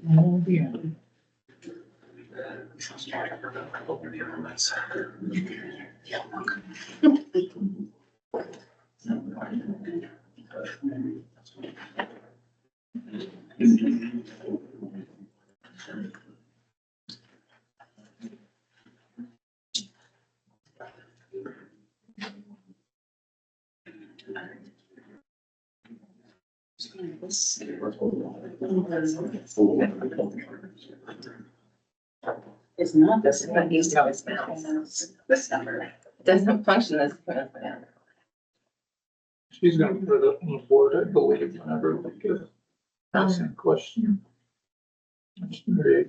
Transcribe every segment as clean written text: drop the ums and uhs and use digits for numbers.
Oh, yeah. It's not this, but used to always smells. This number. It doesn't function as. She's gonna put it up on the board, I believe, whenever we get a question. That's great.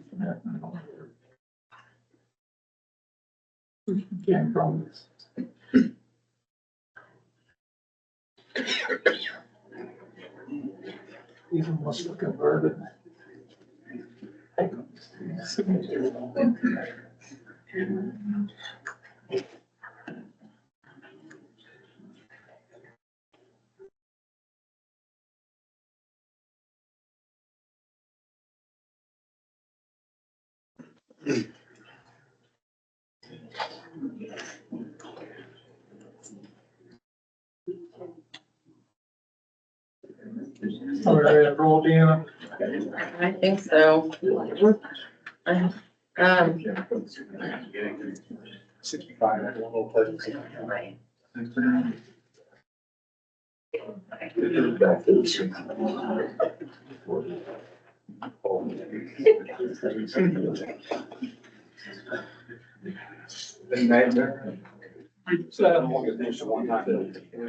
Came from. These must have converted. All right, roll Deanna. I think so. Um, 65. I don't know if that's-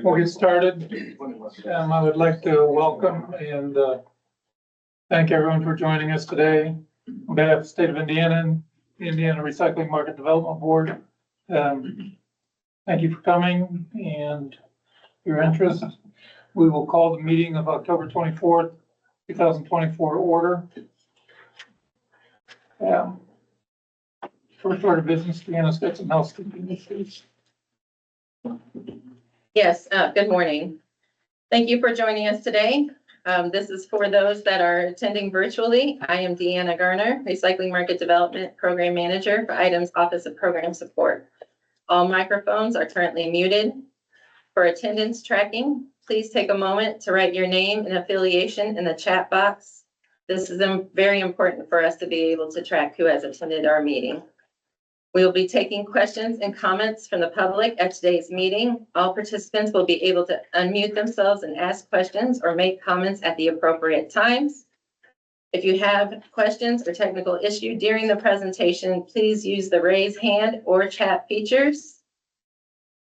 We'll get started. I would like to welcome and thank everyone for joining us today. On behalf of the state of Indiana and the Indiana Recycling Market Development Board, thank you for coming and your interest. We will call the meeting of October 24th, 2024 order. First order of business, Deanna's got some housekeeping issues. yes, good morning. Thank you for joining us today. This is for those that are attending virtually. I am Deanna Garner, Recycling Market Development Program Manager for Items Office of Program Support. All microphones are currently muted. For attendance tracking, please take a moment to write your name and affiliation in the chat box. This is very important for us to be able to track who has attended our meeting. We will be taking questions and comments from the public at today's meeting. All participants will be able to unmute themselves and ask questions or make comments at the appropriate times. If you have questions or technical issue during the presentation, please use the raise hand or chat features.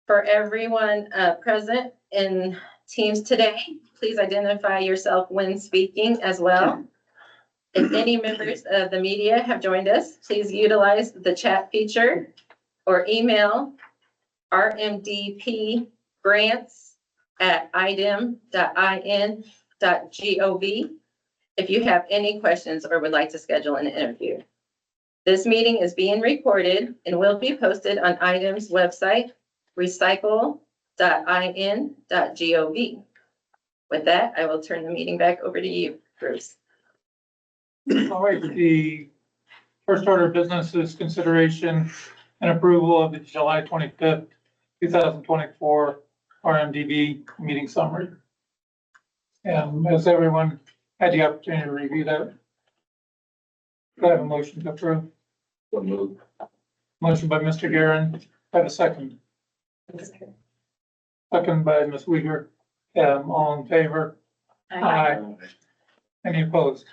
For everyone present in Teams today, please identify yourself when speaking as well. If any members of the media have joined us, please utilize the chat feature or email rmdpgrants@idem.in.gov if you have any questions or would like to schedule an interview. This meeting is being recorded and will be posted on IDEM's website, recycle.in.gov. With that, I will turn the meeting back over to you, Bruce. All right, the first order of business is consideration and approval of the July 25th, 2024 RMDB meeting summary. And has everyone had the opportunity to review that? Do I have a motion to approve? Motion by Mr. Guerin. I have a second. Second by Ms. Uyghur. All in favor? Aye. Any opposed?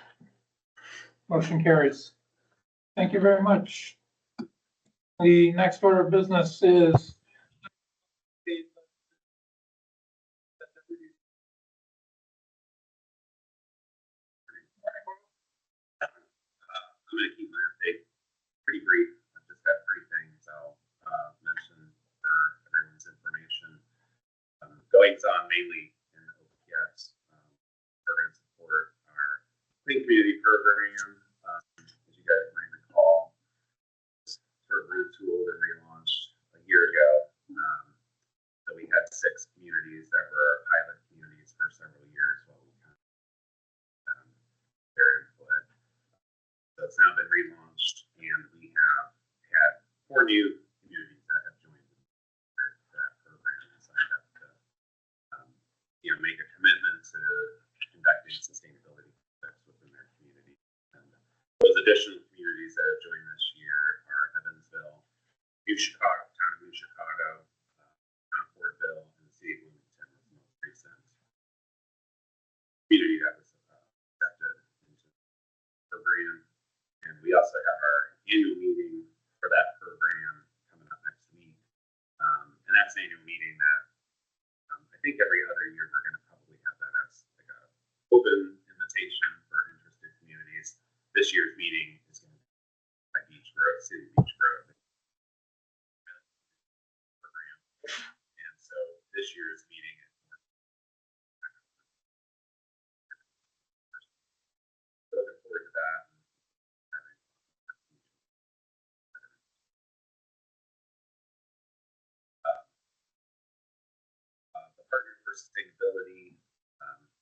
Motion carries. Thank you very much. The next order of business is I'm going to keep my update pretty brief. I've just got three things I'll mention for everyone's information. Goings on mainly in the OPS program support, our Clean Community Program, as you guys might recall, sort of retooled and relaunched a year ago. So we had 6 communities that were our pilot communities for several years while we kind of their input. it's now been relaunched, and we have had 4 new communities that have joined that program and signed up to, make a commitment to conducting sustainability projects within their community. And those additional communities that have joined this year are Evansville, New Chicago, Town of New Chicago, Concordsville, and the City of Bloomington was the most recent community that was accepted into the program. And we also have our annual meeting for that program coming up next week. And that's an annual meeting that I think every other year we're going to probably have that as like a open invitation for interested communities. This year's meeting is going to be at Beach Grove, City of Beach Grove program. And so this year's meeting is looking forward to that. The Partners for Sustainability,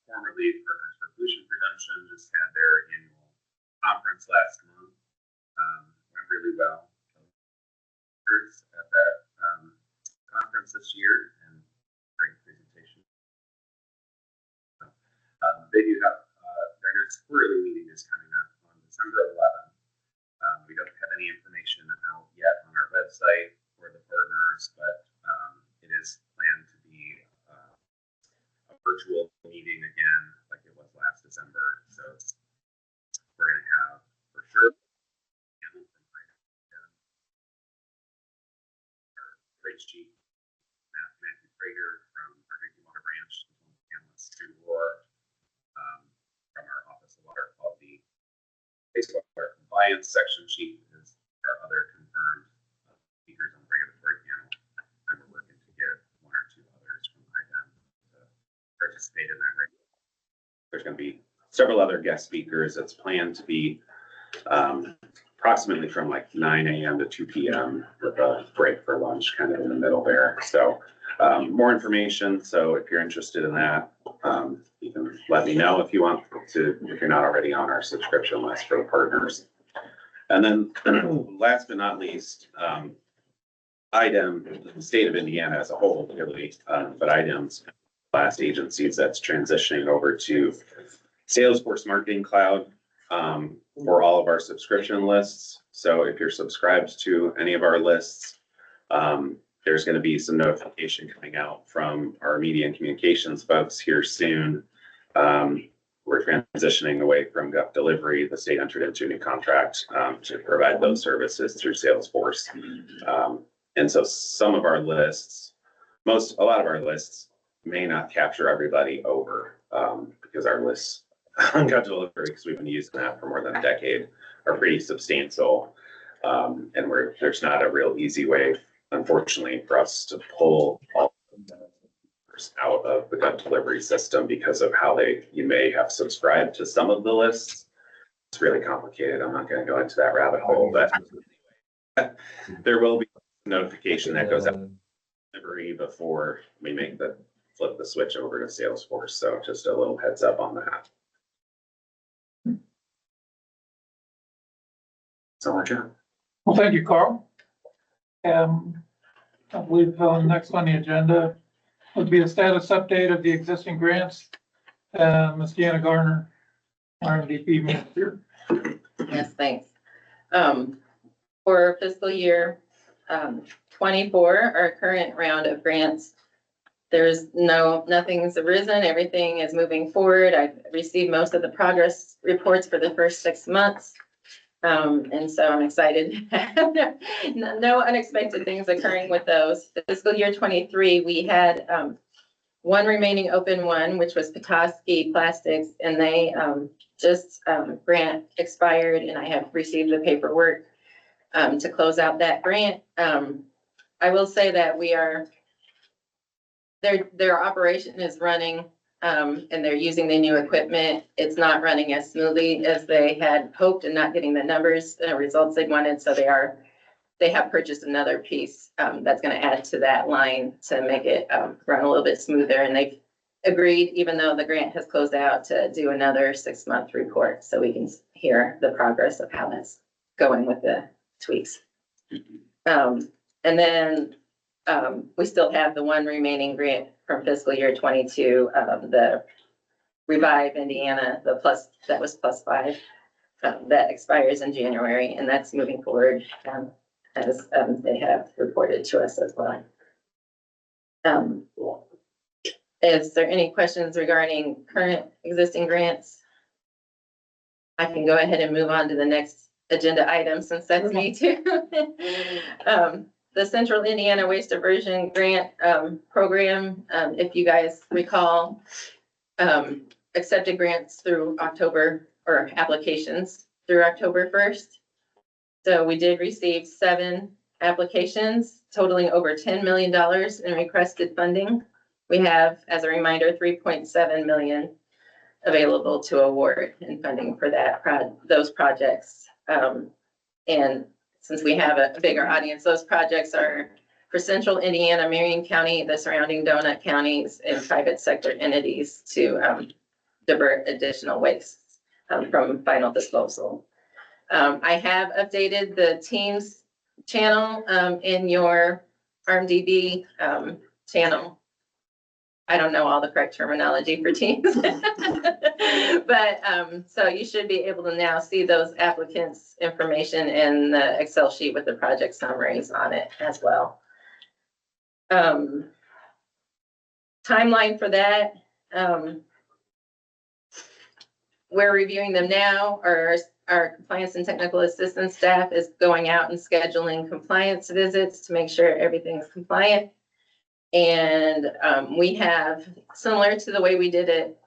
formerly Partners for Pollution Prevention, just had their annual conference last month. Went really well. At that conference this year, and great presentation. They do have their next quarterly meeting is coming up on December 11th. We don't have any information out yet on our website for the partners, but it is planned to be a virtual meeting again, like it was last December. So we're going to have for sure our race chief, Matthew Prager from our drinking water branch, analyst Stu Rohr from our Office of Water Quality, wastewater compliance section chief is our other confirmed speakers on the regulatory panel, and we're working to get 1 or 2 others from IDEM to participate in that. There's going to be several other guest speakers. It's planned to be approximately from like 9 a.m. to 2 p.m. with a break for lunch kind of in the middle there. So more information. So if you're interested in that, you can let me know if you want to, if you're not already on our subscription list for the partners. And then last but not least, IDEM, the state of Indiana as a whole, really, but IDEM's last agencies that's transitioning over to Salesforce Marketing Cloud for all of our subscription lists. So if you're subscribed to any of our lists, there's going to be some notification coming out from our media and communications folks here soon. We're transitioning away from Gov Delivery. The state entered into a new contract to provide those services through Salesforce. And so some of our lists, a lot of our lists may not capture everybody over because our lists on Gov Delivery, because we've been using that for more than a decade, are pretty substantial. And there's not a real easy way, unfortunately, for us to pull all out of the Gov Delivery system because of how you may have subscribed to some of the lists. It's really complicated. I'm not going to go into that rabbit hole, but there will be a notification that goes out before we flip the switch over to Salesforce. So just a little heads up on that. So much. Well, thank you, Carl. I believe next on the agenda would be a status update of the existing grants. Ms. Deanna Garner, RMDP manager. Yes, thanks. For fiscal year 24, our current round of grants, nothing's arisen. Everything is moving forward. I've received most of the progress reports for the first 6 months. And so I'm excited. No unexpected things occurring with those. Fiscal year 23, we had one remaining open one, which was Petoskey Plastics, and they grant expired, and I have received the paperwork to close out that grant. I will say that their operation is running, and they're using the new equipment. It's not running as smoothly as they had hoped and not getting the numbers and results they wanted. So they have purchased another piece that's going to add to that line to make it run a little bit smoother. And agreed, even though the grant has closed out, to do another 6-month report so we can hear the progress of how that's going with the tweaks. And then we still have the one remaining grant from fiscal year 22, the Revive Indiana, that was +5, that expires in January, and that's moving forward as they have reported to us as well. Is there any questions regarding current existing grants? I can go ahead and move on to the next agenda item since that's me too. The Central Indiana Waste Diversion Grant Program, if you guys recall, accepted grants through October, or applications through October 1st. So we did receive 7 applications totaling over $10 million in requested funding. We have, as a reminder, 3.7 million available to award in funding for those projects. And since we have a bigger audience, those projects are for Central Indiana, Marion County, the surrounding donut counties, and private sector entities to divert additional wastes from final disposal. I have updated the Teams channel in your RMDB channel. I don't know all the correct terminology for Teams. But so you should be able to now see those applicants' information in the Excel sheet with the project summaries on it as well. Timeline for that. We're reviewing them now. Our compliance and technical assistance staff is going out and scheduling compliance visits to make sure everything's compliant. And we have, similar to the way we did it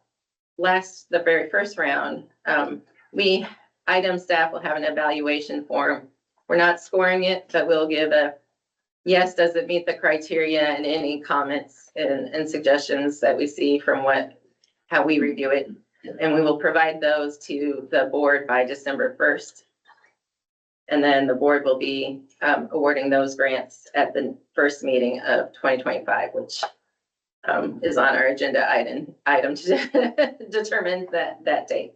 the very first round, item staff will have an evaluation form. We're not scoring it, but we'll give a yes, does it meet the criteria, and any comments and suggestions that we see from how we review it. And we will provide those to the board by December 1st. And then the board will be awarding those grants at the first meeting of 2025, which is on our agenda item to determine that date.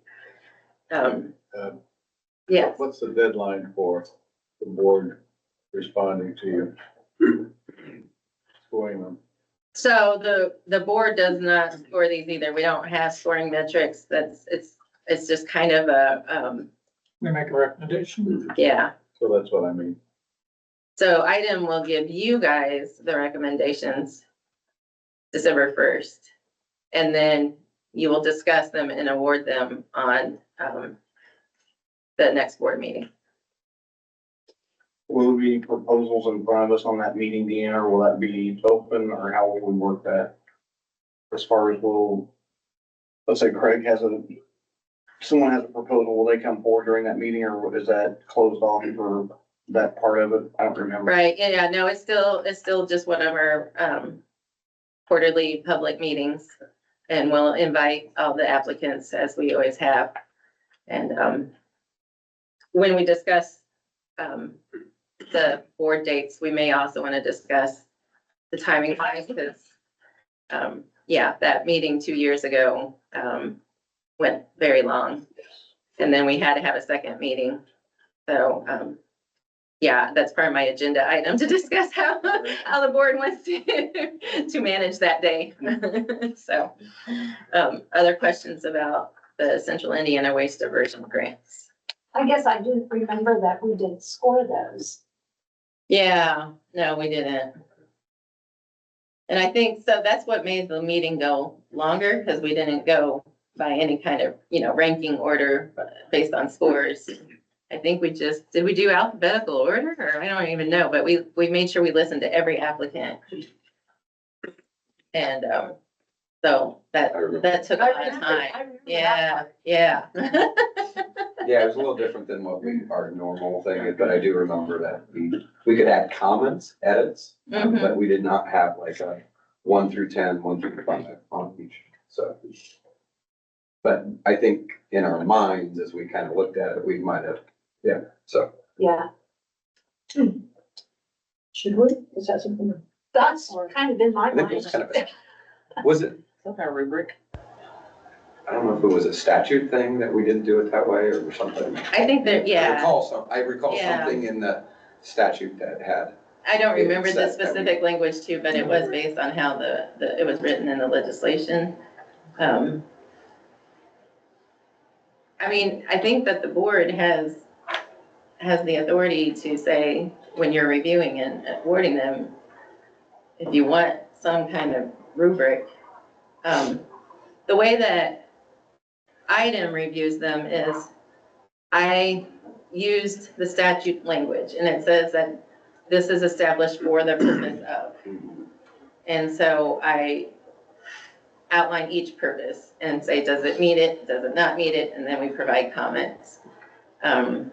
Yeah. What's the deadline for the board responding to you? Scoring them? So the board does not score these either. We don't have scoring metrics. It's just kind of We make a recommendation. yeah. So that's what I mean. So item will give you guys the recommendations December 1st. And then you will discuss them and award them on the next board meeting. Will there be proposals in front of us on that meeting, Deanna, or will that be open, or how will we work that? As far as let's say Craig someone has a proposal, will they come forward during that meeting, or is that closed off for that part of it? I don't remember. Right, yeah, no, it's still just one of our quarterly public meetings. And we'll invite all the applicants as we always have. And when we discuss the board dates, we may also want to discuss the timing wise, because that meeting 2 years ago went very long. And then we had to have a second meeting. So that's part of my agenda item to discuss how the board wants to manage that day. So other questions about the Central Indiana Waste Diversion Grants? I guess I do remember that we did score those. Yeah, no, we didn't. And I think, so that's what made the meeting go longer, because we didn't go by any kind of, ranking order based on scores. I think did we do alphabetical order, or I don't even know, but we made sure we listened to every applicant. And so that took a lot of time. Yeah. Yeah, it was a little different than our normal thing, but I do remember that we could add comments, edits, but we did not have like a 1 through 10, 1 through 5 on each, so. But I think in our minds, as we kind of looked at it, we might have, so. Yeah. Should we? Is that something? That's kind of in my I think it was mind. kind of, was it Some kind of rubric. I don't know if it was a statute thing that we didn't do it that way or something. I think that, I recall Yeah. something in the statute that had, I don't remember the Except that we- specific language too, but it was based on how it was written in the legislation. I mean, I think that the board has the authority to say, when you're reviewing and awarding them, if you want some kind of rubric. The way that IDEM reviews them is, I used the statute language, and it says that this is established for the purpose of. And so I outline each purpose and say, does it meet it, does it not meet it, and then we provide comments. And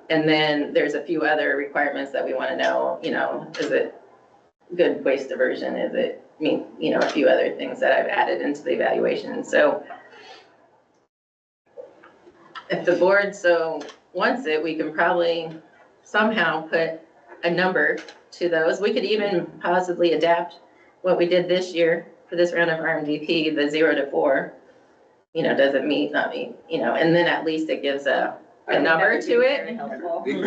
then there's a few other requirements that we want to know, is it good waste diversion? Is it, a few other things that I've added into the evaluation. So if the board so wants it, we can probably somehow put a number to those. We could even possibly adapt what we did this year for this round of RMDP, the 0 to 4. Does it meet, not meet, and then at least it gives a number to Very it. helpful. Okay.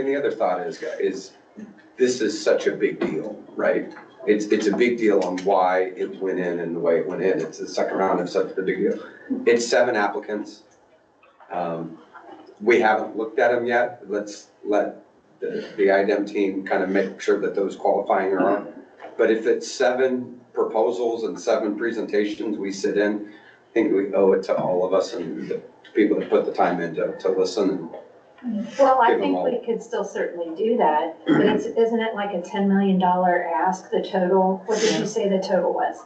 the other thought is this is such a big deal, right? It's a big deal on why it went in and the way it went in. It's the second round of such a big deal. It's 7 applicants. We haven't looked at them yet. Let's let the IDEM team kind of make sure that those qualifying are on. But if it's 7 proposals and 7 presentations we sit in, I think we owe it to all of us and the people that put the time in to listen. Well, I Give 'em think all. we could still certainly do that, but isn't it like a $10 million ask, the total? What did you say the total was?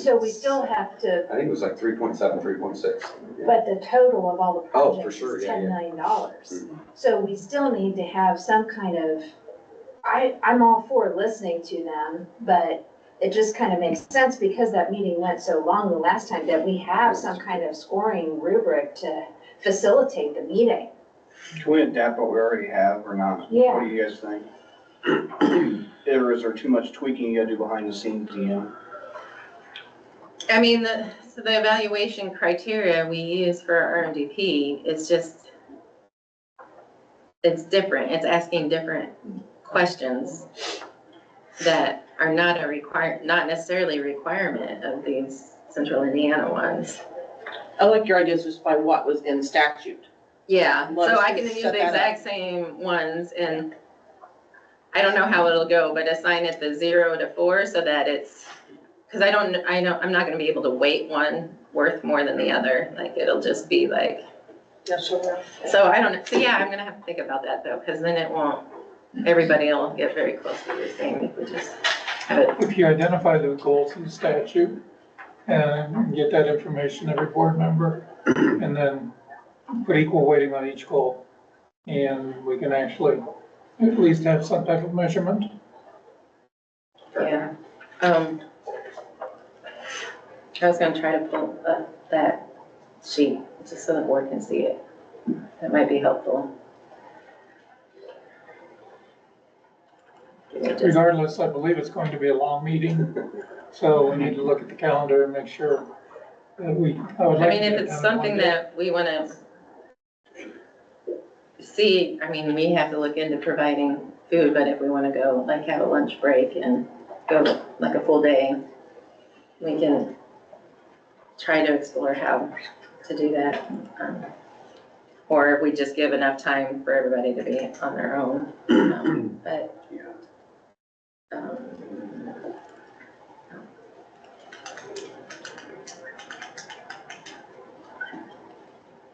So we still have to, I think it was like 3.7, 3.6. but the total of all the Oh, for projects sure, is yeah, $10 yeah. million. Mhm. So we still need to have some kind of, I'm all for listening to them, but it just kind of makes sense because that meeting went so long the last time that we have some kind of scoring rubric to facilitate the meeting. Can we adapt what we already have or not? Yeah. What do you guys think? Or is there too much tweaking you gotta do behind the scenes, I mean, the evaluation criteria we use for RMDP, it's different. It's asking different questions that are not necessarily a requirement of these Central Indiana ones. I like your ideas just by what was in statute. Yeah, Let so us I can just use set the that exact same ones, and I don't know how it'll go, but assign it the 0 to 4 so that it's, because I'm not gonna be able to weight one worth more than the other. Like, it'll just be like, so I don't know. So yeah, I'm gonna have to think about that though, because then it won't, everybody will get very close to the same if we just have it. If you identify the goals in the statute and get that information to every board member, and then put equal weighting on each goal, and we can actually at least have some type of measurement. Yeah. I was gonna try to pull up that sheet, just so the board can see it. That might be helpful. Regardless, I believe it's going to be a long meeting, so we need to look at the calendar and make sure that I would I like. mean, to if get it's done in something one day. that we wanna see, I mean, we have to look into providing food, but if we wanna go, like, have a lunch break and go like a full day, we can try to explore how to do that. Or if we just give enough time for everybody to be on their own, but.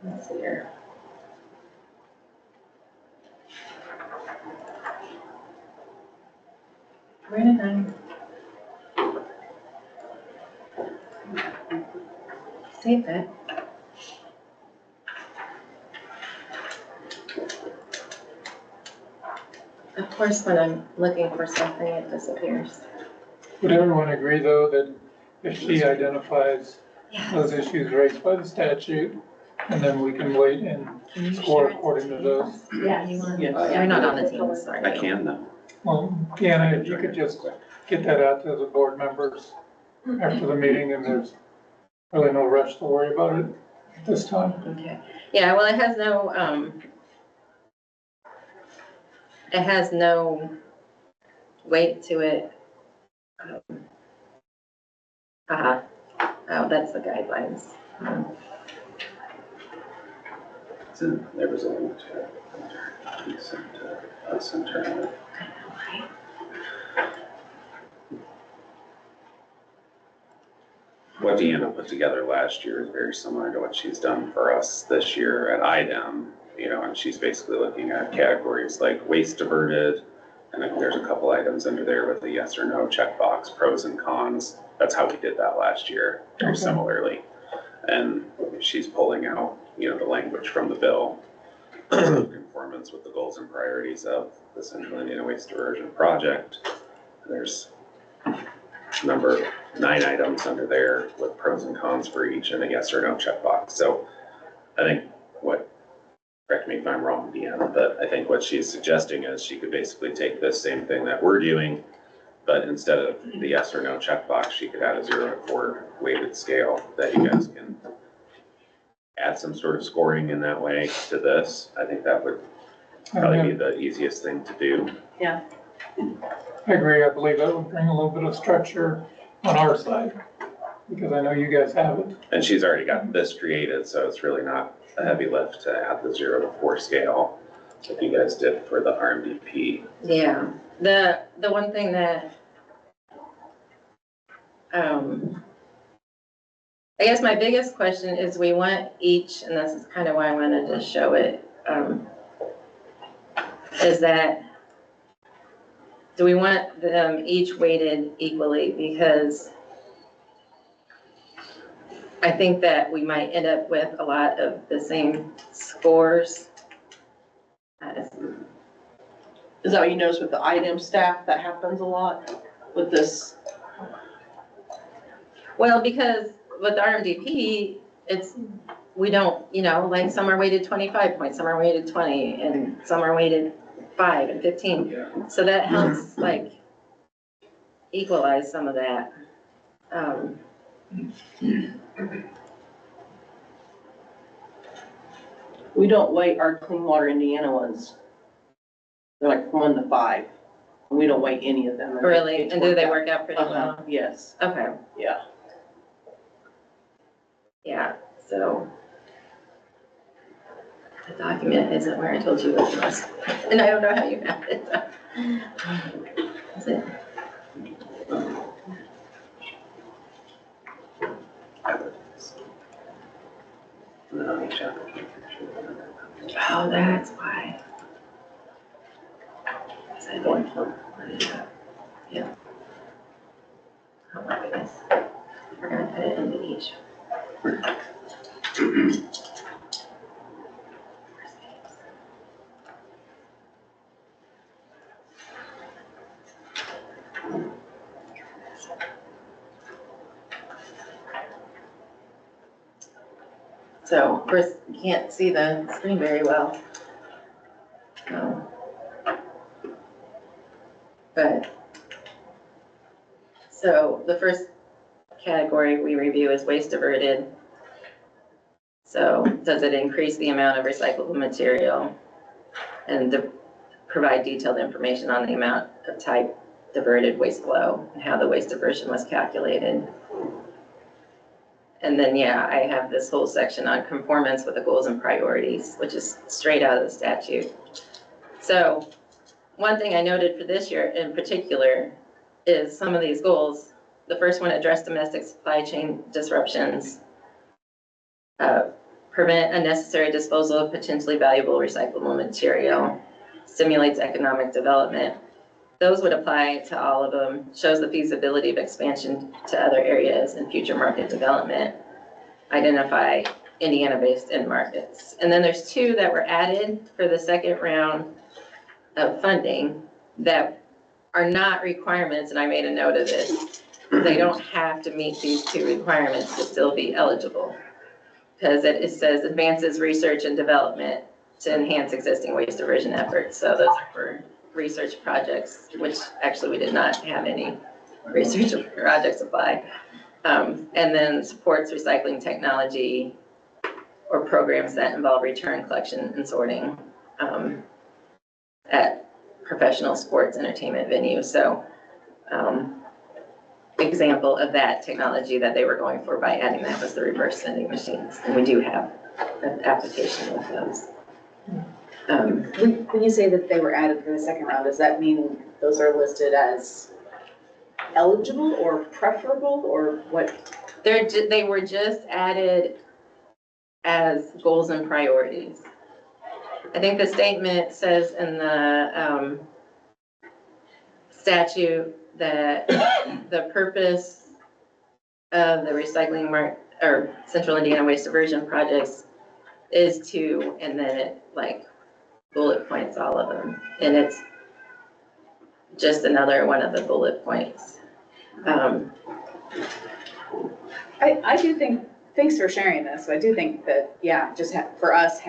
Let's see here. Where did I? Save that. Of course, when I'm looking for something, it disappears. Would everyone agree, though, that if she identifies those issues raised by the statute, and then we can wait and score according to those? Yes. Yes. You're not on the team, sorry. I can though. Well, Deanna, if you could just get that out to the board members after the meeting, and there's really no rush to worry about it at this time. Okay, yeah, well, it has no weight to it. Oh, that's the guidelines. There was a link to it. He sent to us internally. What Deanna put together last year is very similar to what she's done for us this year at IDEM, you know, and she's basically looking at categories like waste diverted, and then there's a couple items under there with a yes or no checkbox, pros and cons. That's how we did that last year, very similarly. And she's pulling out, you know, the language from the bill, in conformance with the goals and priorities of the Central Indiana Waste Diversion Project. There's number 9 items under there with pros and cons for each and a yes or no checkbox. So I think correct me if I'm wrong, Deanna, but I think what she's suggesting is she could basically take this same thing that we're doing, but instead of the yes or no checkbox, she could add a 0 to 4 weighted scale that you guys can add some sort of scoring in that way to this. I think that would probably be the easiest thing to do. I agree. I believe that would bring a little bit of structure on our side, because I know you guys have it. And she's already got this created, so it's really not a heavy lift to add the 0 to 4 scale like you guys did for the RMDP. Yeah, the one thing that, I guess my biggest question is we want each, and this is kind of why I wanted to show it, is that do we want them each weighted equally? Because I think that we might end up with a lot of the same scores. Is that what you notice with the IDEM staff? That happens a lot with this? Well, because with RMDP, we don't, you know, like some are weighted 25 points, some are weighted 20, and some are weighted 5 and 15. So that helps like equalize some of that. We don't weight our Clean Water Indiana ones. They're like 1 to 5. And we don't weight any of them. Really? And do they work out pretty well? Yes. Okay, Yeah. yeah, so the document isn't where I told you it was. And I don't know how you found it. Is it? Oh, that's why. Is that one? Yeah. Oh my goodness. We're gonna put it into each. So, of course, you can't see the screen very well. But, so the first category we review is waste diverted. So does it increase the amount of recyclable material? And to provide detailed information on the amount of type diverted waste flow and how the waste diversion was calculated. And then, yeah, I have this whole section on conformance with the goals and priorities, which is straight out of the statute. So one thing I noted for this year in particular is some of these goals. The first one, address domestic supply chain disruptions, prevent unnecessary disposal of potentially valuable recyclable material, stimulates economic development. Those would apply to all of them, shows the feasibility of expansion to other areas and future market development, identify Indiana-based end markets. And then there's 2 that were added for the second round of funding that are not requirements, and I made a note of this. They don't have to meet these 2 requirements to still be eligible. Because it says advances research and development to enhance existing waste diversion efforts. So those are for research projects, which actually we did not have any research and project supply. And then supports recycling technology or programs that involve return collection and sorting at professional sports entertainment venues. So example of that technology that they were going for by adding that was the reverse vending machines. And we do have an application with those. When you say that they were added for the second round, does that mean those are listed as eligible or preferable or what? They were just added as goals and priorities. I think the statement says in the statute that the purpose of the recycling or Central Indiana Waste Diversion projects is to, and then it like bullet points all of them. And it's just another one of the bullet points. I do think, thanks for sharing this. I do think that, yeah, just for us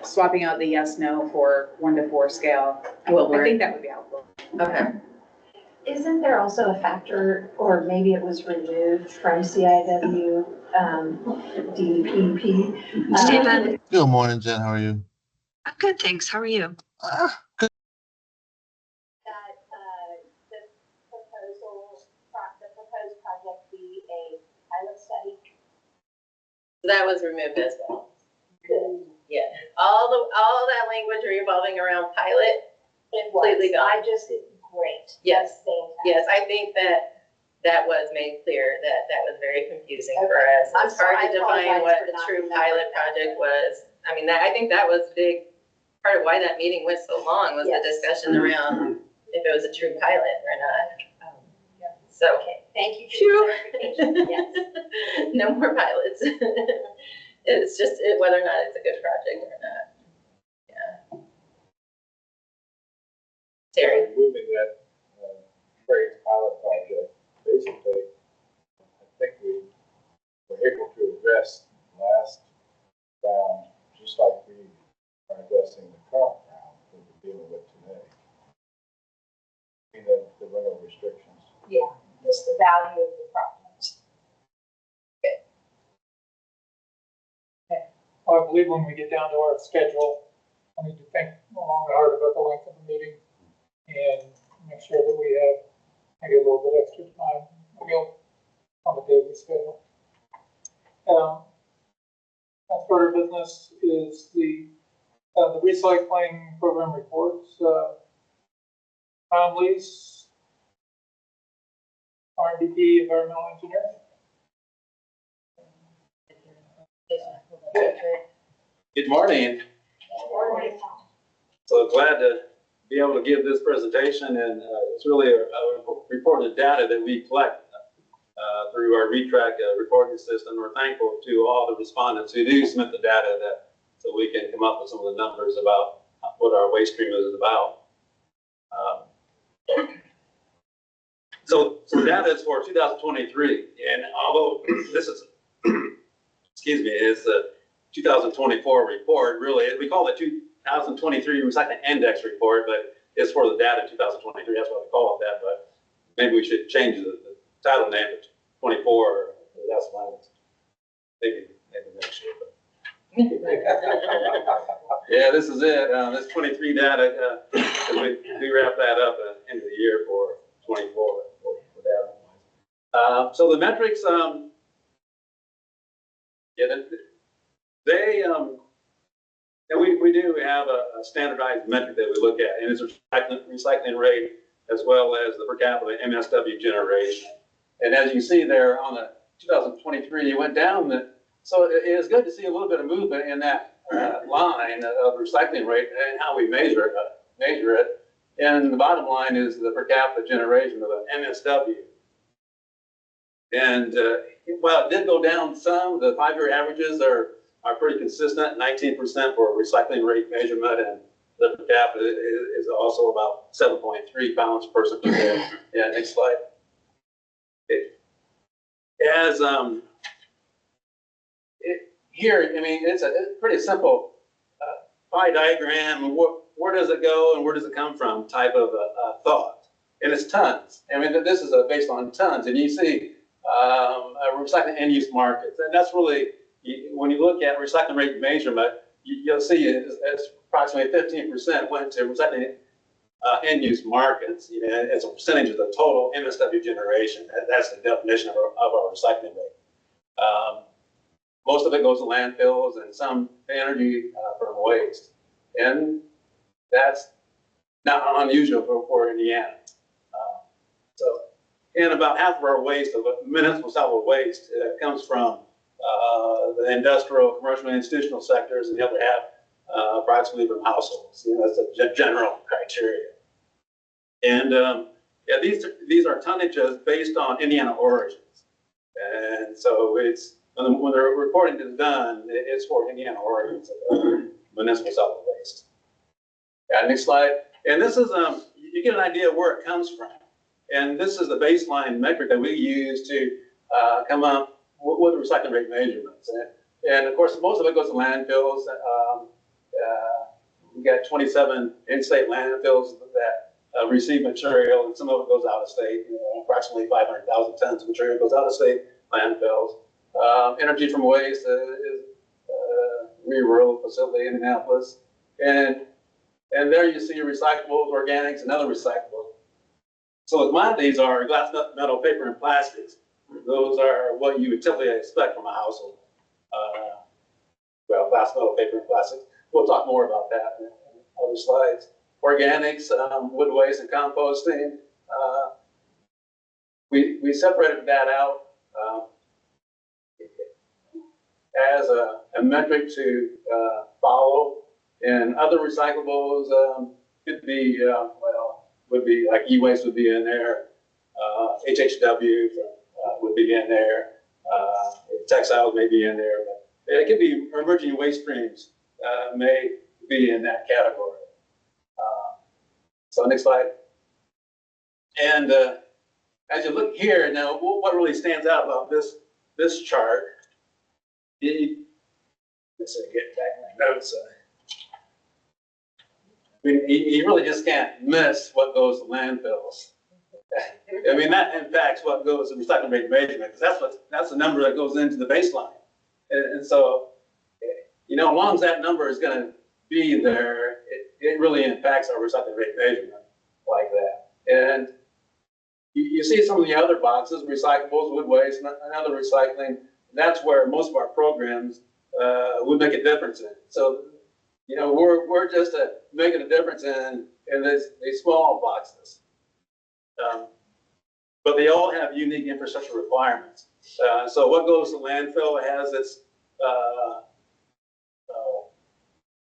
swapping out the yes, no for 1 to 4 scale, I think that would be helpful. Okay. Isn't there also a factor, or maybe it was removed from CIW, DEP? Stephen. Good morning, Jen. How are you? I'm good, thanks. How are you? Good. That the proposed project be a pilot study? That was removed as well. Good. Yeah, all that language revolving around pilot. Completely gone. Great. Yes, Fantastic. yes, I think that was made clear that was very confusing for Okay. us. I'm It's hard sorry, to I define apologize what for the not true remembering pilot that. project was. I mean, I think that was big, part of why that meeting went so long was the Yes. discussion around if it was a true pilot or not. So. Okay, thank you for Phew. the clarification. Yes. No more pilots. It's just whether or not it's a good project or not. Yeah. Terry? Moving that, Craig's pilot project, basically, I think we were able to address last round, just like we are addressing the current round that we're dealing with today. The rental restrictions. Yeah, just the value of the project. I believe when we get down to our schedule, I need to think long and hard about the length of the meeting and make sure that we have maybe a little bit extra time on the daily schedule. Next order of business is the recycling program reports. Tom Lees, RMDP Environmental Engineer. Good morning. So glad to be able to give this presentation, and it's really a reported data that we collect through our ReTrack reporting system. We're thankful to all the respondents who do submit the data so we can come up with some of the numbers about what our waste stream is about. So data is for 2023, and although this is, excuse me, is the 2024 report, really, we call it 2023 Recycling Index report, but it's for the data in 2023, that's why we call it that, but maybe we should change the title name to 24, or that's fine. Maybe next year, but. Yeah, this is it, this 23 data, we wrap that up at the end of the year for 24 for data. So the metrics, we do have a standardized metric that we look at, and it's recycling rate as well as the per capita MSW generation. And as you see there on the 2023, it went down. So it is good to see a little bit of movement in that line of recycling rate and how we measure it. And the bottom line is the per capita generation of the MSW. And while it did go down some, the 5-year averages are pretty consistent, 19% for recycling rate measurement, and the per capita is also about 7.3 pounds per person per day. Yeah, next slide. Here, I mean, it's a pretty simple pie diagram. Where does it go and where does it come from type of thought. and it's tons. I mean, this is based on tons, and you see recycling end-use markets, and that's really, when you look at recycling rate measurement, you'll see it's approximately 15% went to recycling end-use markets. You know, as a percentage of the total MSW generation. That's the definition of our recycling rate. Most of it goes to landfills and some energy from waste, and that's not unusual for Indiana. And about half of our waste, of municipal solid waste, comes from the industrial, commercial, and institutional sectors, and the other half approximately from households. You know, that's a general criteria. And yeah, these are tonnages based on Indiana origins, and so it's when the reporting is done, it's for Indiana origins of municipal solid waste. Yeah, next slide. And this is you get an idea of where it comes from. And this is the baseline metric that we use to come up with recycling rate measurements. And of course, most of it goes to landfills. We got 27 in-state landfills that receive material, and some of it goes out of state. You know, approximately 500,000 tons of material goes out of state landfills. Energy from waste is rural facility in Indianapolis. And there you see recyclables, organics, and other recyclables. So commodities are glass, metal, paper, and plastics. Those are what you would typically expect from a household. Well, glass, metal, paper, and plastics. We'll talk more about that in other slides. Organics, wood waste, and composting. We separated that out as a metric to follow. And other recyclables could be, would be like e-waste would be in there, HHW would be in there, textiles may be in there, but it could be emerging waste streams may be in that category. So next slide. And as you look here now, what really stands out about this chart? Let's get back my notes. I mean, you really just can't miss what goes to landfills. I mean, that impacts what goes to recycling rate measurement, because that's the number that goes into the baseline. And so, you know, as long as that number is going to be there, it really impacts our recycling rate measurement like that. And you see some of the other boxes, recyclables, wood waste, and other recycling. That's where most of our programs would make a difference in. So, you know, we're just making a difference in these small boxes. But they all have unique infrastructure requirements. So what goes to landfill has its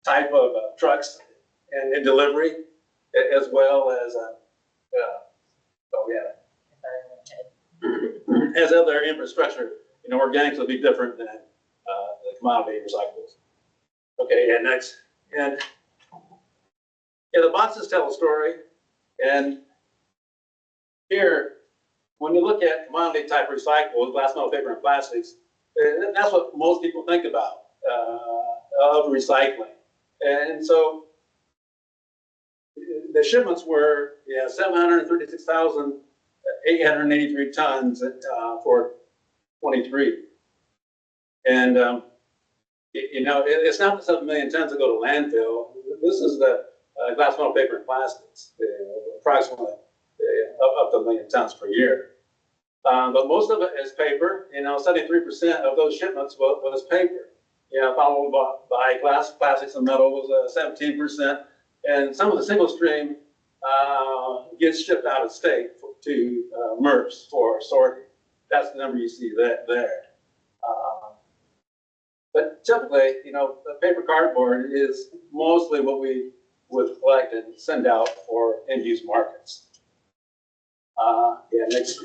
type of trucks and delivery, as well as as other infrastructure. You know, organics will be different than the commodity recyclables. Okay, and next. And yeah, the boxes tell a story. And here, when you look at commodity type recyclables, glass, metal, paper, and plastics, that's what most people think about of recycling. And so the shipments were 736,883 tons for 23. And you know, it's not the 7 million tons that go to landfill. This is the glass, metal, paper, and plastics, approximately up to 1 million tons per year. But most of it is paper. You know, 73% of those shipments was paper. You know, followed by glass, plastics, and metal was 17%. And some of the single stream gets shipped out of state to MRFs for sorting. That's the number you see there. But typically, you know, the paper cardboard is mostly what we would collect and send out for end-use markets. Yeah, next.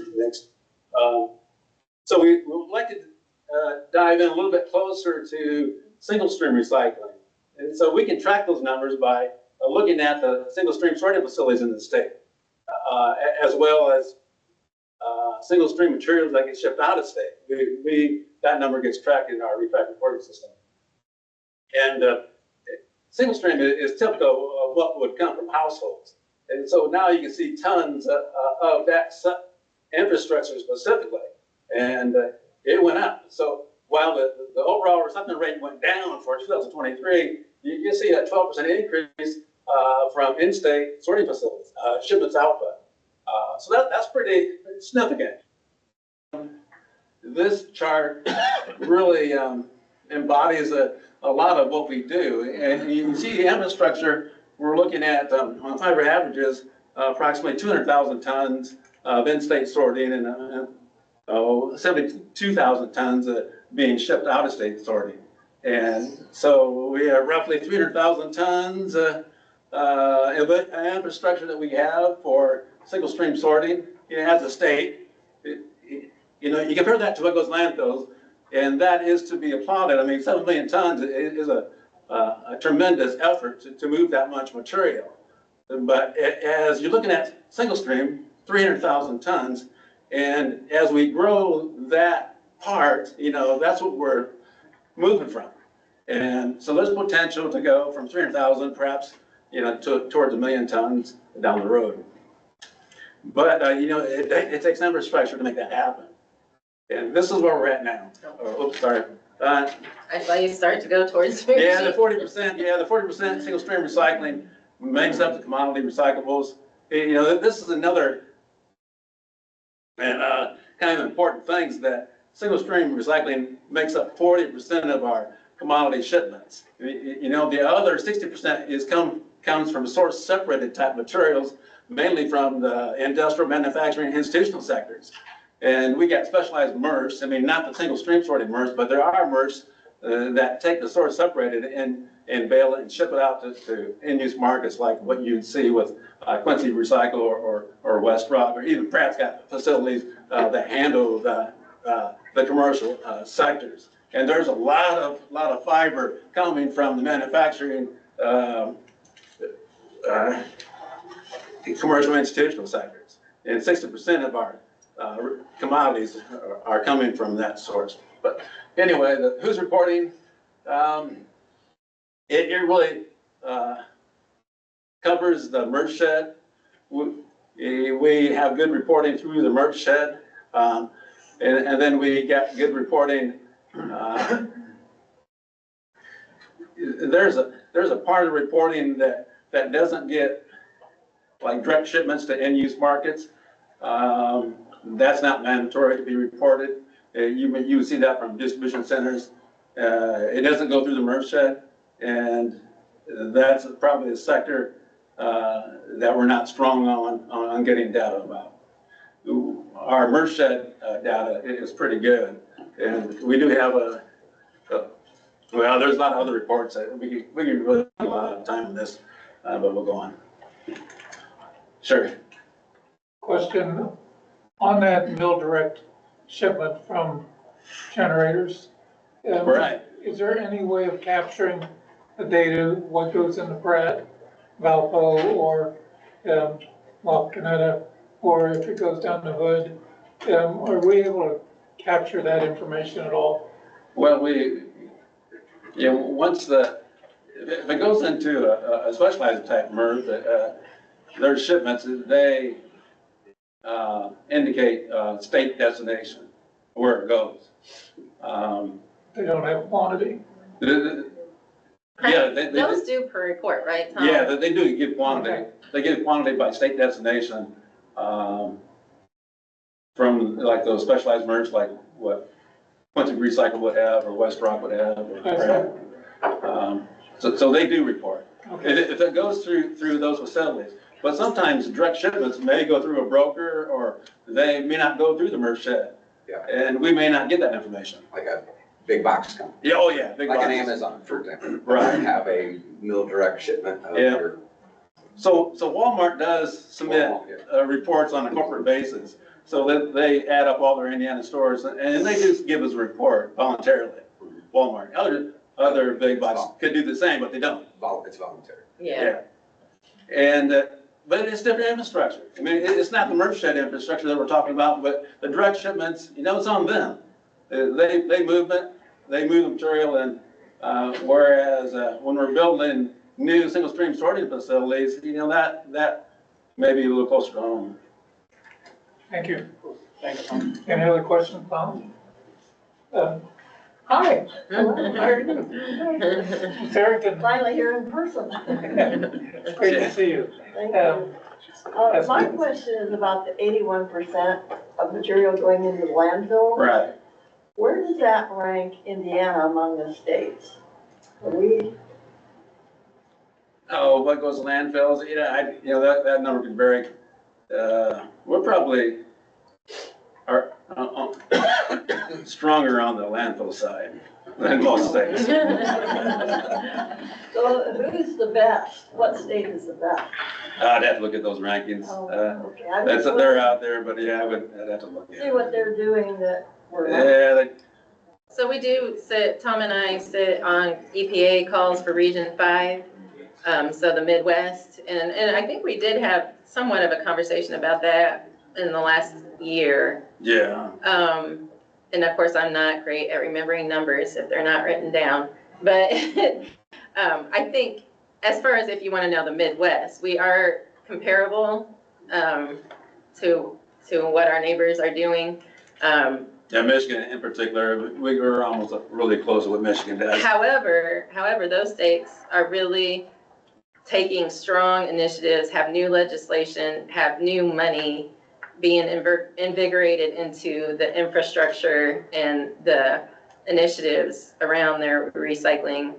So we would like to dive in a little bit closer to single-stream recycling. And so we can track those numbers by looking at the single-stream sorting facilities in the state, as well as single-stream materials that get shipped out of state. That number gets tracked in our refact reporting system. And single stream is typical of what would come from households. And so now you can see tons of that infrastructure specifically. And it went up. So while the overall recycling rate went down for 2023, you see a 12% increase from in-state sorting facilities, shipments output. So that's pretty significant. This chart really embodies a lot of what we do. And you can see the infrastructure we're looking at on 5-year averages, approximately 200,000 tons of in-state sorting and 72,000 tons being shipped out of state sorting. And so we have roughly 300,000 tons of infrastructure that we have for single stream sorting as a state. You compare that to what goes landfills, and that is to be applauded. I mean, 7 million tons is a tremendous effort to move that much material. But as you're looking at single stream, 300,000 tons, and as we grow that part, that's what we're moving from. And so there's potential to go from 300,000 perhaps, towards 1 million tons down the road. But, it takes infrastructure to make that happen. And this is where we're at now. Oh, oops, sorry. I saw you start to go towards. Yeah, the 40% single stream recycling makes up the commodity recyclables. This is another kind of important things that single stream recycling makes up 40% of our commodity shipments. The other 60% comes from source separated type materials, mainly from the industrial, manufacturing, and institutional sectors. And we got specialized MRFs. I mean, not the single stream sorting MRFs, but there are MRFs that take the source separated and bale it and ship it out to end-use markets like what you'd see with Quincy Recycle or West Rock, or even Pratt's got facilities that handle the commercial sectors. And there's a lot of fiber coming from the manufacturing commercial institutional sectors. And 60% of our commodities are coming from that source. But anyway, who's reporting? It really covers the MRF shed. We have good reporting through the MRF shed. And then we got good reporting. There's a part of the reporting that doesn't get like direct shipments to end-use markets. That's not mandatory to be reported. You would see that from distribution centers. It doesn't go through the MRF shed, and that's probably a sector that we're not strong on getting data about. Our MRF shed data is pretty good, and we do have there's a lot of other reports that we can really spend a lot of time on this, but we'll go on. Sure. Question on that mill direct shipment from generators. Right. Is there any way of capturing the data, what goes into Pratt, Valpo, or La Cuneta, or if it goes down the Hood? Are we able to capture that information at all? Well, once if it goes into a specialized type MRF, their shipments, they indicate state destination, where it goes. They don't have quantity? Yeah, Those do per report, right, Tom? Yeah, they do give quantity. Okay. They give quantity by state destination from like those specialized MRFs, like what Quincy Recycle would have, or West Rock would have. So they do report. Okay. If it goes through those facilities. But sometimes direct shipments may go through a broker, or they may not go through the MRF shed. Yeah. And we may not get that information. Like a big box company, Yeah, oh yeah, big like an boxes. Amazon, for example. Right. Have a mill direct shipment of Yeah. your. So Walmart does submit reports on a corporate basis. So that they add up all their Indiana stores, and they just give us a report voluntarily. Walmart, other big boxes could do the same, but they don't. It's voluntary. Yeah. And, but it's different infrastructure. I mean, it's not the MRF shed infrastructure that we're talking about, but the direct shipments, it's on them. They move it, they move the material, and whereas when we're building new single stream sorting facilities, that maybe a little closer to home. Thank you. Thanks, Tom. Any other questions, Tom? Hi, Farrington. Finally here in person. It's great to see you. Thank you. My question is about the 81% of material going into the landfill. Right. Where does that rank Indiana among the states? Are we, Oh, what goes to landfills, that number could vary. We're probably stronger on the landfill side than most states. so who's the best? What state is the best? I'd have to look at those rankings. Oh, okay. I just They're out there, but yeah, I'd have to look at see it. what they're doing that we're not. Yeah, So we do sit, Tom and I sit on EPA calls for Region 5, so the Midwest. And I think we did have somewhat of a conversation about that in the last year. yeah. And of course, I'm not great at remembering numbers if they're not written down. But I think as far as if you want to know the Midwest, we are comparable to what our neighbors are doing. Yeah, Michigan in particular, we were almost really close to what Michigan does. However, those states are really taking strong initiatives, have new legislation, have new money being invigorated into the infrastructure and the initiatives around their recycling.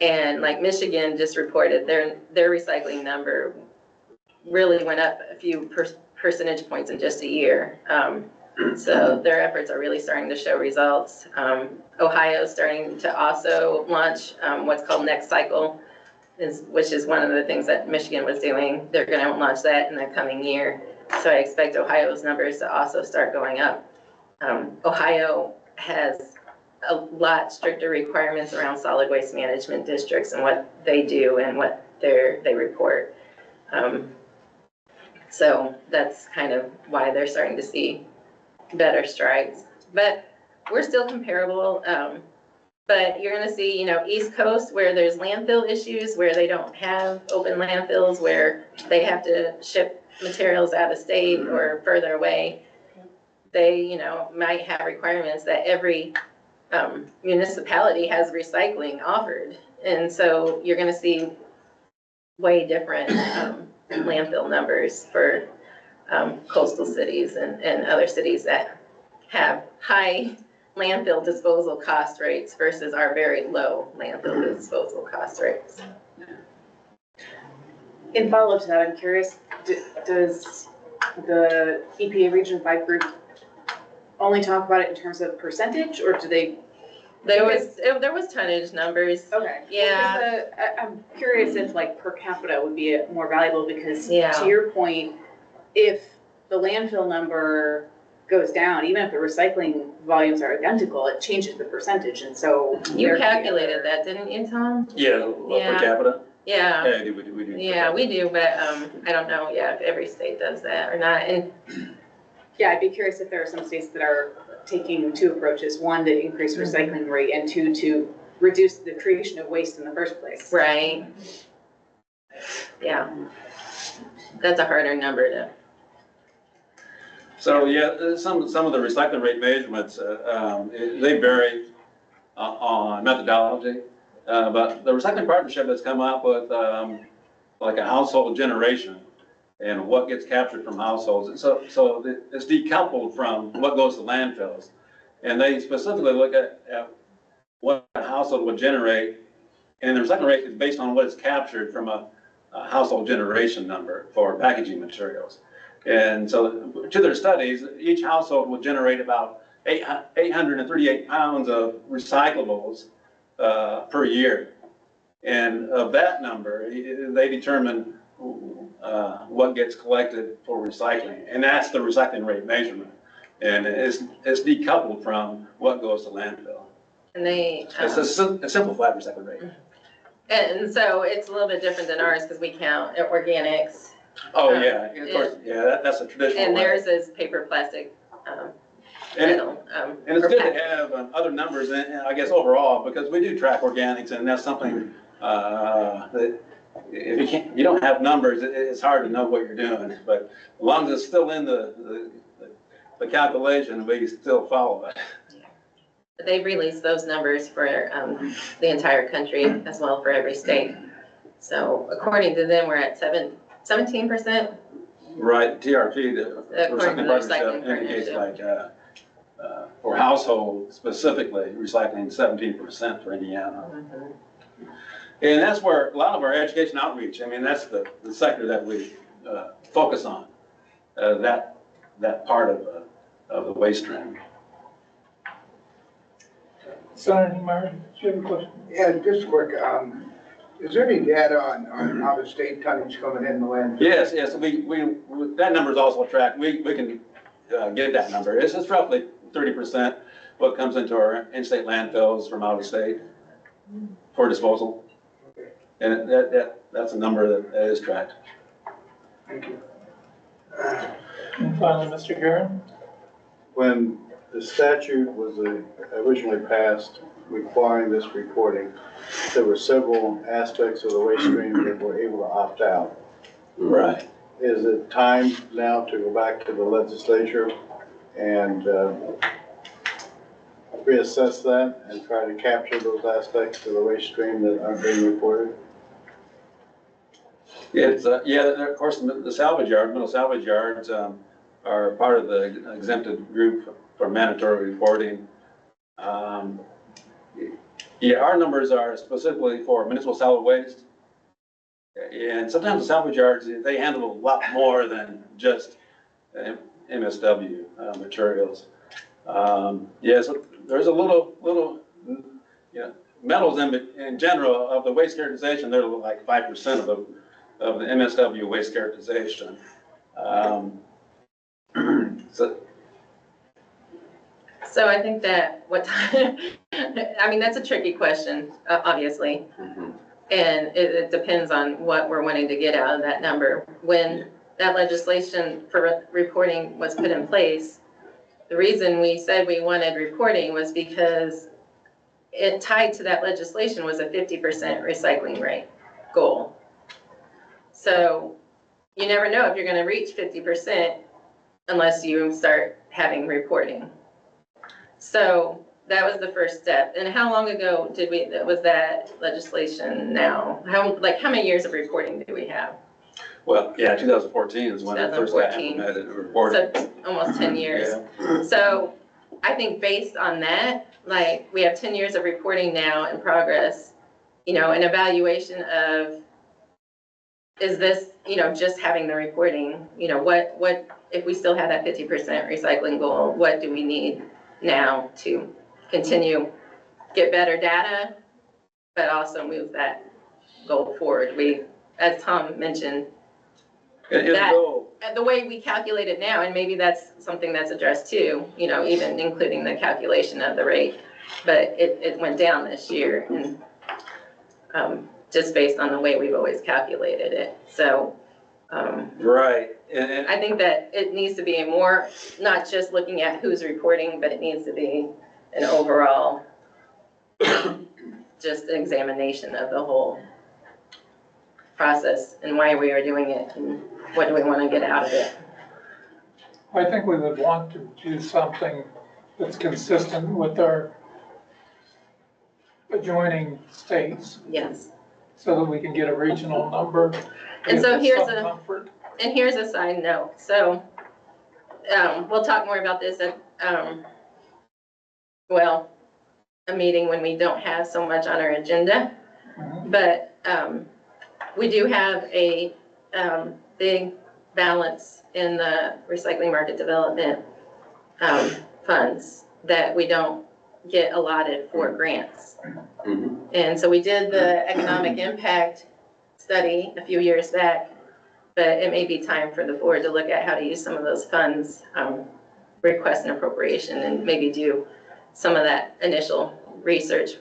And like Michigan just reported, their recycling number really went up a few percentage points in just a year. So their efforts are really starting to show results. Ohio's starting to also launch what's called Next Cycle, which is one of the things that Michigan was doing. They're going to launch that in the coming year. So I expect Ohio's numbers to also start going up. Ohio has a lot stricter requirements around solid waste management districts and what they do and what they report. So that's kind of why they're starting to see better strides. But we're still comparable. But you're going to see, East Coast where there's landfill issues, where they don't have open landfills, where they have to ship materials out of state or further away. They, might have requirements that every municipality has recycling offered. And so you're going to see way different landfill numbers for coastal cities and other cities that have high landfill disposal cost rates versus our very low landfill disposal cost rates. In follow-up to that, I'm curious, does the EPA Region 5 group only talk about it in terms of percentage, or do they? There was tonnage numbers. Okay. Yeah. I'm curious if like per capita would be more valuable because Yeah. to your point, if the landfill number goes down, even if the recycling volumes are identical, it changes the percentage, and so. You calculated that, didn't you, Tom? Yeah, Yeah. per capita. Yeah. Yeah, we do. Yeah, we do, but I don't know, if every state does that or not. And Yeah, I'd be curious if there are some states that are taking two approaches, one to increase recycling rate and two to reduce the creation of waste in the first place. right. Yeah. That's a harder number to. So, yeah, some of the recycling rate measurements, they vary on methodology. But the recycling partnership has come up with like a household generation and what gets captured from households. And so it's decoupled from what goes to landfills. And they specifically look at what a household would generate. And the recycling rate is based on what is captured from a household generation number for packaging materials. And so to their studies, each household will generate about 838 pounds of recyclables per year. And of that number, they determine what gets collected for recycling. And that's the recycling rate measurement. And it's decoupled from what goes to landfill. And they. It's a simplified recycling rate. And so it's a little bit different than ours because we count organics. Oh, yeah, of course, yeah, that's a traditional And way. theirs is paper, plastic, And metal. And it's good to have other numbers, and I guess overall, because we do track organics, and that's something that if you don't have numbers, it's hard to know what you're doing, but as long as it's still in the calculation, we still follow it. They've released those numbers for the entire country as well for every state. So according to them, we're at 17%. Right, TRP, the According to recycling the partnership recycling indicates partnership. like, for household specifically, recycling 17% for Indiana. Mhm. And that's where a lot of our education outreach, I mean, that's the sector that we focus on, that part of the waste stream. Senator Niemeyer, do you have a question? Yeah, just quick, is there any data on out-of-state tonnage coming in the landfill? Yes, we that number is also tracked. We can get that number. It's roughly 30% what comes into our in-state landfills from out of state for disposal. And that's a number that is tracked. Thank you. And finally, Mr. Guerin. When the statute was originally passed requiring this reporting, there were several aspects of the waste stream that were able to opt out. Right. Is it time now to go back to the legislature and reassess that and try to capture those aspects of the waste stream that aren't being reported? It's, of course, the salvage yard, middle salvage yards are part of the exempted group for mandatory reporting. Our numbers are specifically for municipal solid waste. And sometimes the salvage yards, they handle a lot more than just MSW materials. Yes, there's a little, metals in general of the waste characterization, they're like 5% of the MSW waste characterization. So I think that I mean, that's a tricky question, obviously. Mhm. And it depends on what we're wanting to get out of that number. When that legislation for reporting was put in place, the reason we said we wanted reporting was because it tied to that legislation was a 50% recycling rate goal. So you never know if you're going to reach 50% unless you start having reporting. So that was the first step. And how long ago was that legislation now? How many years of reporting do we have? Well, 2014 is when it first got 2014. implemented and reported. So almost 10 years. Yeah. So I think based on that, we have 10 years of reporting now in progress, an evaluation of, is this, just having the reporting, what, if we still have that 50% recycling goal, what do we need now to continue, get better data, but also move that goal forward? As Tom mentioned, the way we calculate it now, and maybe that's something that's addressed too, even including the calculation of the rate, but it went down this year, and just based on the way we've always calculated it. So Right. And I think that it needs to be a more, not just looking at who's reporting, but it needs to be an overall just examination of the whole process and why we are doing it and what do we want to get out of it. I think we would want to do something that's consistent with our adjoining states Yes. so that we can get a regional number. And so Get here's some a- comfort. And here's a side note. So we'll talk more about this at, a meeting when we don't have so much on our agenda. Mhm. But we do have a big balance in the recycling market development funds that we don't get allotted for grants. Mhm. And so we did the economic impact study a few years back, but it may be time for the board to look at how to use some of those funds, request an appropriation and maybe do some of that initial research,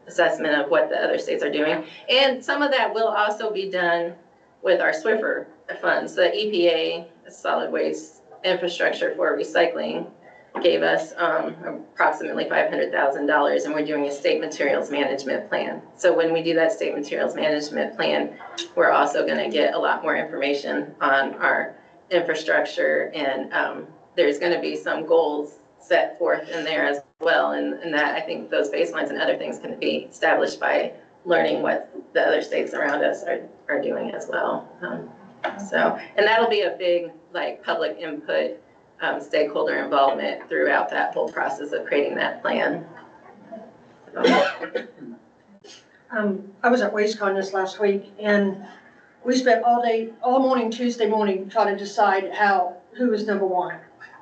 assessment of what the other states are doing. And some of that will also be done with our SWIFR funds, the EPA, Solid Waste Infrastructure for Recycling, gave us approximately $500,000, and we're doing a state materials management plan. So when we do that state materials management plan, we're also going to get a lot more information on our infrastructure, and there's going to be some goals set forth in there as well, and that I think those baselines and other things can be established by learning what the other states around us are doing as well. And that'll be a big like public input, stakeholder involvement throughout that whole process of creating that plan. I was at WasteCon this last week, and we spent all morning Tuesday morning trying to decide who was number one.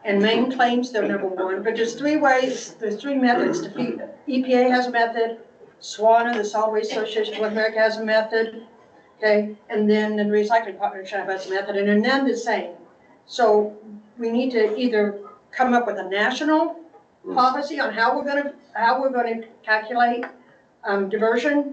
And Maine claims they're number one, but there's three methods to feed. EPA has a method, SWANA, the Solid Waste Association of North America, has a method, okay? And then the Recycling Partnership has a method, and they're none the same. So we need to either come up with a national policy on how we're gonna calculate diversion,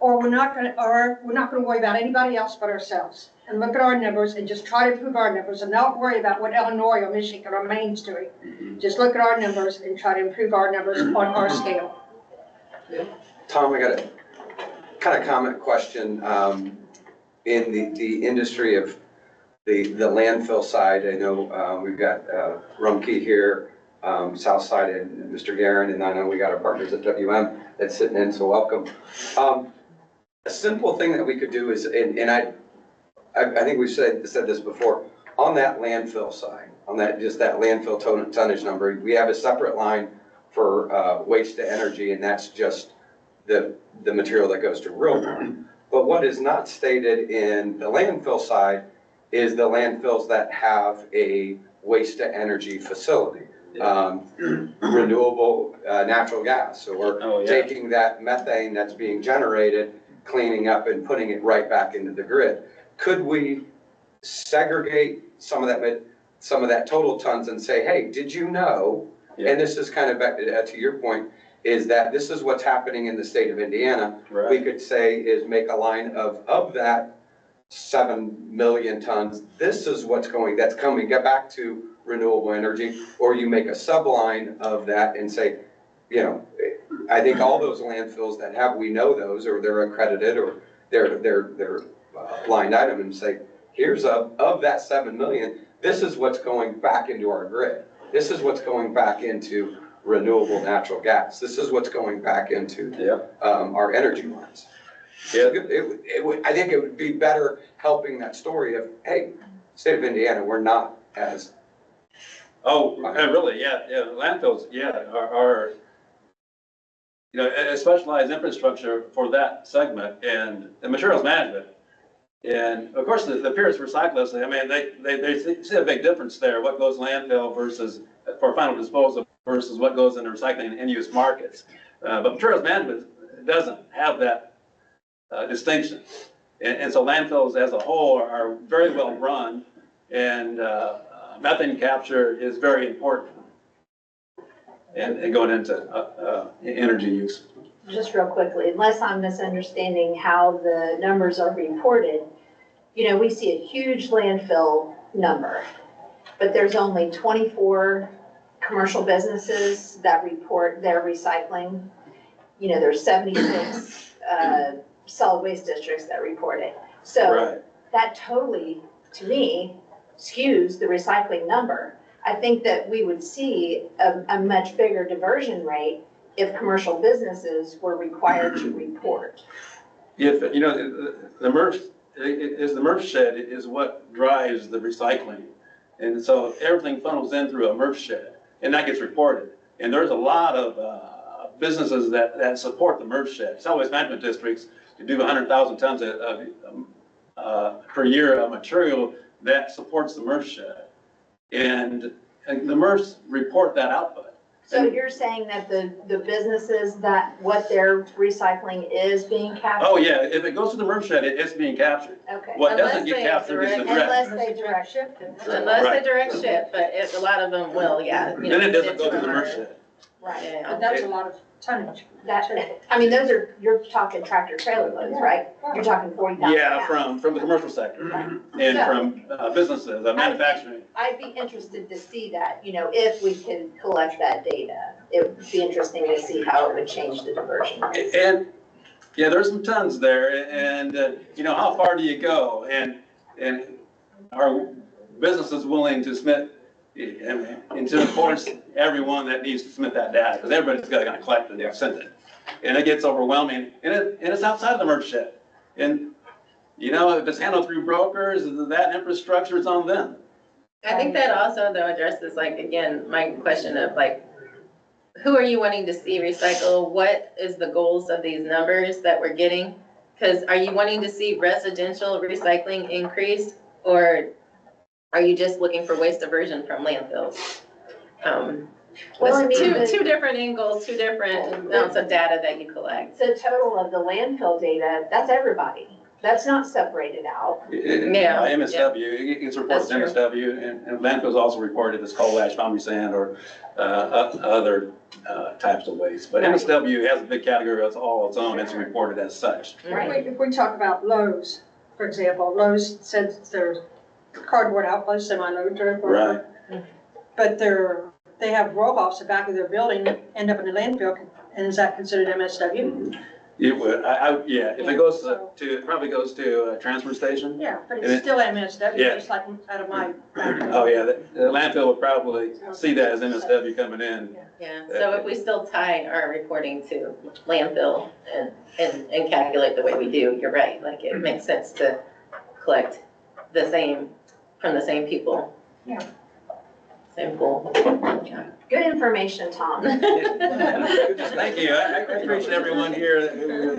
or we're not gonna worry about anybody else but ourselves and look at our numbers and just try to improve our numbers and not worry about what Illinois or Michigan or Maine's doing. Just look at our numbers and try to improve our numbers on our scale. Tom, I got a kind of comment question. In the industry of the landfill side, I know we've got Rumpke here, South Side, and Mr. Guerin, and I know we got our partners at WM that's sitting in, so welcome. A simple thing that we could do is, and I think we've said this before, on that landfill side, on that landfill tonnage number, we have a separate line for waste to energy, and that's just the material that goes to real one. But what is not stated in the landfill side is the landfills that have a waste to energy facility. Renewable natural gas. So we're taking that methane that's being generated, cleaning up and putting it right back into the grid. Could we segregate some of that total tons and say, hey, did you know? Yeah. And this is kind of back to your point, is that this is what's happening in the state of Indiana. Right. We could say is make a line of that 7 million tons. This is what's that's coming, get back to renewable energy, or you make a subline of that and say, you know, I think all those landfills that we know those, or they're accredited, or they're line item, and say, here's of that 7 million, this is what's going back into our grid. This is what's going back into renewable natural gas. This is what's going back into our energy lines. Yeah. I think it would be better helping that story of, hey, state of Indiana, we're not as. Oh, really? Yeah. Landfills, are a specialized infrastructure for that segment, and the materials management. And of course, the Pierce recyclists, I mean, they see a big difference there, what goes landfill versus for final disposal versus what goes into recycling and end-use markets. But materials management doesn't have that distinction. And so landfills as a whole are very well run, and methane capture is very important and going into energy use. Just real quickly, unless I'm misunderstanding how the numbers are reported, we see a huge landfill number, but there's only 24 commercial businesses that report their recycling. There's 76 solid waste districts that report it. So that totally, to me, skews the recycling number. I think that we would see a much bigger diversion rate if commercial businesses were required to report. If, the MRF shed is what drives the recycling. And so everything funnels in through a MRF shed, and that gets reported. And there's a lot of businesses that support the MRF shed. Solid waste management districts do 100,000 tons per year of material that supports the MRF shed. And the MRFs report that output. So you're saying that the businesses that what their recycling is being captured? Oh, yeah. If it goes to the MRF shed, it's being captured. Okay. What doesn't get captured is the direct. Unless they direct ship. Unless they direct ship, but a lot of them will, yeah. Then it doesn't go to the MRF shed. Right. Yeah. But that's a lot of tonnage. That, I mean, those are, you're talking tractor trailer loads, right? You're talking 40,000 Yeah, pounds. from the commercial sector and from businesses, manufacturing. I'd be interested to see that, you know, if we can collect that data. It would be interesting to see how it would change the diversion rate. And, yeah, there's some tons there, and, you know, how far do you go? And are businesses willing to submit, and to enforce everyone that needs to submit that data? Because everybody's got to collect it and send it. And it gets overwhelming, and it's outside of the merge shed. And, you know, if it's handled through brokers, that infrastructure is on them. I think that also though addresses like, again, my question of like, who are you wanting to see recycle? What is the goals of these numbers that we're getting? Because are you wanting to see residential recycling increase, or are you just looking for waste diversion from landfills? Well, I mean, Two different angles, two different amounts of data that you collect. The total of the landfill data, that's everybody. That's not separated out. Yeah. MSW, it's reported to MSW, and landfills also reported as coal ash, boundary sand, or other types of waste. But MSW has a big category that's all its own, it's reported as such. If we talk about Lowe's, for example, Lowe's says their cardboard outpost, semi-load, Right. but they have roll-offs the back of their building, end up in the landfill, and is that considered MSW? It would, yeah, if it goes it probably goes to a transfer station. Yeah, but And it's still MSW, Yeah. just like out of my. Oh, yeah, the landfill would probably see that as MSW coming in. Yeah, so if we still tie our reporting to landfill and calculate the way we do, you're right, like it makes sense to collect the same, from the same people. Yeah. Same pool. Yeah. Good information, Tom. Thank you, I appreciate everyone here who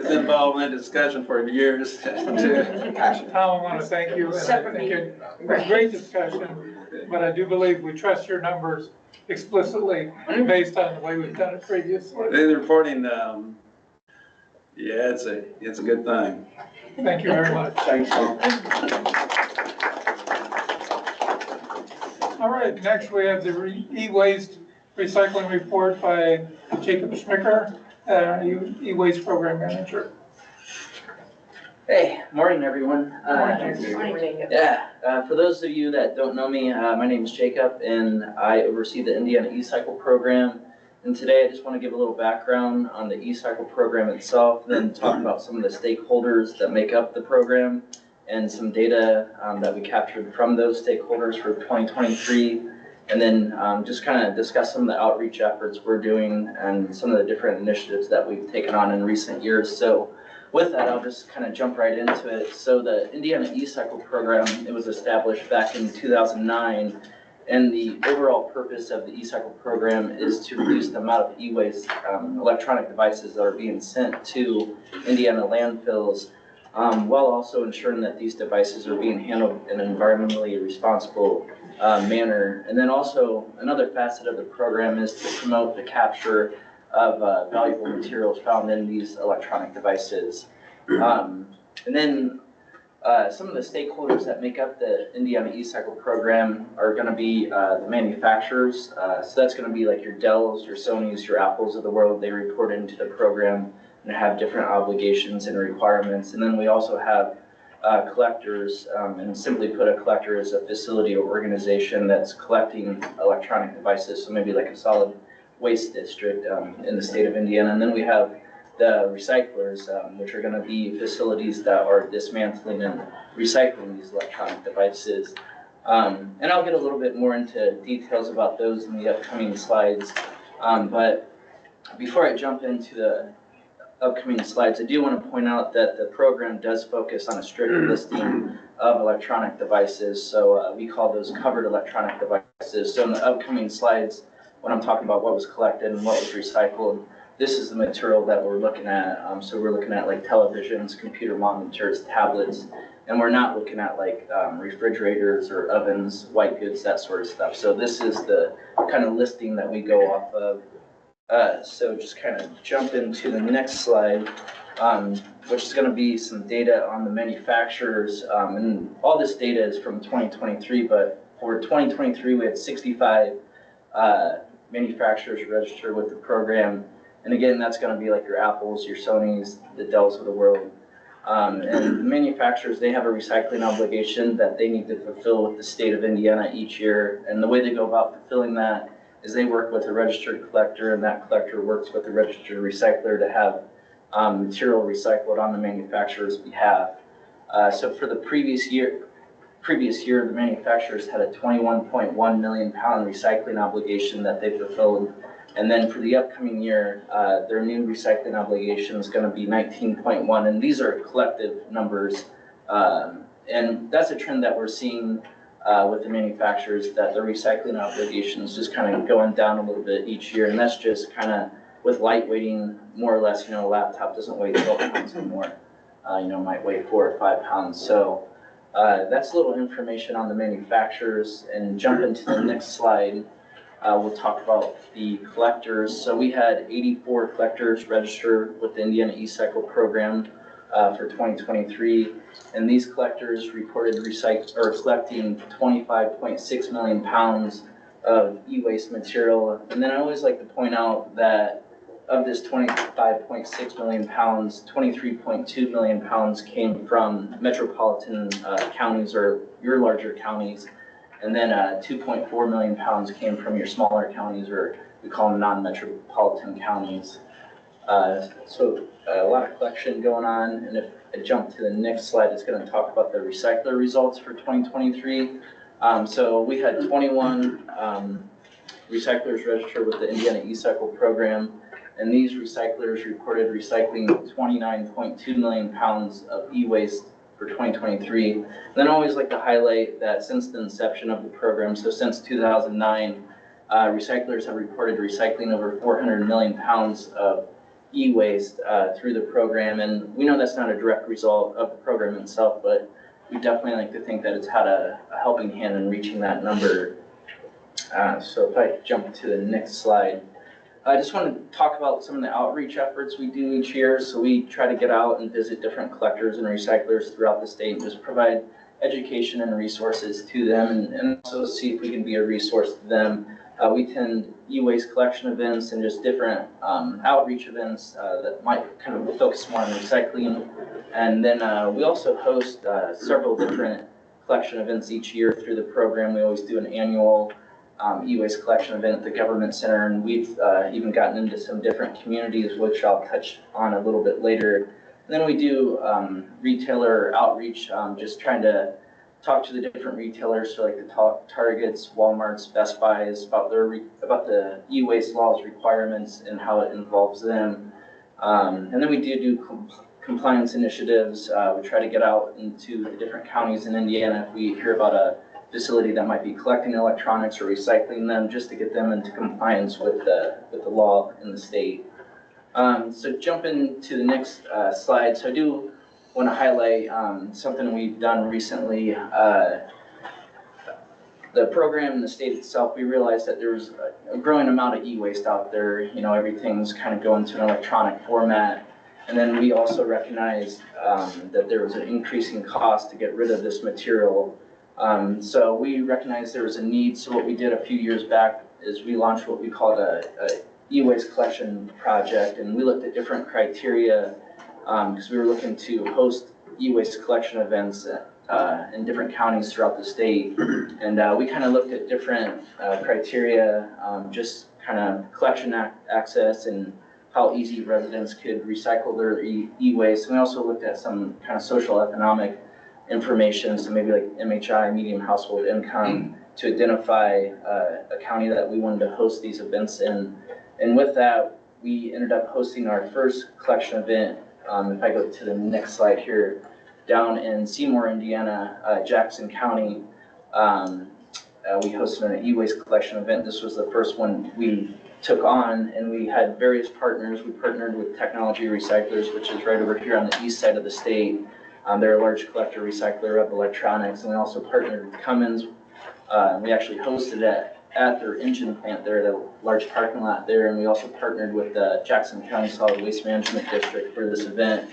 is involved in the discussion for years. Tom, I want to thank you, and I think it was a great discussion, but I do believe we trust your numbers explicitly based on the way we've done it previously. The reporting, yeah, it's a good thing. Thank you very much. Thanks, Tom. All right, next we have the e-waste recycling report by Jacob Schmicker, e-waste program manager. Hey, morning, everyone. Morning. Yeah, for those of you that don't know me, my name is Jacob, and I oversee the Indiana eCycle program. And today I just want to give a little background on the eCycle program itself, then talk about some of the stakeholders that make up the program, and some data that we captured from those stakeholders for 2023, and then just kind of discuss some of the outreach efforts we're doing and some of the different initiatives that we've taken on in recent years. So with that, I'll just kind of jump right into it. So the Indiana eCycle program, it was established back in 2009, and the overall purpose of the eCycle program is to reduce the amount of e-waste electronic devices that are being sent to Indiana landfills, while also ensuring that these devices are being handled in an environmentally responsible manner. And then also another facet of the program is to promote the capture of valuable materials found in these electronic devices. And then some of the stakeholders that make up the Indiana eCycle program are going to be the manufacturers. So that's going to be like your Dells, your Sonys, your Apples of the world. They report into the program and have different obligations and requirements. And then we also have collectors, and simply put, a collector is a facility or organization that's collecting electronic devices, so maybe like a solid waste district in the state of Indiana. And then we have the recyclers, which are going to be facilities that are dismantling and recycling these electronic devices. And I'll get a little bit more into details about those in the upcoming slides. But before I jump into the upcoming slides, I do want to point out that the program does focus on a strict listing of electronic devices. So we call those covered electronic devices. So in the upcoming slides, when I'm talking about what was collected and what was recycled, this is the material that we're looking at. So we're looking at like televisions, computer monitors, tablets, and we're not looking at like refrigerators or ovens, white goods, that sort of stuff. So this is the kind of listing that we go off of. So just kind of jump into the next slide, which is going to be some data on the manufacturers. And all this data is from 2023, but for 2023, we had 65 manufacturers register with the program. And again, that's gonna be like your Apples, your Sonys, the Dells of the world. And the manufacturers, they have a recycling obligation that they need to fulfill with the state of Indiana each year. And the way they go about fulfilling that is they work with a registered collector, and that collector works with a registered recycler to have material recycled on the manufacturer's behalf. So for the previous year, the manufacturers had a 21.1 million pound recycling obligation that they fulfilled. And then for the upcoming year, their new recycling obligation is going to be 19.1, and these are collective numbers. And that's a trend that we're seeing with the manufacturers, that their recycling obligation is just kind of going down a little bit each year. And that's just kind of with light weighting, more or less, a laptop doesn't weigh 12 pounds anymore. Might weigh 4 or 5 pounds. So that's a little information on the manufacturers. And jump into the next slide. We'll talk about the collectors. So we had 84 collectors register with the Indiana E-Cycle program for 2023. And these collectors reported collecting 25.6 million pounds of e-waste material. And then I always like to point out that of this 25.6 million pounds, 23.2 million pounds came from metropolitan counties, or your larger counties. And then 2.4 million pounds came from your smaller counties, or we call them non-metropolitan counties. So a lot of collection going on. And if I jump to the next slide, it's going to talk about the recycler results for 2023. So we had 21 recyclers register with the Indiana E-Cycle program. And these recyclers reported recycling 29.2 million pounds of e-waste for 2023. And then I always like to highlight that since the inception of the program, so since 2009, recyclers have reported recycling over 400 million pounds of e-waste through the program. And we know that's not a direct result of the program itself, but we definitely like to think that it's had a helping hand in reaching that number. So if I jump to the next slide. I just want to talk about some of the outreach efforts we do each year. So we try to get out and visit different collectors and recyclers throughout the state and just provide education and resources to them, and also see if we can be a resource to them. We attend e-waste collection events and just different outreach events that might kind of focus more on recycling. And then we also host several different collection events each year through the program. We always do an annual e-waste collection event at the government center, and we've even gotten into some different communities, which I'll touch on a little bit later. And then we do retailer outreach, just trying to talk to the different retailers, so like the Targets, Walmarts, Best Buys, about the e-waste laws requirements and how it involves them. And then we do compliance initiatives. We try to get out into the different counties in Indiana if we hear about a facility that might be collecting electronics or recycling them, just to get them into compliance with the law in the state. So jumping to the next slide. So I do want to highlight something we've done recently. The program in the state itself, we realized that there's a growing amount of e-waste out there. Everything's kind of going to an electronic format. And then we also recognized that there was an increasing cost to get rid of this material. So we recognized there was a need. So what we did a few years back is we launched what we called a e-waste collection project, and we looked at different criteria because we were looking to host e-waste collection events in different counties throughout the state. And we kind of looked at different criteria, just kind of collection access and how easy residents could recycle their e-waste. And we also looked at some kind of social economic information, so maybe like MHI, medium household income, to identify a county that we wanted to host these events in. And with that, we ended up hosting our first collection event, if I go to the next slide here, down in Seymour, Indiana, Jackson County. We hosted an e-waste collection event. This was the first one we took on, and we had various partners. We partnered with Technology Recyclers, which is right over here on the east side of the state. They're a large collector recycler of electronics, and we also partnered with Cummins. We actually hosted it at their engine plant there, at a large parking lot there, and we also partnered with the Jackson County Solid Waste Management District for this event.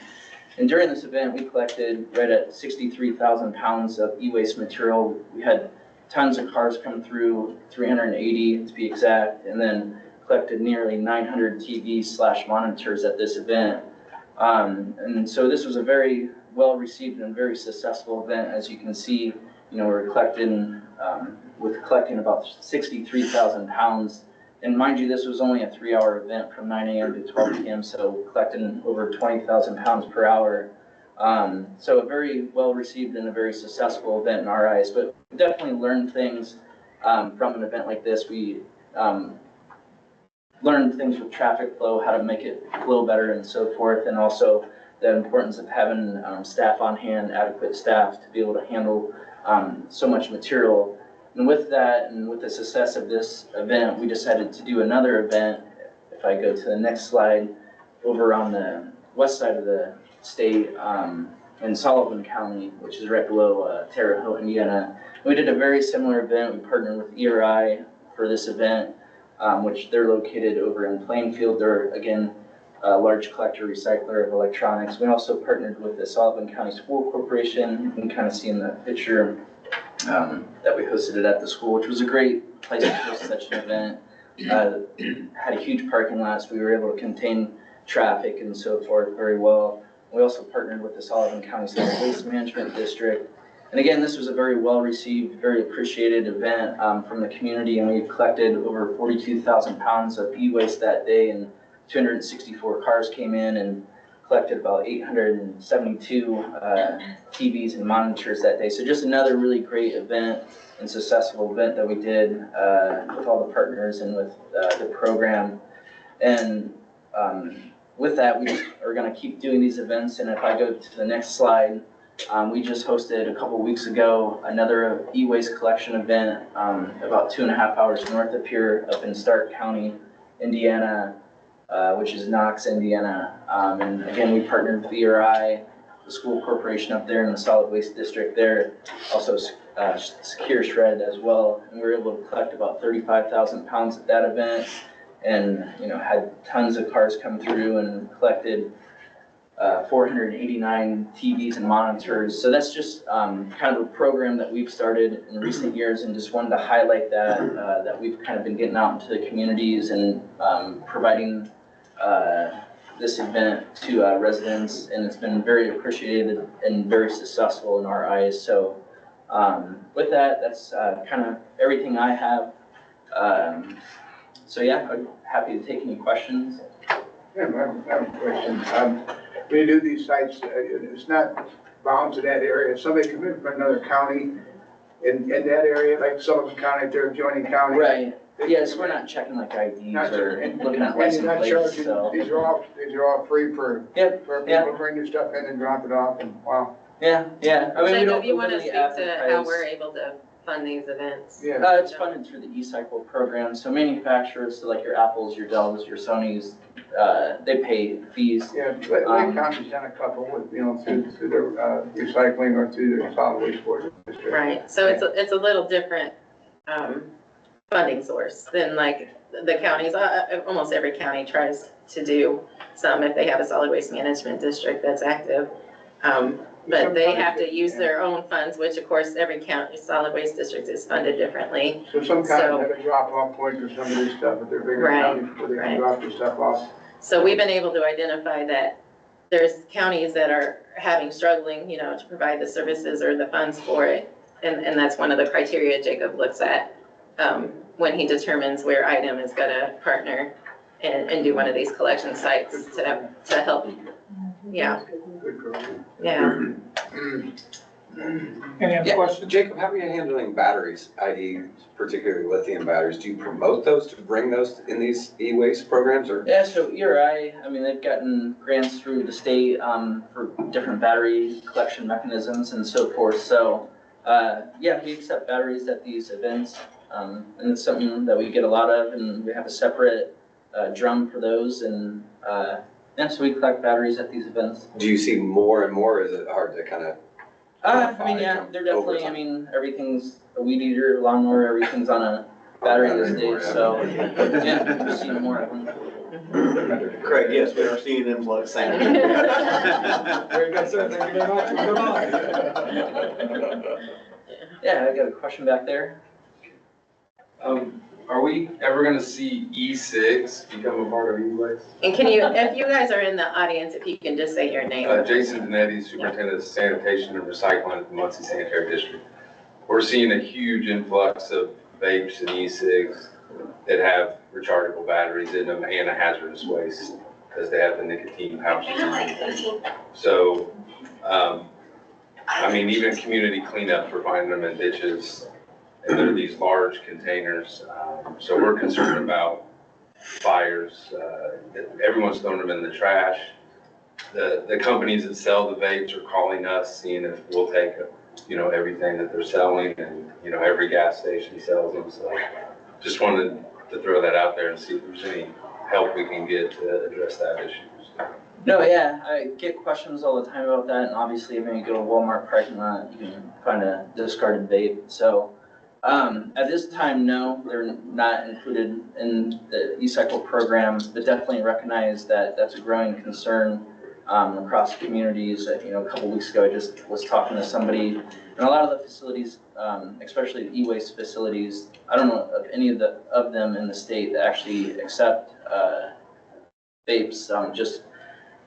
And during this event, we collected right at 63,000 pounds of e-waste material. We had tons of cars come through, 380 to be exact, and then collected nearly 900 TVs/monitors at this event. And so this was a very well-received and very successful event. As you can see, we're collecting about 63,000 pounds. And mind you, this was only a 3-hour event from 9 a.m. to 12 p.m., so collecting over 20,000 pounds per hour. So a very well-received and a very successful event in our eyes, but we definitely learned things from an event like this. We learned things with traffic flow, how to make it flow better and so forth, and also the importance of having staff on hand, adequate staff to be able to handle so much material. And with that, and with the success of this event, we decided to do another event. If I go to the next slide, over on the west side of the state, in Sullivan County, which is right below Terre Haute, Indiana. We did a very similar event. We partnered with ERI for this event, which they're located over in Plainfield. They're, again, a large collector recycler of electronics. We also partnered with the Sullivan County School Corporation. You can kind of see in the picture that we hosted it at the school, which was a great place to host such an event. Had a huge parking lot, so we were able to contain traffic and so forth very well. We also partnered with the Sullivan County Solid Waste Management District. And again, this was a very well-received, very appreciated event from the community, and we collected over 42,000 pounds of e-waste that day, and 264 cars came in and collected about 872 TVs and monitors that day. So just another really great event and successful event that we did with all the partners and with the program. And with that, we just are going to keep doing these events. And if I go to the next slide, we just hosted a couple weeks ago another e-waste collection event about 2.5 hours north of here, up in Stark County, Indiana, which is Knox, Indiana. And again, we partnered with ERI, the school corporation up there in the solid waste district there, also Secure Shred as well. And we were able to collect about 35,000 pounds at that event, and had tons of cars come through and collected 489 TVs and monitors. So that's just kind of a program that we've started in recent years, and just wanted to highlight that that we've kind of been getting out into the communities and providing this event to residents, and it's been very appreciated and very successful in our eyes. So with that, that's kind of everything I have. So yeah, I'm happy to take any questions. Yeah, I have a question. When you do these sites, it's not bound to that area. If somebody comes in from another county in that area, like Sullivan County, if they're adjoining county. Right. Yes, we're not checking like IDs or looking at And license you're not plates, charging, so. these are all free for people to bring their stuff in and drop it off, and wow. Yeah. I mean, we Jacob, don't you want to really speak to how advertise. we're able to fund these events? Yeah. It's funded through the e-cycle program. So manufacturers, so like your Apples, your Dells, your Sonys, they pay fees. Yeah, Lake County's done a couple with, through their recycling or through their solid waste board district. Right, so it's a little different funding source than like the counties. Almost every county tries to do some if they have a solid waste management district that's active. But they have to use their own funds, which of course every county solid waste district is funded differently. So some counties have a drop-off point for some of this stuff, but they're bigger counties where they can drop their stuff off. So we've been able to identify that there's counties that are struggling, to provide the services or the funds for it. And that's one of the criteria Jacob looks at when he determines where IDEM is gonna partner and do one of these collection sites to help. Yeah. Yeah. Any other questions? Jacob, how are you handling batteries, i.e. particularly lithium batteries? Do you promote those to bring those in these e-waste programs, or? Yeah, so ERI, they've gotten grants through the state for different battery collection mechanisms and so forth. So yeah, we accept batteries at these events, and it's something that we get a lot of, and we have a separate drum for those, and so we collect batteries at these events. Do you see more and more, or is it hard to kind of? Yeah, they're definitely, everything's a weed eater, lawnmower, everything's on a battery these days, so, yeah, we're seeing more of them. Craig, yes, we are seeing influx. Very good, sir. Thank you very much. Come on. Yeah, I got a question back there. Are we ever gonna see E6 become a part of E-Waste? And can you, if you guys are in the audience, if you can just say your name. Jason Denetti, Superintendent of Sanitation and Recycling at the Muncie Sanitary District. We're seeing a huge influx of vapes and e-cigs that have rechargeable batteries in them and a hazardous waste because they have the nicotine pouches in them. So, I mean, even community cleanups, we're finding them in ditches, and they're these large containers. So we're concerned about fires. Everyone's throwing them in the trash. The companies that sell the vapes are calling us, seeing if we'll take, everything that they're selling, and, every gas station sells them. So just wanted to throw that out there and see if there's any help we can get to address that issue. No, yeah, I get questions all the time about that, and obviously when you go to Walmart parking lot, you can find a discarded vape. So at this time, no, they're not included in the e-cycle program, but definitely recognize that that's a growing concern across communities. A couple weeks ago, I just was talking to somebody, and a lot of the facilities, especially the e-waste facilities, I don't know of any of them in the state that actually accept vapes, just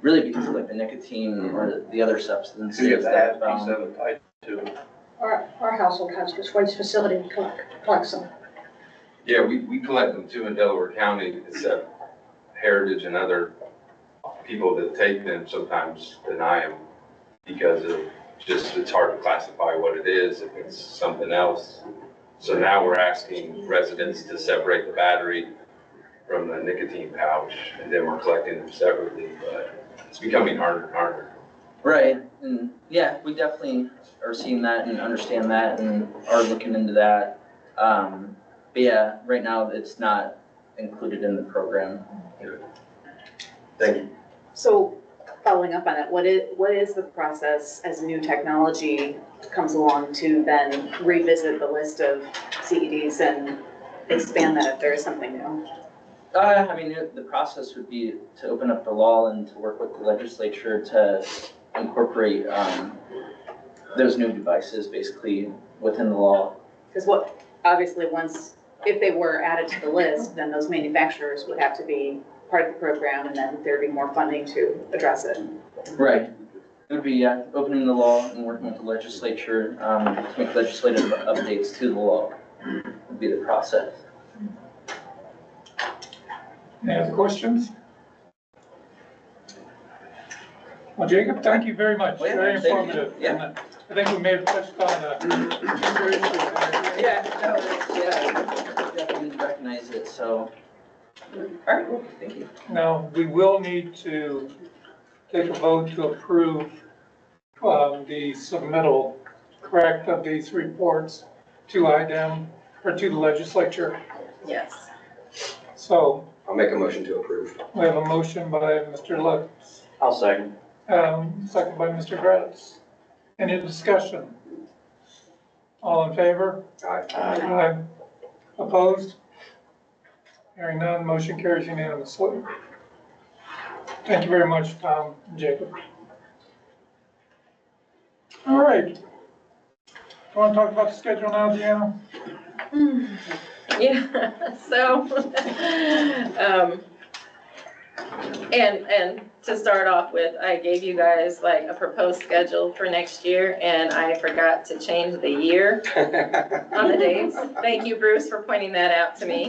really because of like the nicotine or the other substances. Yeah, that that, piece of it tied to it. Our household has this waste facility collects them. Yeah, we collect them too in Delaware County, except Heritage and other people that take them sometimes deny them because of just, it's hard to classify what it is if it's something else. So now we're asking residents to separate the battery from the nicotine pouch, and then we're collecting them separately, but it's becoming harder and harder. Right, and yeah, we definitely are seeing that and understand that and are looking into that. But yeah, right now it's not included in the program. Thank you. So following up on it, what is the process as new technology comes along to then revisit the list of CEDs and expand that if there is something new? I mean, the process would be to open up the law and to work with the legislature to incorporate those new devices basically within the law. Because obviously if they were added to the list, then those manufacturers would have to be part of the program, and then there'd be more funding to address it. Right. It would be opening the law and working with the legislature to make legislative updates to the law would be the process. Any other questions? Well, Jacob, thank you very much. Well, Very thank you. informative. Yeah. And I think we may have touched on bigger issues there. Yeah, definitely recognize it, so. All right, cool, thank you. Now, we will need to take a vote to approve the submittal, correct, of these reports to IDEM or to the legislature. Yes. So I'll make a motion to approve. we have a motion by Mr. Lutz, I'll second. second by Mr. Gratz. Any discussion? All in favor? Aye. Aye. Opposed? Hearing none, motion carries unanimously. Thank you very much, Tom and Jacob. All right. You want to talk about the schedule now, Deanna? Yeah, so, and to start off with, I gave you guys like a proposed schedule for next year, and I forgot to change the year on the dates. Thank you, Bruce, for pointing that out to me.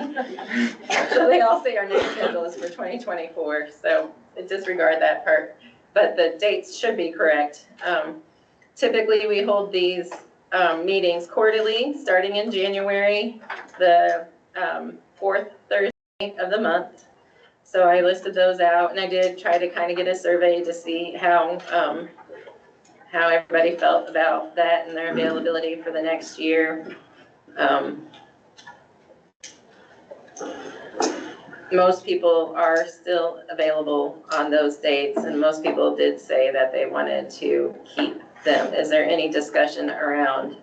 So they all say our next schedule is for 2024, so disregard that part. But the dates should be correct. Typically, we hold these meetings quarterly, starting in January, the fourth Thursday of the month. So I listed those out, and I did try to kind of get a survey to see how everybody felt about that and their availability for the next year. Most people are still available on those dates, and most people did say that they wanted to keep them. Is there any discussion around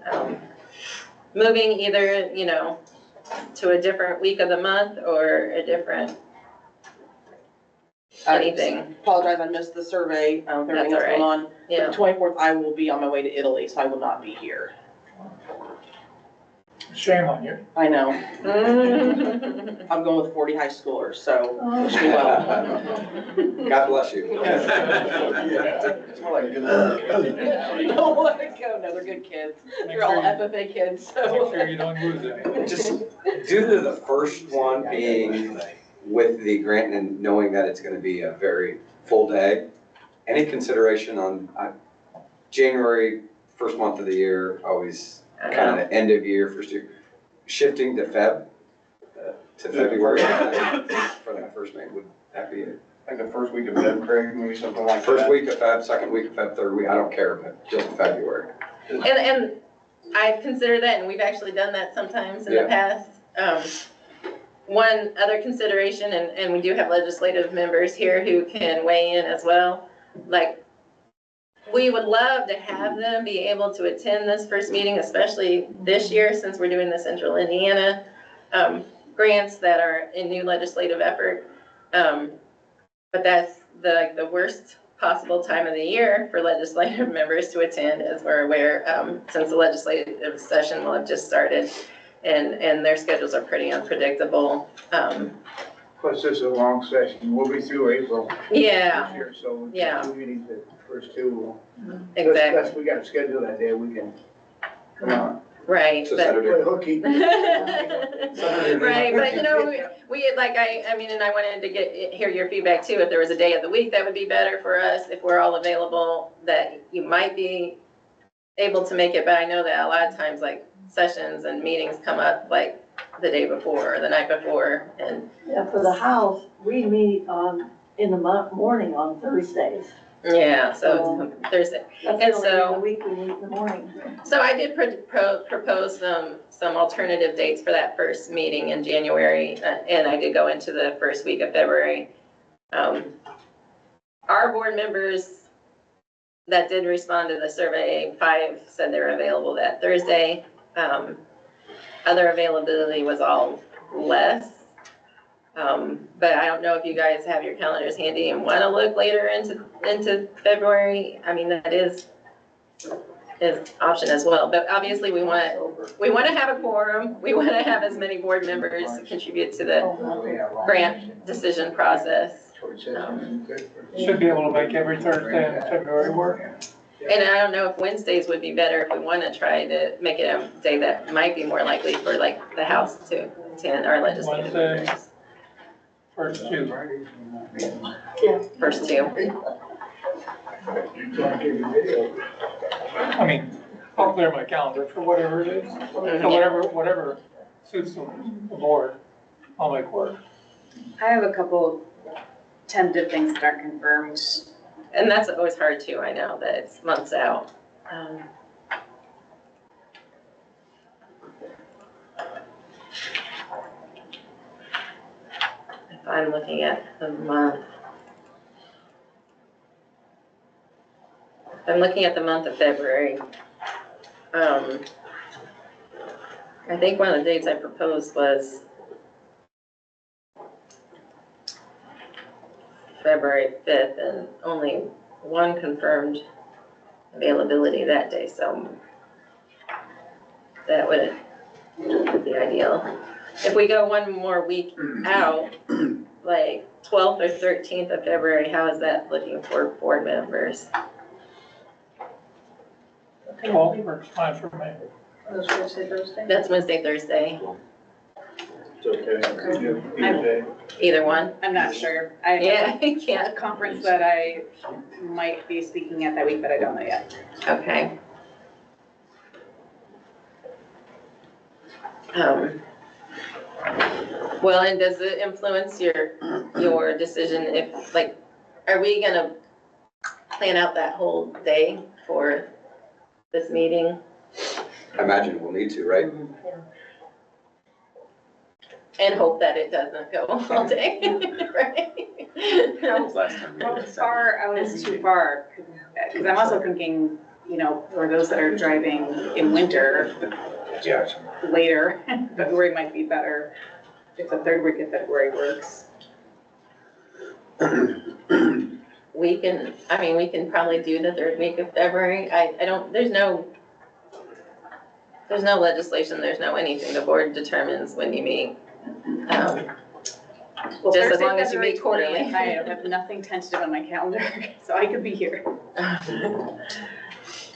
moving either, to a different week of the month or a different anything? Apologize, I missed the survey, everything That's else all going on. Yeah. The 24th, I will be on my way to Italy, so I will not be here. Shame on you. I know. I'm going with 40 high schoolers, so wish me well. God bless you. It's more like a good. You don't want to go, no, they're good kids. They're all FFA kids, Make so. sure you don't lose it. Just due to the first one being with the grant and knowing that it's gonna be a very full day, any consideration on January, first month of the year, always kind of end of year, first year, shifting to February for that first meeting, would that be it? Like the first week of Feb, Craig, maybe something like that. First week of Feb, second week of Feb, third week, I don't care, but just February. And I've considered that, and we've actually done that sometimes in the past. One other consideration, and we do have legislative members here who can weigh in as well, like, we would love to have them be able to attend this first meeting, especially this year, since we're doing the Central Indiana grants that are in new legislative effort. But that's the worst possible time of the year for legislative members to attend, as we're aware, since the legislative session will have just started, and their schedules are pretty unpredictable. Plus, this is a long session. We'll be through April. Yeah. This year, so Yeah. two meetings, the first two. Exactly. Unless we got a schedule that day, we can come on. Right. So but- Saturday. Play hooky. Right, but you know, we like, I mean, and I wanted to hear your feedback too, if there was a day of the week that would be better for us, if we're all available, that you might be able to make it, but I know that a lot of times, like, sessions and meetings come up like the day before or the night before, and Yeah, for the house, we meet in the morning on Thursdays. yeah, so it's Thursday. That's And the only day so- of the week we meet in the morning. So I did propose some alternative dates for that first meeting in January, and I did go into the first week of February. Our board members that did respond to the survey, 5 said they were available that Thursday. Other availability was all less. But I don't know if you guys have your calendars handy and want to look later into February. I mean, that is option as well, but obviously we want to have a quorum. We want to have as many board members contribute to the grant decision process. Should be able to make every Thursday in February work. And I don't know if Wednesdays would be better if we want to try to make it a day that might be more likely for like the House to attend our legislative Wednesday. meetings. First two. First two. I mean, I'll clear my calendar for whatever it is. So whatever suits the board, I'll make work. I have a couple tentative things that aren't confirmed. And that's always hard too, I know, that it's months out. If I'm looking at the month. I'm looking at the month of February. I think one of the dates I proposed was February 5th, and only one confirmed availability that day, so that would be ideal. If we go one more week out, like 12th or 13th of February, how is that looking for board members? 12 works fine for me. Those Wednesday, Thursday? That's Wednesday, Thursday, It's okay. either one. I'm not sure. I Yeah, have I a can't, conference that I might be speaking at that week, but I don't know yet. okay. Well, and does it influence your decision if, like, are we gonna plan out that whole day for this meeting? I imagine we'll need to, right? And hope that it doesn't go all day, right? Last time we How did it. far out is too far? Because I'm also thinking, for those that are driving in winter, later, February might be better, if the third week of February works. We can probably do the third week of February. I don't, there's no There's no legislation, there's no anything. The board determines when you meet. Well, Just as Thursday, long as you February meet quarterly. 20th, I have nothing tentative on my calendar, so I could be here.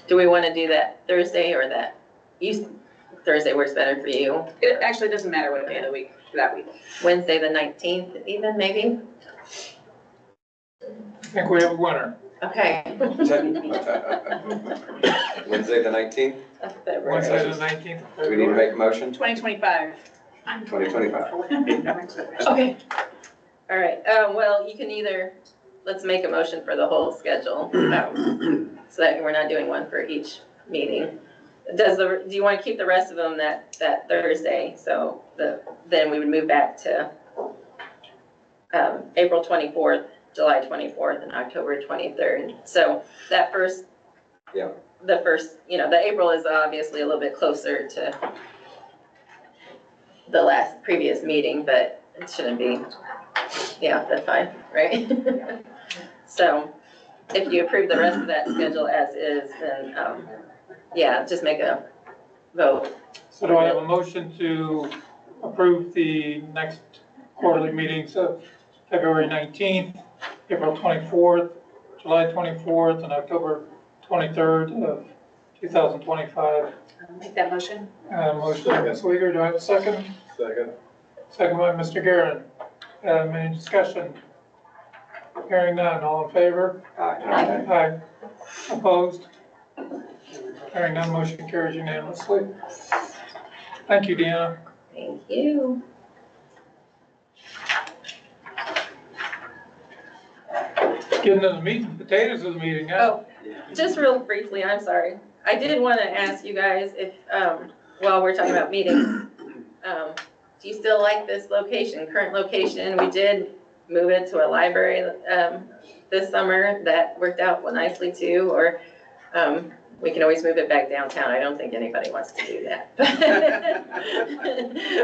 Do we want to do that Thursday or that, Thursday works better for you? It actually doesn't matter what day of the week, that week. Wednesday, the 19th even, maybe? I think we have a winner. Okay. Wednesday, the 19th? Of February. Wednesday, the 19th of Do we need to February. make a motion? 2025. 2025. Okay. All right, well, you can either, let's make a motion for the whole schedule, so that we're not doing one for each meeting. Do you want to keep the rest of them that Thursday? So then we would move back to April 24th, July 24th, and October 23rd. So that first, Yeah. the first, the April is obviously a little bit closer to the previous meeting, but it shouldn't be. Yeah, that's fine, right? So if you approve the rest of that schedule as is, then, yeah, just make a vote. So do I have a motion to approve the next quarterly meetings of February 19th, April 24th, July 24th, and October 23rd of 2025? I'll make that motion. Motion by Ms. Uyghur, do I have a second? Second. Second by Mr. Guerin. Any discussion? Hearing none, all in favor? Aye. Aye. Opposed? Hearing none, motion carries unanimously. Thank you, Deanna. Thank you. Getting to the meat and potatoes of the meeting, huh? Oh, just real briefly, I'm sorry. I did want to ask you guys if, while we're talking about meetings, do you still like this location, current location? We did move it to a library this summer. That worked out nicely too, or we can always move it back downtown. I don't think anybody wants to do that.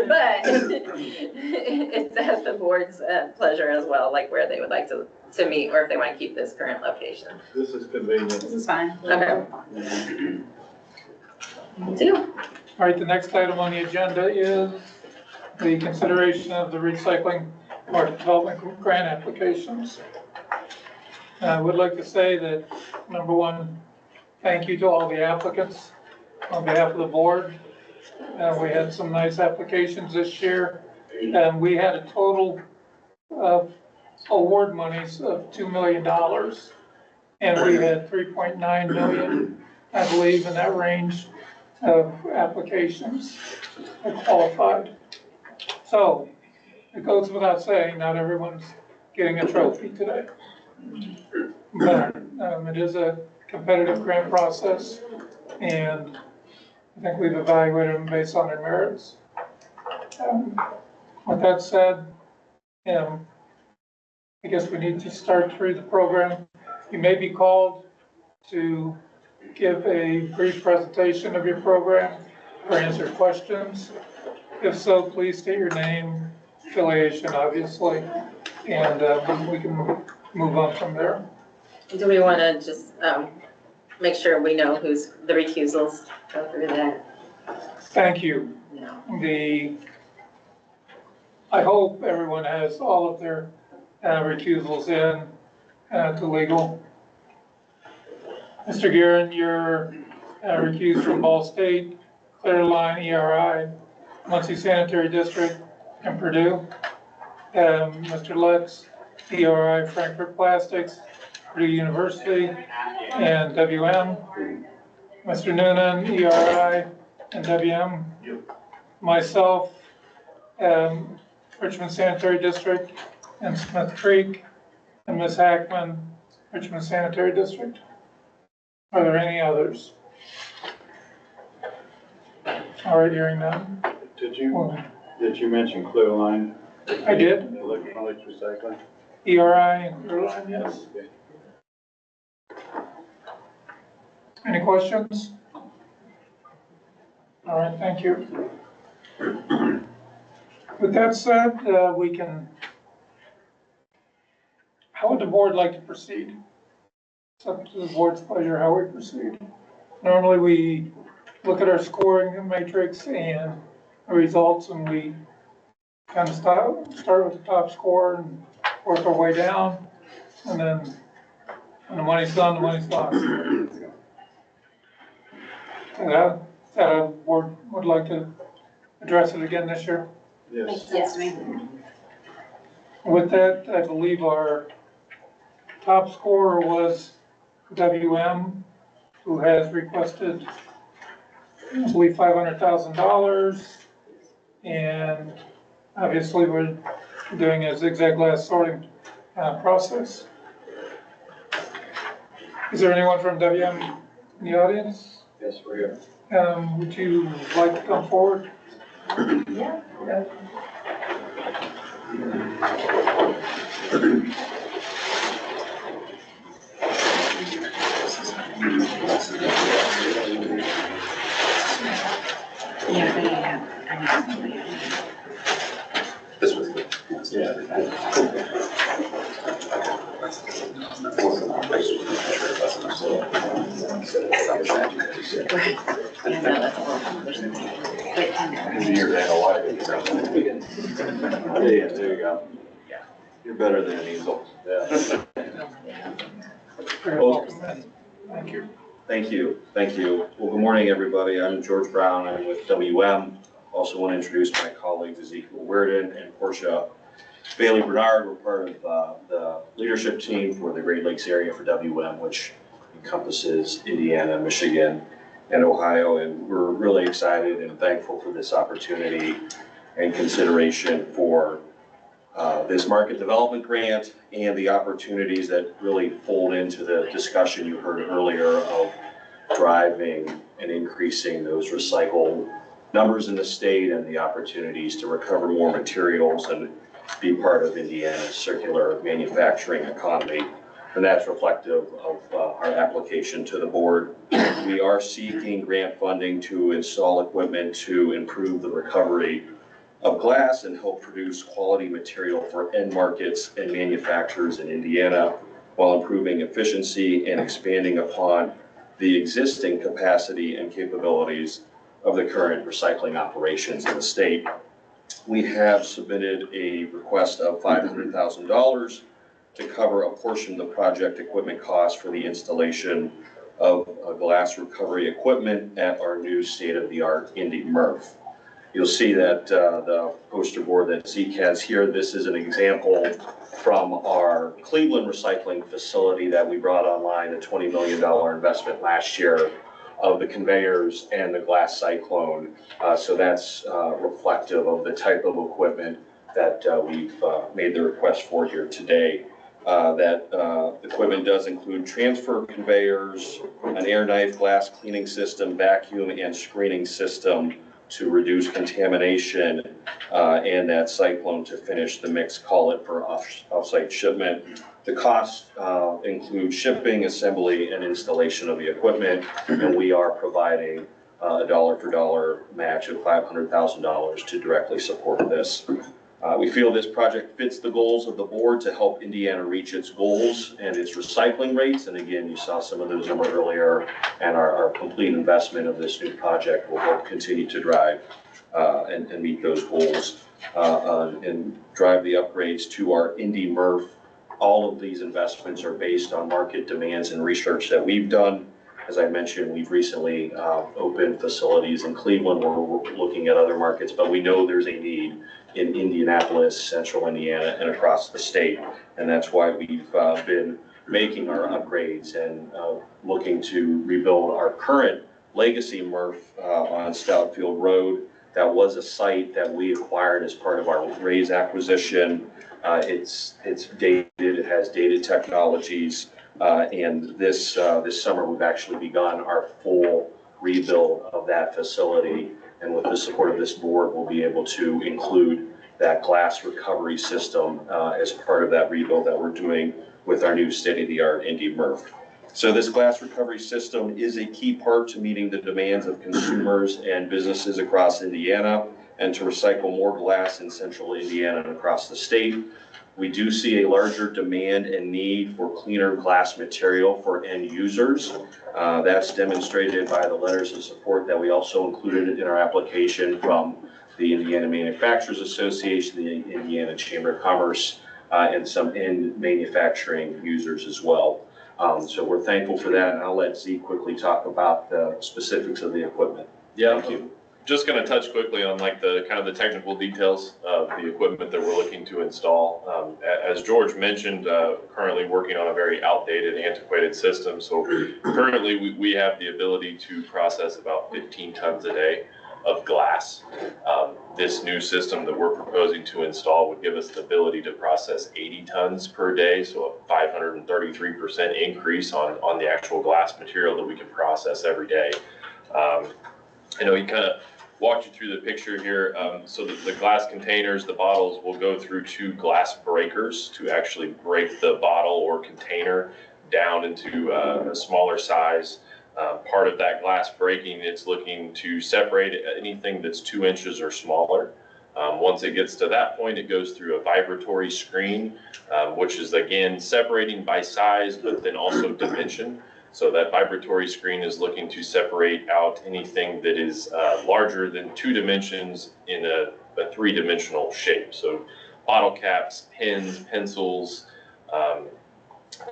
But it's at the board's pleasure as well, like where they would like to meet, or if they want to keep this current location. This is convenient. This is fine. Okay. Do. All right, the next item on the agenda is the consideration of the recycling market development grant applications. I would like to say that, number one, thank you to all the applicants on behalf of the board. We had some nice applications this year, and we had a total of award monies of $2 million. And we had 3.9 million, I believe, in that range of applications that qualified. So it goes without saying, not everyone's getting a trophy today. But it is a competitive grant process, and I think we've evaluated them based on their merits. With that said, I guess we need to start through the program. You may be called to give a brief presentation of your program or answer questions. If so, please state your name, affiliation, obviously, and we can move on from there. Do we want to just make sure we know who's the recusals? Go through that. Thank you. No. I hope everyone has all of their recusals in to legal. Mr. Guerin, you're recused from Ball State, Clearline, ERI, Muncie Sanitary District, and Purdue. Mr. Lutz, ERI, Frankfurt Plastics, Purdue University, and WM. Mr. Noonan, ERI, and WM. Myself, Richmond Sanitary District, and Smith Creek, and Ms. Hackman, Richmond Sanitary District. Are there any others? All right, hearing none. Did you mention Clearline? I did. Electronics recycling? ERI and Clearline, yes. Any questions? All right, thank you. With that said, we can, how would the board like to proceed? It's up to the board's pleasure how we proceed. Normally we look at our scoring matrix and the results, and we kind of start with the top score and work our way down. And then when the money's done, the money's lost. That a board would like to address it again this year. Makes sense to me. With that, I believe our top scorer was WM, who has requested, I believe, $500,000. And obviously, we're doing a zigzag glass sorting process. Is there anyone from WM in the audience? Yes, we're here. Would you like to come forward? Yeah. This was good. Yeah, there you go. You're better than an easel. Very welcome. Thank you. Thank you, thank you. Well, good morning, everybody. I'm George Brown, I'm with WM. Also want to introduce my colleagues Ezekiel Weirden and Portia Bailey Bernard. We're part of the leadership team for the Great Lakes area for WM, which encompasses Indiana, Michigan, and Ohio. And we're really excited and thankful for this opportunity and consideration for this market development grant and the opportunities that really fold into the discussion you heard earlier of driving and increasing those recycle numbers in the state and the opportunities to recover more materials and be part of Indiana's circular manufacturing economy. And that's reflective of our application to the board. We are seeking grant funding to install equipment to improve the recovery of glass and help produce quality material for end markets and manufacturers in Indiana while improving efficiency and expanding upon the existing capacity and capabilities of the current recycling operations in the state. We have submitted a request of $500,000 to cover a portion of the project equipment costs for the installation of glass recovery equipment at our new state-of-the-art Indy MRF. You'll see that the poster board that Zeke has here, this is an example from our Cleveland recycling facility that we brought online, a $20 million investment last year of the conveyors and the glass cyclone. So that's reflective of the type of equipment that we've made the request for here today. That equipment does include transfer conveyors, an air knife glass cleaning system, vacuum and screening system to reduce contamination, and that cyclone to finish the mixed cullet for off-site shipment. The costs include shipping, assembly, and installation of the equipment, and we are providing a dollar-for-dollar match of $500,000 to directly support this. We feel this project fits the goals of the board to help Indiana reach its goals and its recycling rates. And again, you saw some of those numbers earlier, and our complete investment of this new project will help continue to drive and meet those goals and drive the upgrades to our Indy MRF. All of these investments are based on market demands and research that we've done. As I mentioned, we've recently opened facilities in Cleveland where we're looking at other markets, but we know there's a need in Indianapolis, central Indiana, and across the state. And that's why we've been making our upgrades and looking to rebuild our current legacy MRF on Stoutfield Road. That was a site that we acquired as part of our Raise acquisition. It's dated, it has dated technologies, and this summer we've actually begun our full rebuild of that facility. And with the support of this board, we'll be able to include that glass recovery system as part of that rebuild that we're doing with our new state-of-the-art Indy MRF. So this glass recovery system is a key part to meeting the demands of consumers and businesses across Indiana and to recycle more glass in central Indiana and across the state. We do see a larger demand and need for cleaner glass material for end users. That's demonstrated by the letters of support that we also included in our application from the Indiana Manufacturers Association, the Indiana Chamber of Commerce, and some end manufacturing users as well. So we're thankful for that, and I'll let Z quickly talk about the specifics of the equipment. Yeah. Thank you. Just gonna touch quickly on like the kind of the technical details of the equipment that we're looking to install. As George mentioned, currently working on a very outdated, antiquated system. So currently we have the ability to process about 15 tons a day of glass. This new system that we're proposing to install would give us the ability to process 80 tons per day, so a 533% increase on the actual glass material that we can process every day. I know he kind of walked you through the picture here. So the glass containers, the bottles will go through 2 glass breakers to actually break the bottle or container down into a smaller size. Part of that glass breaking, it's looking to separate anything that's 2 inches or smaller. Once it gets to that point, it goes through a vibratory screen, which is again separating by size, but then also dimension. So that vibratory screen is looking to separate out anything that is larger than 2 dimensions in a 3-dimensional shape. So bottle caps, pens, pencils,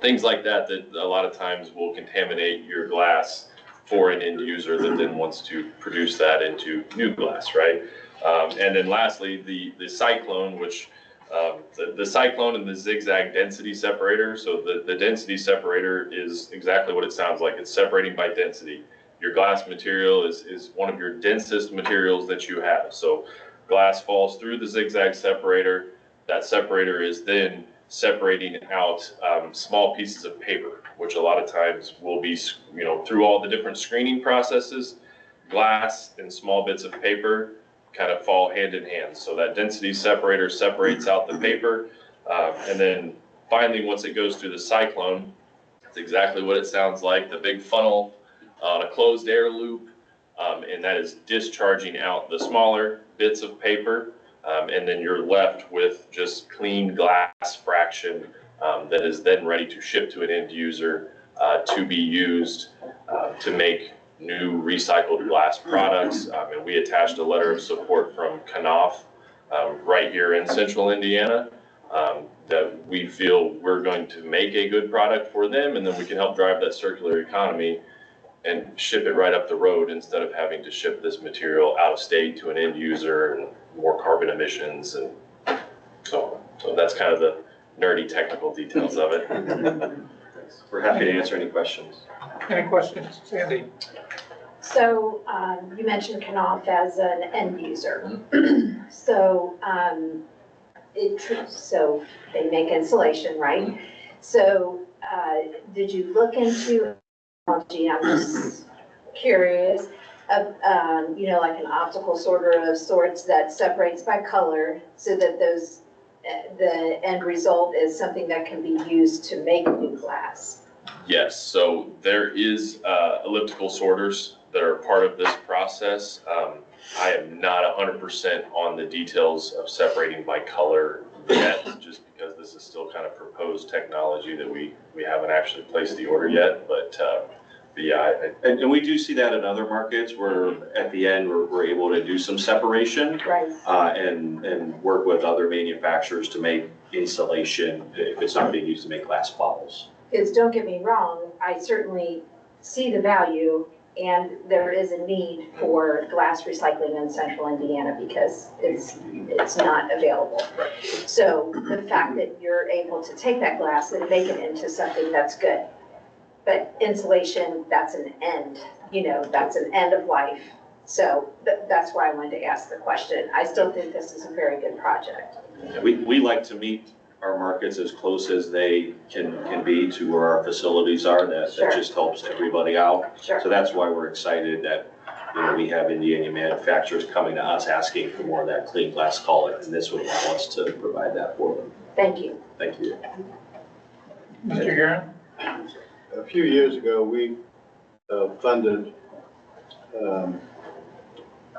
things like that a lot of times will contaminate your glass for an end user that then wants to produce that into new glass, right? And then lastly, the Cyclone, which the Cyclone and the zigzag density separator. So the density separator is exactly what it sounds like. It's separating by density. Your glass material is one of your densest materials that you have. So glass falls through the zigzag separator. That separator is then separating out small pieces of paper, which a lot of times will be, through all the different screening processes, glass and small bits of paper kind of fall hand in hand. So that density separator separates out the paper. And then finally, once it goes through the Cyclone, it's exactly what it sounds like, the big funnel on a closed air loop. And that is discharging out the smaller bits of paper. And then you're left with just clean glass fraction that is then ready to ship to an end user to be used to make new recycled glass products. And we attached a letter of support from Knauf right here in central Indiana that we feel we're going to make a good product for them, and then we can help drive that circular economy and ship it right up the road instead of having to ship this material out of state to an end user and more carbon emissions. And so that's kind of the nerdy technical details of it. We're happy to answer any questions. Any questions, Sandy? So, you mentioned Knauf as an end user. So, so they make insulation, right? So, did you look into technology? I'm just curious of, like an optical sorter of sorts that separates by color so that the end result is something that can be used to make new glass. Yes, so there is elliptical sorters that are part of this process. I am not 100% on the details of separating by color yet, just because this is still kind of proposed technology that we haven't actually placed the order yet. But yeah, and we do see that in other markets where at the end we're able to do some separation, right? And work with other manufacturers to make insulation if it's not being used to make glass bottles. Because don't get me wrong, I certainly see the value, and there is a need for glass recycling in central Indiana because it's not available. Right. So the fact that you're able to take that glass and make it into something that's good. But insulation, that's an end, that's an end of life. So that's why I wanted to ask the question. I still think this is a very good project. Yeah, we like to meet our markets as close as they can be to where our facilities are. That just helps everybody out. Sure. So that's why we're excited that we have Indiana manufacturers coming to us asking for more of that clean glass color, and this would allow us to provide that for them. Thank you. Thank you. Mr. Guerin? A few years ago, we funded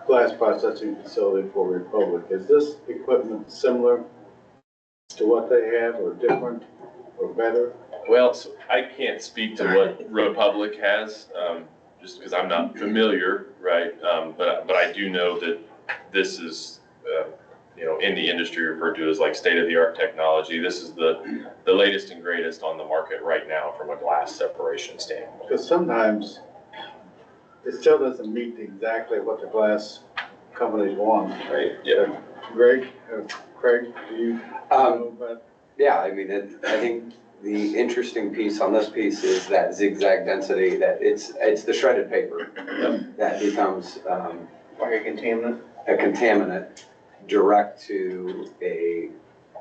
glass processing facility for Republic. Is this equipment similar to what they have, or different, or better? Well, so I can't speak to what Republic has, just because I'm not familiar, right? But I do know that this is, in the industry referred to as like state-of-the-art technology. This is the latest and greatest on the market right now from a glass separation standpoint. Because sometimes it still doesn't meet exactly what the glass companies want. Right, yeah. Craig, do you know about? Yeah, I mean, I think the interesting piece on this piece is that zigzag density, that it's the shredded paper that becomes, Like a contaminant? a contaminant direct to a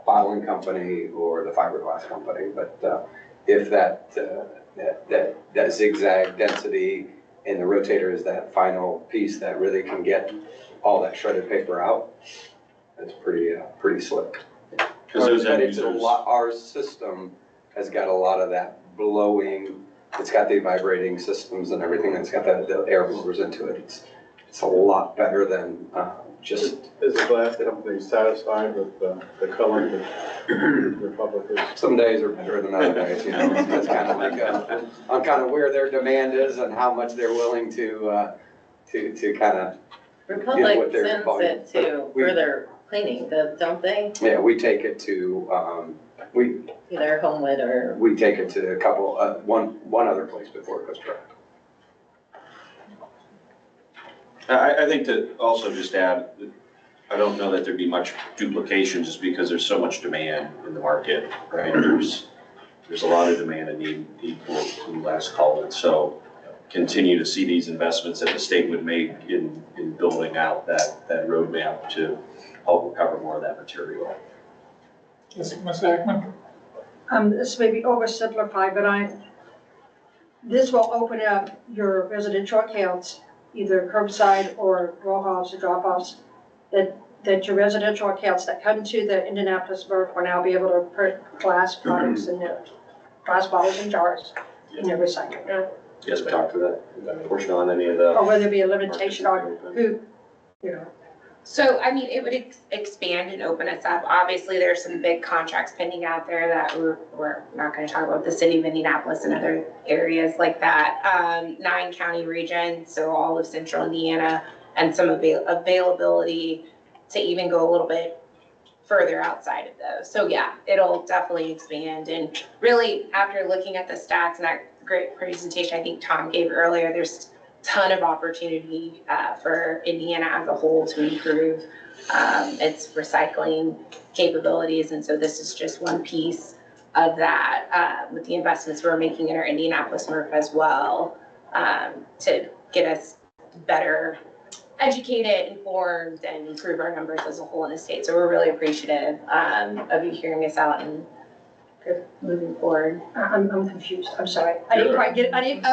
bottling company or the fiberglass company. But if that zigzag density in the rotator is that final piece that really can get all that shredded paper out, it's pretty slick. Because those But end it's a users, lot, our system has got a lot of that blowing, it's got the vibrating systems and everything, it's got the air blowers into it. It's a lot better than just. Is the glass company satisfied with the color that Republic is? Some days are better than other days, It's kind of like on kind of where their demand is and how much they're willing to kind of. Republic what they're sends volume. it to further cleaning, don't they? Yeah, we take it to, Either Homewood or, we take it to a couple, one other place before it goes dry. I think to also just add, I don't know that there'd be much duplication just because there's so much demand in the market, right? There's a lot of demand and need for glass cullet. So continue to see these investments that the state would make in building out that roadmap to help recover more of that material. Yes, Ms. Ackman? This may be oversimplified, but this will open up your residential accounts, either curbside or roll-offs or drop-offs, that your residential accounts that come to the Indianapolis MRF will now be able to put glass products in there, glass bottles and jars in their recycling. Yes, we talked to that portion on any of the. Or whether it be a limitation on who, So, I mean, it would expand and open us up. Obviously, there's some big contracts pending out there that we're not gonna talk about, the city of Indianapolis and other areas like that. 9-county region, so all of central Indiana, and some availability to even go a little bit further outside of those. So yeah, it'll definitely expand. And really, after looking at the stats and that great presentation I think Tom gave earlier, there's ton of opportunity for Indiana as a whole to improve its recycling capabilities. And so this is just one piece of that with the investments we're making in our Indianapolis MRF as well to get us better educated, informed, and improve our numbers as a whole in the state. So we're really appreciative of you hearing us out and moving forward. I'm confused, I'm sorry. I didn't quite get it, I didn't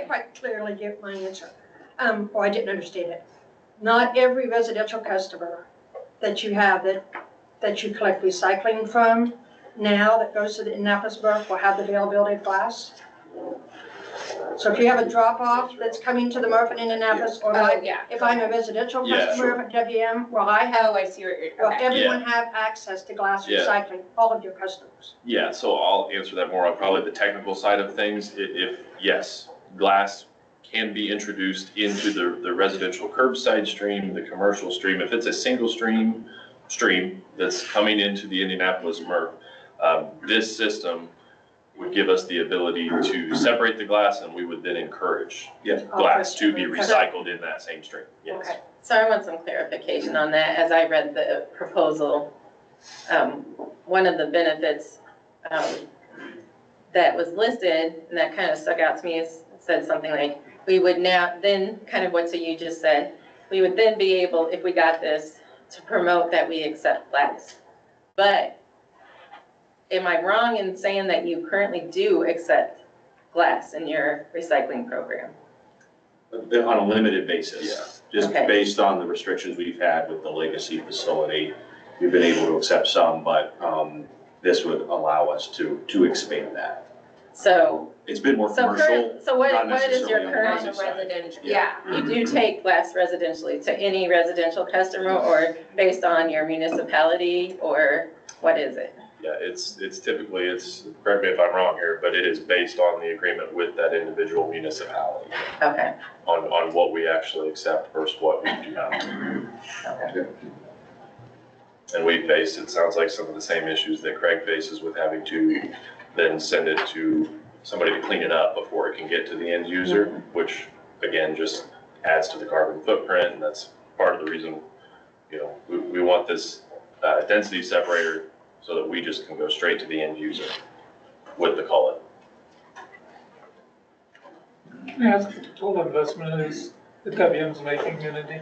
quite clearly get my answer. Or I didn't understand it. Not every residential customer that you have that you collect recycling from now that goes to the Indianapolis MRF will have the availability of glass? So if you have a drop-off that's coming to the MRF in Indianapolis, or if I'm a residential customer at WM, will I have? Oh, I see what you're, Will everyone have access to glass recycling, all of your customers? Yeah, so I'll answer that more on probably the technical side of things. If yes, glass can be introduced into the residential curbside stream, the commercial stream. If it's a single stream that's coming into the Indianapolis MRF, this system would give us the ability to separate the glass, and we would then encourage glass to be recycled in that same stream. Yes. Okay. So I want some clarification on that. As I read the proposal, one of the benefits that was listed, and that kind of stuck out to me, is said something like, we would now, then, kind of what you just said, we would then be able, if we got this, to promote that we accept glass. But am I wrong in saying that you currently do accept glass in your recycling program? On a limited basis, just based on the restrictions we've had with the legacy facility, we've been able to accept some, but this would allow us to expand that. So it's been more commercial. So what not is your necessarily on the current business side. residential? Yeah, you do take glass residentially to any residential customer, or based on your municipality, or what is it? Yeah, it's typically, correct me if I'm wrong here, but it is based on the agreement with that individual municipality Okay, on what we actually accept versus what we do not. okay. And we faced, it sounds like some of the same issues that Craig faces with having to then send it to somebody to clean it up before it can get to the end user, which again, just adds to the carbon footprint. And that's part of the reason, we want this density separator so that we just can go straight to the end user with the cullet. May I ask what the total investment is that WM's making in Indy?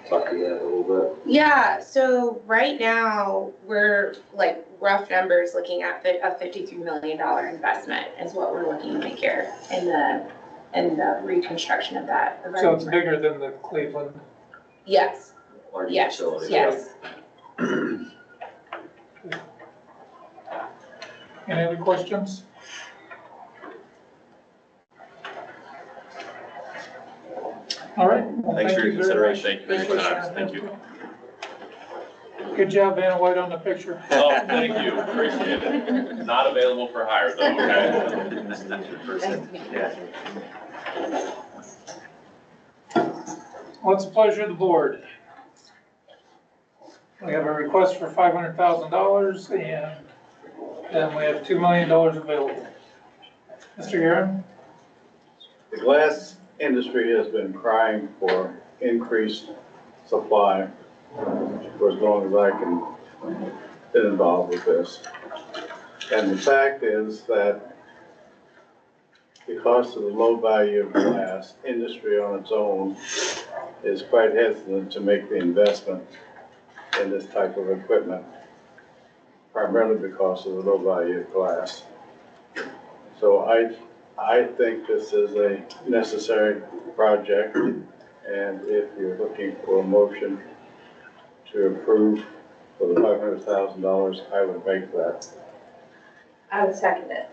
Talk to that a little bit. Yeah, so right now, we're like rough numbers looking at a $53 million investment is what we're looking to make here in the reconstruction of that. So it's bigger than the Cleveland. Yes, Large yes, facility. yes. Any other questions? All right. Well, Thanks for thank your you very much. consideration. Thank you for your Appreciate time. that. Thank you. Good job, Vanna White, on the picture. Oh, thank you. Appreciate it. Not available for hire though, okay? Well, it's a pleasure of the board. We have a request for $500,000 and then we have $2 million available. Mr. Guerin? The glass industry has been crying for increased supply for as long as I can get involved with this. And the fact is that because of the low value of glass, industry on its own is quite hesitant to make the investment in this type of equipment, primarily because of the low value of glass. So I think this is a necessary project, and if you're looking for a motion to approve for the $500,000, I would make that. I would second it.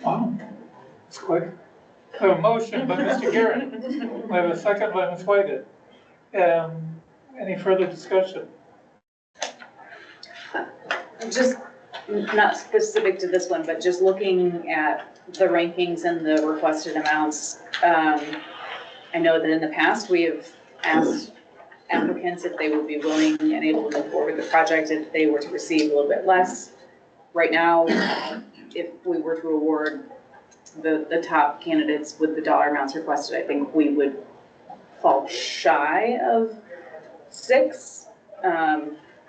Wow, it's quick. We have a motion by Mr. Guerin. We have a second by Ms. Whitehead. Any further discussion? Just not specific to this one, but just looking at the rankings and the requested amounts. I know that in the past, we have asked applicants if they would be willing and able to move forward with the project if they were to receive a little bit less. Right now, if we were to award the top candidates with the dollar amounts requested, I think we would fall shy of 6.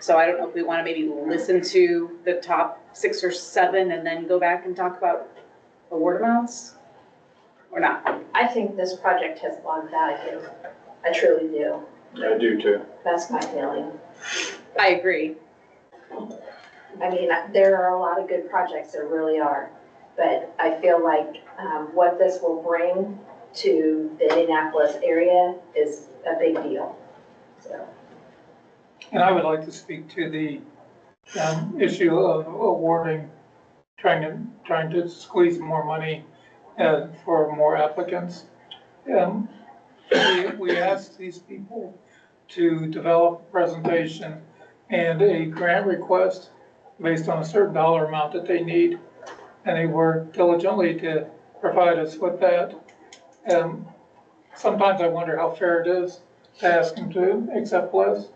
So I don't know if we want to maybe listen to the top 6 or 7 and then go back and talk about award amounts or not. I think this project has a lot of value. I truly do. I do too. That's my feeling. I agree. I mean, there are a lot of good projects, there really are. But I feel like what this will bring to the Indianapolis area is a big deal, so. And I would like to speak to the issue of awarding, trying to squeeze more money for more applicants. We asked these people to develop a presentation and a grant request based on a certain dollar amount that they need. And they worked diligently to provide us with that. Sometimes I wonder how fair it is to ask them to accept less,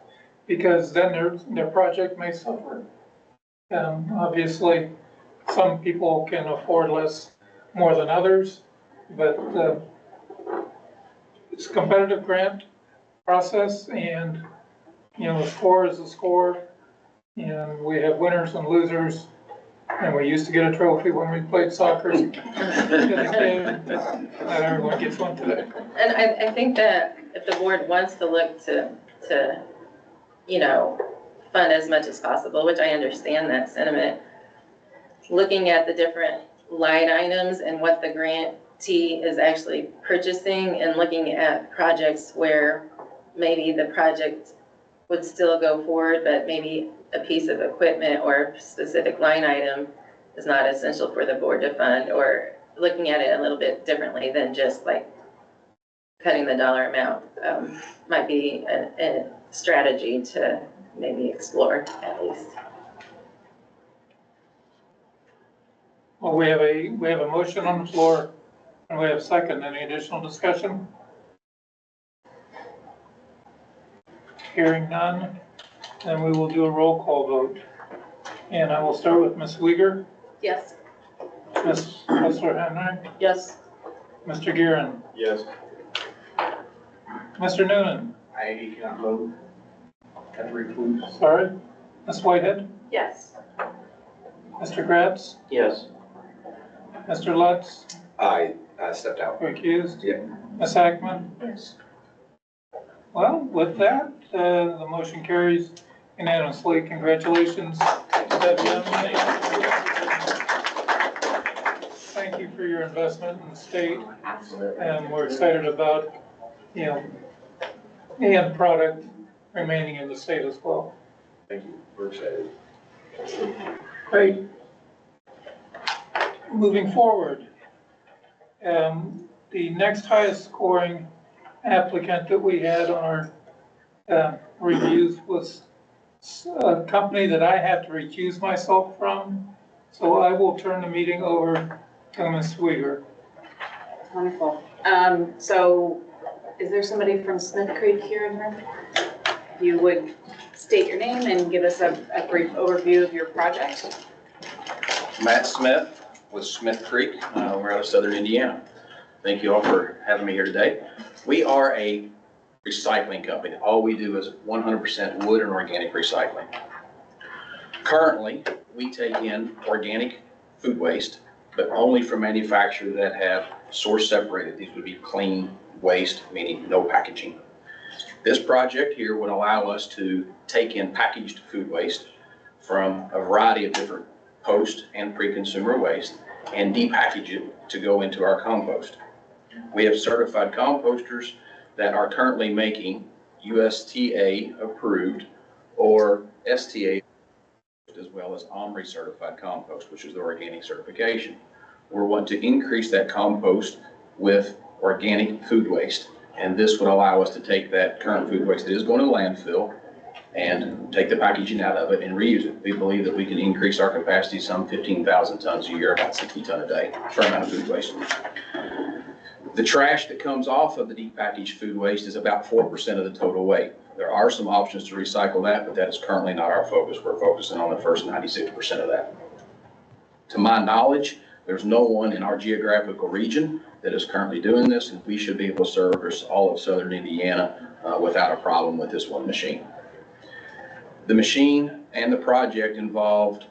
because then their project may suffer. Obviously, some people can afford less more than others, but it's a competitive grant process, and the score is a score, and we have winners and losers, and we used to get a trophy when we played soccer. Not everyone gets one today. And I think that if the board wants to look to fund as much as possible, which I understand that sentiment, looking at the different line items and what the grantee is actually purchasing, and looking at projects where maybe the project would still go forward, but maybe a piece of equipment or specific line item is not essential for the board to fund, or looking at it a little bit differently than just like cutting the dollar amount might be a strategy to maybe explore at least. Well, we have a motion on the floor and we have a second. Any additional discussion? Hearing none, then we will do a roll call vote. And I will start with Ms. Uyghur, Yes. Ms. Hessler-Henry, Yes. Mr. Gearin, Yes. Mr. Noonan, I cannot vote. Have to recluse. sorry, Ms. Whitehead, Yes. Mr. Kratz, Yes. Mr. Lutz, I stepped out. recused. Yeah. Ms. Hackman. Yes. Well, with that, the motion carries unanimously. Congratulations to that young man. Thank you for your investment in the state. Absolutely. And we're excited about, the end product remaining in the state as well. Thank you. We're excited. Great. Moving forward, the next highest scoring applicant that we had on our reviews was a company that I had to recuse myself from. So I will turn the meeting over to Ms. Uyghur. Wonderful. So is there somebody from Smith Creek here in the room? You would state your name and give us a brief overview of your project. Matt Smith with Smith Creek. We're out of Southern Indiana. Thank you all for having me here today. We are a recycling company. All we do is 100% wood and organic recycling. Currently, we take in organic food waste, but only from manufacturers that have source separated. These would be clean waste, meaning no packaging. This project here would allow us to take in packaged food waste from a variety of different post and pre-consumer waste and depackage it to go into our compost. We have certified composters that are currently making USDA approved or STA as well as OMRI certified compost, which is the organic certification. We're wanting to increase that compost with organic food waste. And this would allow us to take that current food waste that is going to landfill and take the packaging out of it and reuse it. We believe that we can increase our capacity some 15,000 tons a year, about 60 ton a day for amount of food waste. The trash that comes off of the depackaged food waste is about 4% of the total weight. There are some options to recycle that, but that is currently not our focus. We're focusing on the first 96% of that. To my knowledge, there's no one in our geographical region that is currently doing this, and we should be able to service all of Southern Indiana without a problem with this one machine. The machine and the project involved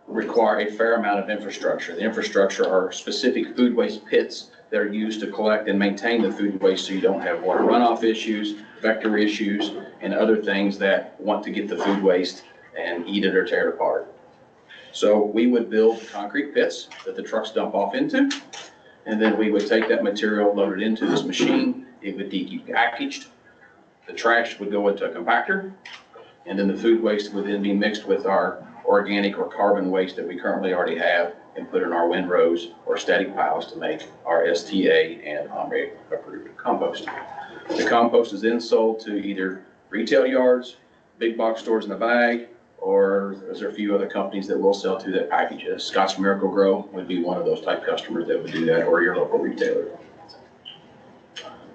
require a fair amount of infrastructure. The infrastructure are specific food waste pits that are used to collect and maintain the food waste so you don't have water runoff issues, vector issues, and other things that want to get the food waste and eat it or tear it apart. So we would build concrete pits that the trucks dump off into, and then we would take that material, load it into this machine. It would be packaged. The trash would go into a compactor, and then the food waste would then be mixed with our organic or carbon waste that we currently already have and put in our windrows or static piles to make our STA and OMRI approved compost. The compost is then sold to either retail yards, big box stores in the bag, or there's a few other companies that will sell to that package it. Scotts Miracle Grow would be one of those type customers that would do that, or your local retailer.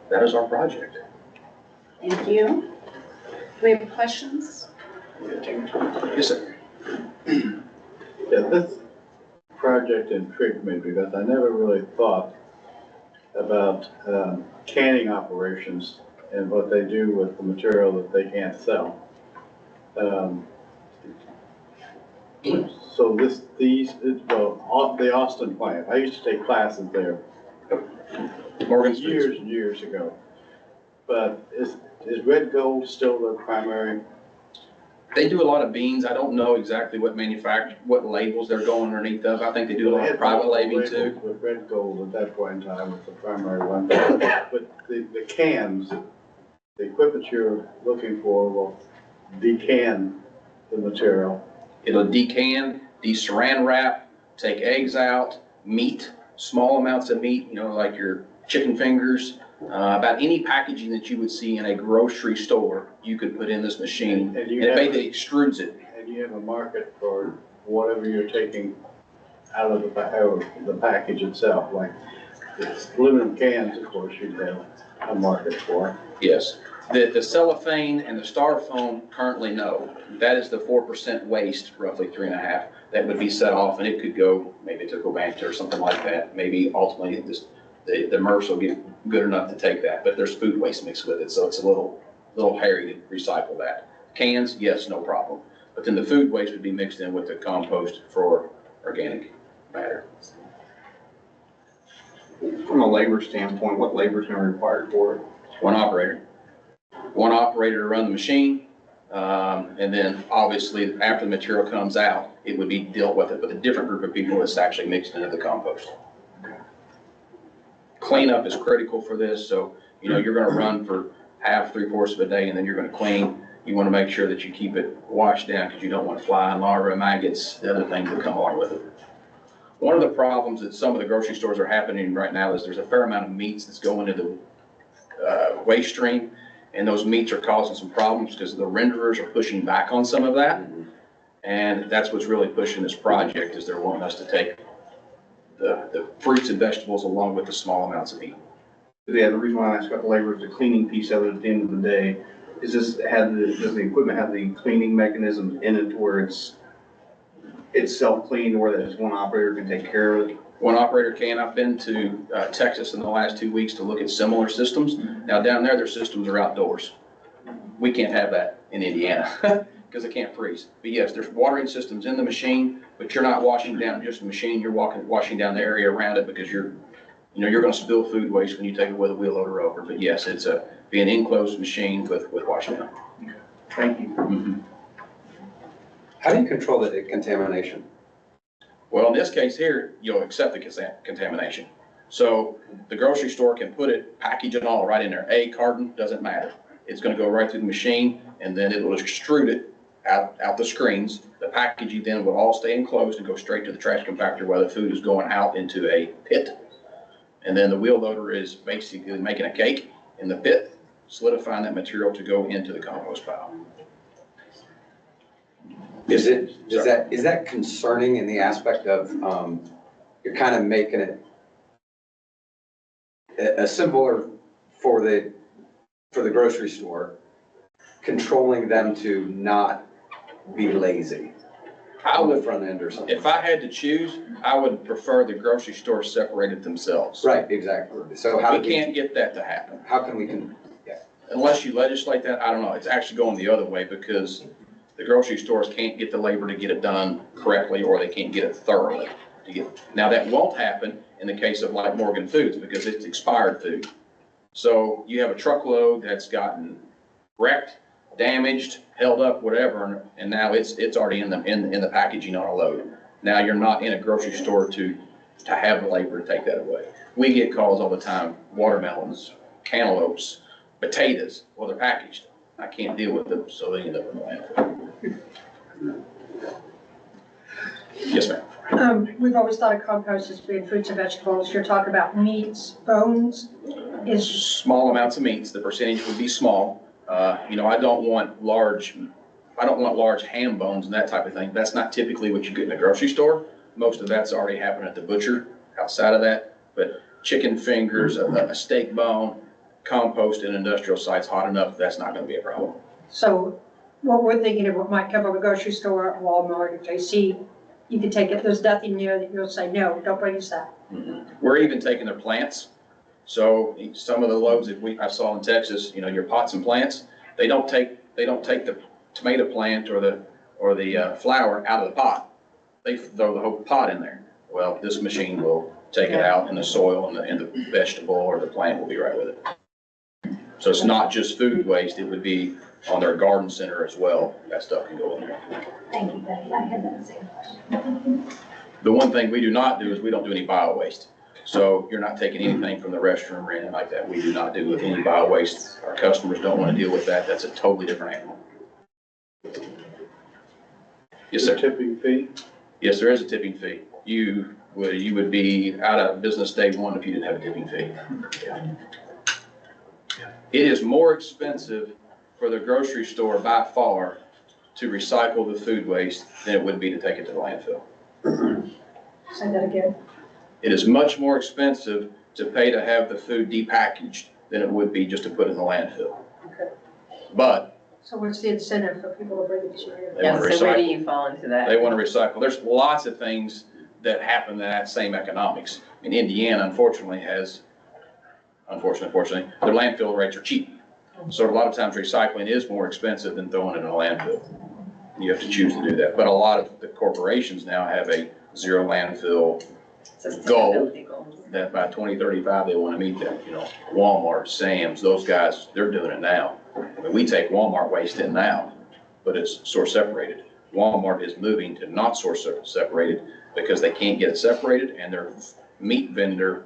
That is our project. Thank you. Do we have questions? Yes, sir. Yeah, this project intrigued me because I never really thought about canning operations and what they do with the material that they can't sell. So the Austin plant, I used to take classes there years and years ago. But is Red Gold still the primary? They do a lot of beans. I don't know exactly what what labels they're going underneath of. I think they do a lot of private labeling too. With Red Gold at that point in time was the primary one. But the cans, the equipment you're looking for will decan the material. It'll decan, de-saran wrap, take eggs out, meat, small amounts of meat, like your chicken fingers, about any packaging that you would see in a grocery store, you could put in this machine, and it basically extrudes it. And you have a market for whatever you're taking out of the package itself, like the aluminum cans, of course, you'd have a market for. Yes. The cellophane and the styrofoam currently no. That is the 4% waste, roughly 3.5, that would be set off, and it could go maybe to Covanta or something like that. Maybe ultimately the MRFs will get good enough to take that, but there's food waste mixed with it, so it's a little hairy to recycle that. Cans, yes, no problem. But then the food waste would be mixed in with the compost for organic matter. From a labor standpoint, what labor is going to be required for it? One operator to run the machine. And then obviously after the material comes out, it would be dealt with it with a different group of people that's actually mixed into the compost. Cleanup is critical for this. So, you're going to run for half, 3/4 of a day, and then you're going to clean. You want to make sure that you keep it washed down because you don't want fly and larvae, maggots, the other things that come along with it. One of the problems that some of the grocery stores are happening right now is there's a fair amount of meats that's going into the waste stream, and those meats are causing some problems because the renderers are pushing back on some of that. And that's what's really pushing this project, is they're wanting us to take the fruits and vegetables along with the small amounts of meat. Yeah, the reason why I asked about the labor is the cleaning piece of it at the end of the day. Does the equipment have the cleaning mechanisms in it to where it's self-clean, or that one operator can take care of it? One operator can. I've been to Texas in the last 2 weeks to look at similar systems. Now down there, their systems are outdoors. We can't have that in Indiana because it can't freeze. But yes, there's watering systems in the machine, but you're not washing down just the machine. You're washing down the area around it because you're going to spill food waste when you take it with a wheel loader over. But yes, it's be an enclosed machine with wash down. Thank you. Mm-hmm. How do you control the contamination? Well, in this case here, you'll accept the contamination. So the grocery store can put it, package it all right in there. Carton, doesn't matter. It's going to go right through the machine, and then it will extrude it out the screens. The packaging then will all stay enclosed and go straight to the trash compactor while the food is going out into a pit. And then the wheel loader is basically making a cake in the pit, solidifying that material to go into the compost pile. Is that concerning in the aspect of, you're kind of making it a simpler for the grocery store, controlling them to not be lazy? I would, front end or something. if I had to choose, I would prefer the grocery store separated themselves. Right, exactly. So we can't get that to happen. How can we Unless you legislate that, I don't know. It's actually going the other way because the grocery stores can't get the labor to get it done correctly, or they can't get it thoroughly. Now that won't happen in the case of like Morgan Foods because it's expired food. So you have a truckload that's gotten wrecked, damaged, held up, whatever, and now it's already in the packaging on a load. Now you're not in a grocery store to have the labor to take that away. We get calls all the time, watermelons, cantaloupes, potatoes, well, they're packaged. I can't deal with them, so they end up in the landfill. Yes, ma'am. We've always thought of compost as being fruits and vegetables. You're talking about meats, bones. Small amounts of meats, the percentage would be small. I don't want large ham bones and that type of thing. That's not typically what you get in a grocery store. Most of that's already happened at the butcher outside of that. But chicken fingers, a steak bone, compost in industrial sites hot enough, that's not going to be a problem. So what we're thinking of what might come from a grocery store, Walmart, if they see you can take it, there's nothing there that you'll say, no, don't bring us that. Mm-hmm. We're even taking their plants. So some of the loads that I saw in Texas, your pots and plants, they don't take the tomato plant or the flower out of the pot. They throw the whole pot in there. Well, this machine will take it out, and the soil and the vegetable or the plant will be right with it. So it's not just food waste, it would be on their garden center as well. That stuff can go in there. Thank you, Betty. I had that same question. The one thing we do not do is we don't do any bio waste. So you're not taking anything from the restroom or anything like that. We do not do any bio waste. Our customers don't want to deal with that. That's a totally different animal. Yes, sir. Tipping fee? Yes, there is a tipping fee. you would be out of business day one if you didn't have a tipping fee. It is more expensive for the grocery store by far to recycle the food waste than it would be to take it to the landfill. Say that again. It is much more expensive to pay to have the food depackaged than it would be just to put in the landfill. Okay. But So what's the incentive for people to bring it to you? they want to So where do recycle. you fall into that? They want to recycle. There's lots of things that happen in that same economics. And Indiana, unfortunately, unfortunately, their landfill rates are cheap. So a lot of times recycling is more expensive than throwing it in a landfill. You have to choose to do that. But a lot of the corporations now have a zero landfill goal that by 2035, they want to meet that. You know, Walmart, Sam's, those guys, they're doing it now. I mean, we take Walmart waste in now, but it's source separated. Walmart is moving to not source separated because they can't get it separated and their meat vendor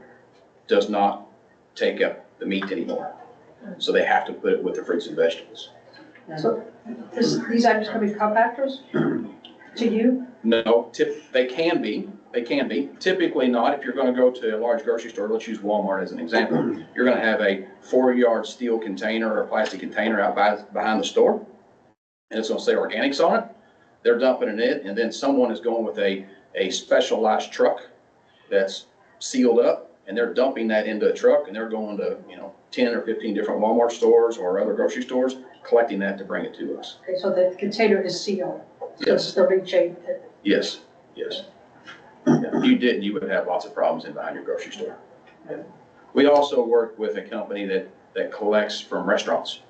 does not take up the meat anymore. So they have to put it with the fruits and vegetables. So these items can be compactors to you? No, they can be. Typically not. If you're going to go to a large grocery store, let's use Walmart as an example, you're going to have a 4-yard steel container or a plastic container out behind the store, and it's going to say organics on it. They're dumping it in, and then someone is going with a specialized truck that's sealed up, and they're dumping that into a truck, and they're going to, 10 or 15 different Walmart stores or other grocery stores, collecting that to bring it to us. Okay, so the container is sealed. Yes. The big chain. Yes. If you didn't, you would have lots of problems in behind your grocery store. We also work with a company that collects from restaurants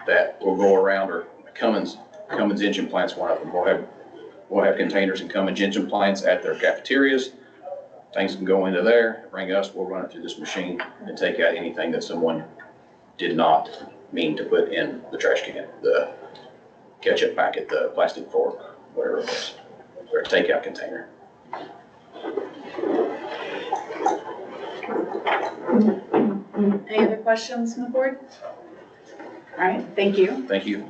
that will go around, or Cummins engine plants, one of them. We'll have containers in Cummins engine plants at their cafeterias. Things can go into there, bring us, we'll run it through this machine and take out anything that someone did not mean to put in the trash can, the ketchup packet, the plastic fork, whatever it was, or a takeout container. Any other questions from the board? All right, thank you. Thank you.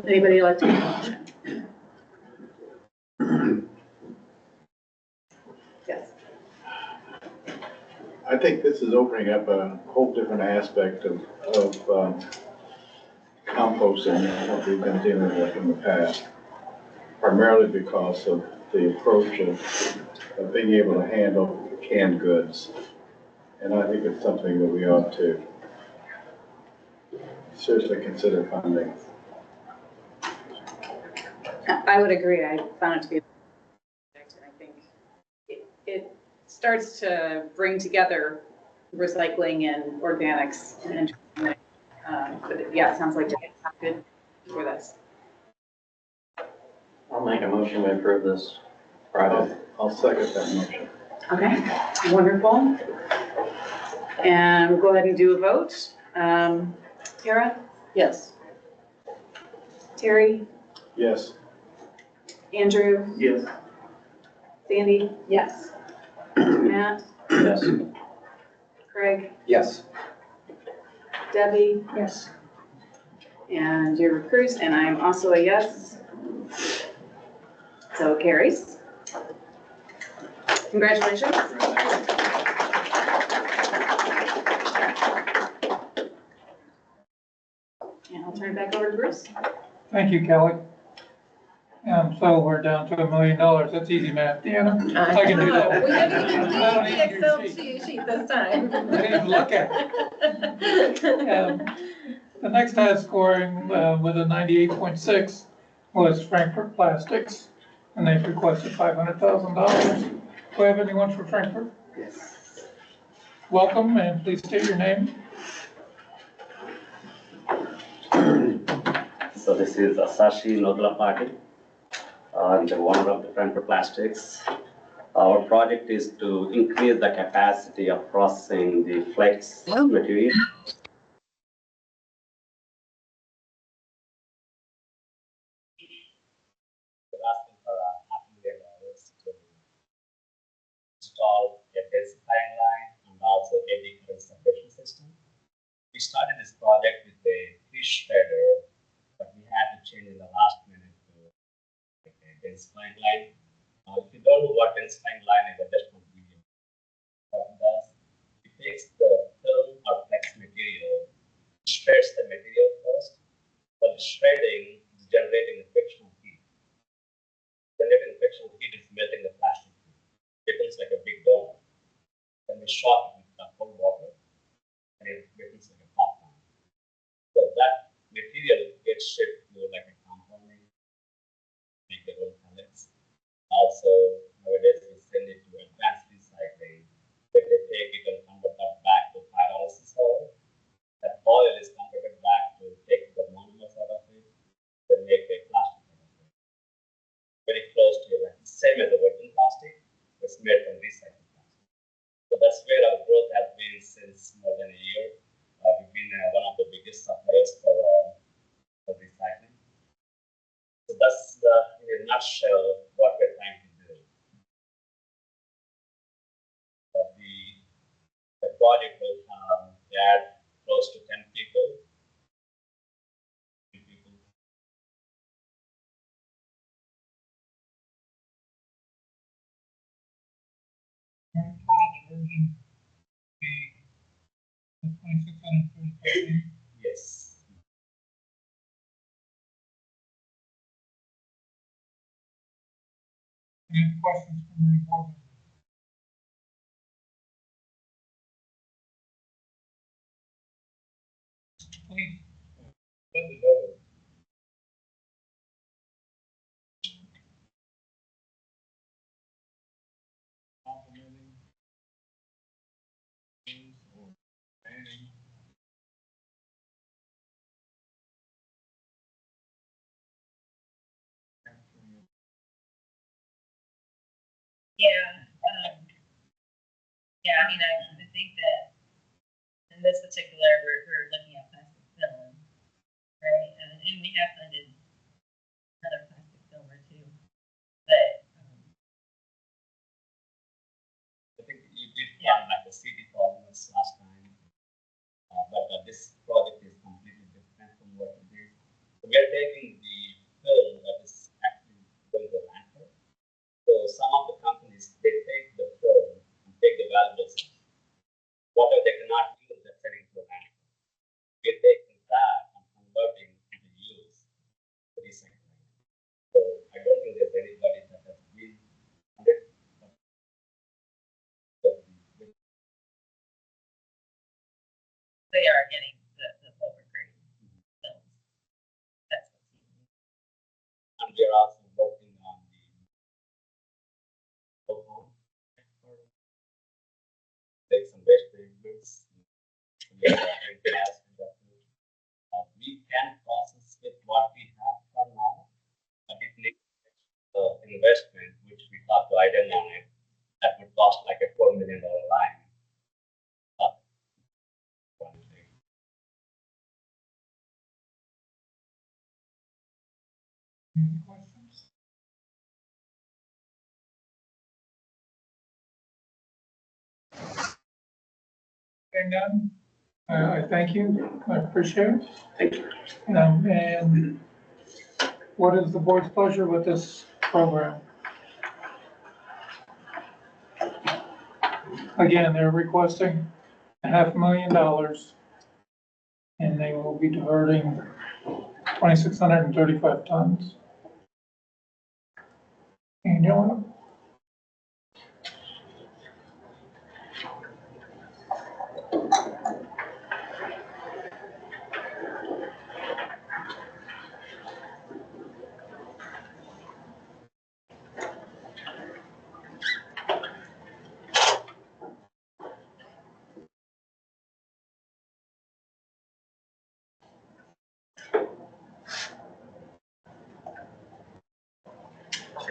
Anybody like to make a motion? Yes. I think this is opening up a whole different aspect of composting than what we've been dealing with in the past. Primarily because of the approach of being able to handle canned goods. And I think it's something that we ought to seriously consider funding. I would agree. I found it to be a project, and I think it starts to bring together recycling and organics and but yeah, it sounds like it's good for this. I'll make a motion to approve this project. I'll second that motion. Okay, wonderful. And we'll go ahead and do a vote. Tara? Yes. Terry? Yes. Andrew? Yes. Sandy? Yes. Matt? Yes. Craig? Yes. Debbie? Yes. And Deidre Cruz, and I'm also a yes. So it carries. Congratulations. And I'll turn it back over to Bruce. Thank you, Kelly. So we're down to $1 million. That's easy math, Deanna. I can do that. We didn't even I don't use need the your Excel sheet. sheet this time. I didn't even look at it. The next highest scoring with a 98.6 was Frankfurt Plastics, and they've requested $500,000. Do we have anyone for Frankfurt? Yes. Welcome, and please state your name. So this is Asashi Nodlapati, the owner of the Frankfurt Plastics. Our project is to increase the capacity of processing the flex material. We're asking for $500,000 to install a desifying line and also a current separation system. We started this project with a fish shredder, but we had to change in the last minute to densifying line. If you don't know what densifying line is, I just want to give you what it does. It takes the film or flex material, shreds the material first, but the shredding is generating a frictional heat. Generating frictional heat is melting the plastic. It becomes like a big dome. Then we shock it with cold water, and it becomes like a popcorn. So that material gets shipped to like a compounding, make their own pellets. Also, nowadays we send it to advanced recycling, where they take it and convert that back to pyrolysis oil. That oil is converted back to take the monomers out of it, then make a plastic out of it. Very close to like the same as the virgin plastic, it's made from recycled plastic. So that's where our growth has been since more than a year. We've been one of the biggest suppliers for recycling. So that's in a nutshell what we're trying to do. The project will add close to 10 people. Yes. Any questions from the board? Please. Yeah, I mean, I think that in this particular, we're looking at plastic film, right? And we have funded another plastic filmer too, but. I think you did plan like the city polymers last time, but this project is completely different from what it is. So we are taking the film that is actually going to landfill. So some of the companies, they take the film and take the valuables. Whatever they cannot use, they're sending to the landfill. We're taking that and converting to use recycling. So I don't think there's anybody that has been 100%. They are getting the lower grade films. That's what's needed. And we are also working on the take some waste treatments. We can process with what we have for now, but it needs investment, which we talked to IDEM on it, that would cost like a $4 million line. Any questions? Hearing none, I thank you. I appreciate it. Thank you. And what is the board's pleasure with this program? Again, they're requesting $500,000 and they will be diverting 2,635 tons. And you know,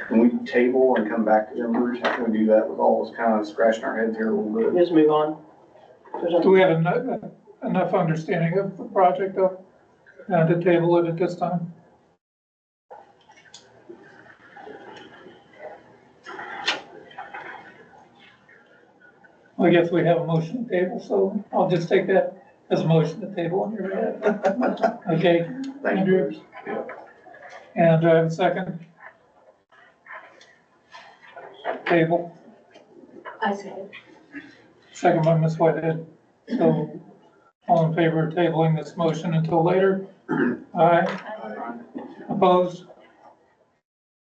Can we table and come back to them, Bruce? How can we do that with all us kind of scratching our heads here a little bit? Just move on. do we have enough understanding of the project though, to table it at this time? I guess we have a motion to table, so I'll just take that as a motion to table on your behalf. Okay, Thank Andrew? you. And do I have a second? table? I said, Second by Ms. Whitehead. So all in favor of tabling this motion until later? Aye. Opposed?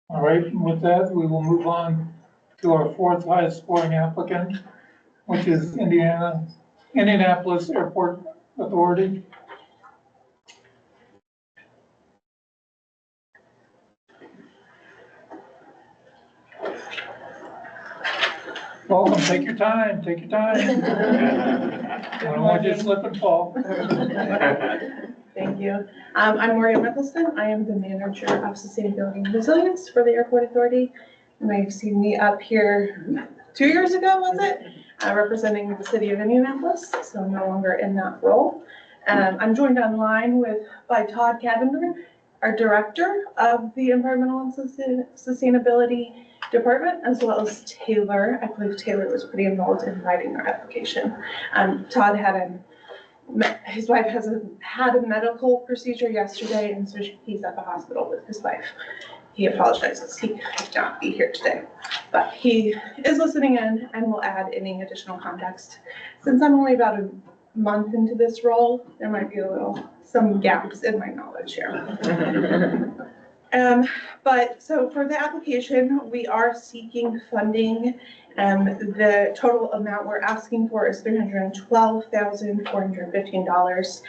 All right, and with that, we will move on to our fourth highest scoring applicant, which is Indianapolis Airport Authority. Welcome, take your time, take your time. I don't want you to slip and fall. Thank you. I'm Maria Mickelson. I am the manager of sustainability and resilience for the Airport Authority. You may have seen me up here 2 years ago, was it? Representing the city of Indianapolis, so I'm no longer in that role. I'm joined online by Todd Cavender, our director of the Environmental and Sustainability Department, as well as Taylor. I believe Taylor was pretty involved in writing our application. Todd his wife had a medical procedure yesterday, and so he's at the hospital with his wife. He apologizes, he could not be here today, but he is listening in and will add any additional context. Since I'm only about a month into this role, there might be some gaps in my knowledge here. But so for the application, we are seeking funding. The total amount we're asking for is $312,415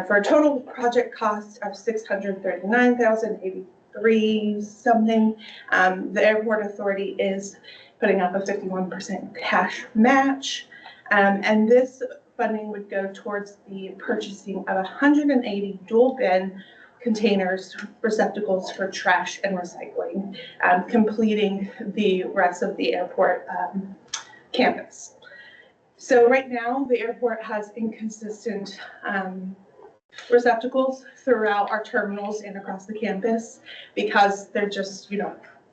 for a total project cost of $639,083 something. The Airport Authority is putting up a 51% cash match, and this funding would go towards the purchasing of 180 dual bin containers, receptacles for trash and recycling, completing the rest of the airport campus. So right now, the airport has inconsistent receptacles throughout our terminals and across the campus because they're just,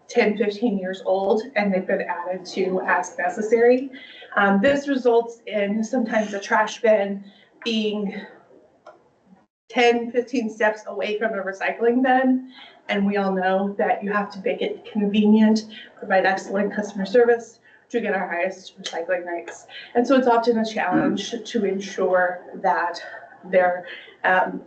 10, 15 years old and they've been added to as necessary. This results in sometimes a trash bin being 10, 15 steps away from a recycling bin. And we all know that you have to make it convenient, provide excellent customer service to get our highest recycling rates. And so it's often a challenge to ensure that they're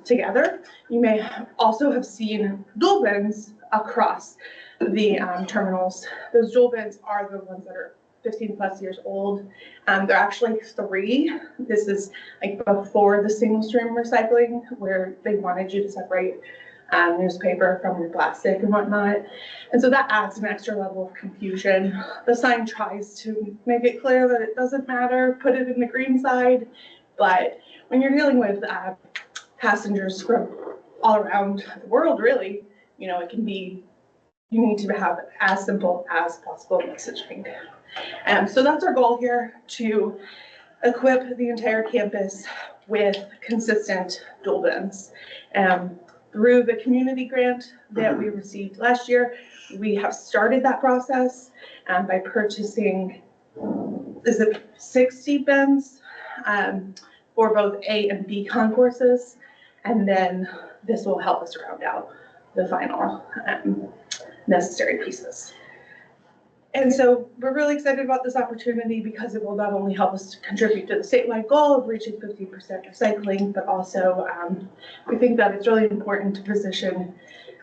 together. You may also have seen dual bins across the terminals. Those dual bins are the ones that are 15 plus years old. They're actually 3. This is like before the single stream recycling where they wanted you to separate newspaper from your plastic and whatnot. And so that adds an extra level of confusion. The sign tries to make it clear that it doesn't matter, put it in the green side, but when you're dealing with passengers from all around the world, really, it can be, you need to have as simple as possible messaging. So that's our goal here, to equip the entire campus with consistent dual bins. Through the community grant that we received last year, we have started that process by purchasing, 60 bins for both A and B concourses. And then this will help us round out the final necessary pieces. And so we're really excited about this opportunity because it will not only help us to contribute to the statewide goal of reaching 50% recycling, but also we think that it's really important to position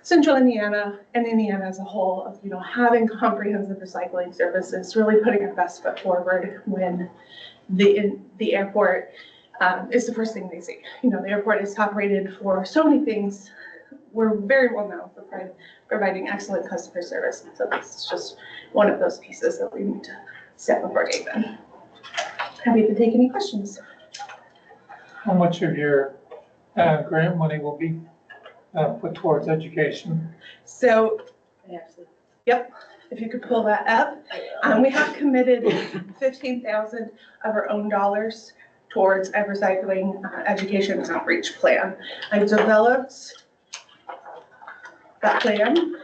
Central Indiana and Indiana as a whole of, having comprehensive recycling services, really putting our best foot forward when the airport is the first thing they see. The airport is top rated for so many things. We're very well known for providing excellent customer service. So this is just one of those pieces that we need to step before David. Happy to take any questions. How much of your grant money will be put towards education? So, yep, if you could pull that up. We have committed $15,000 of our own dollars towards a recycling education and outreach plan. I've developed that plan.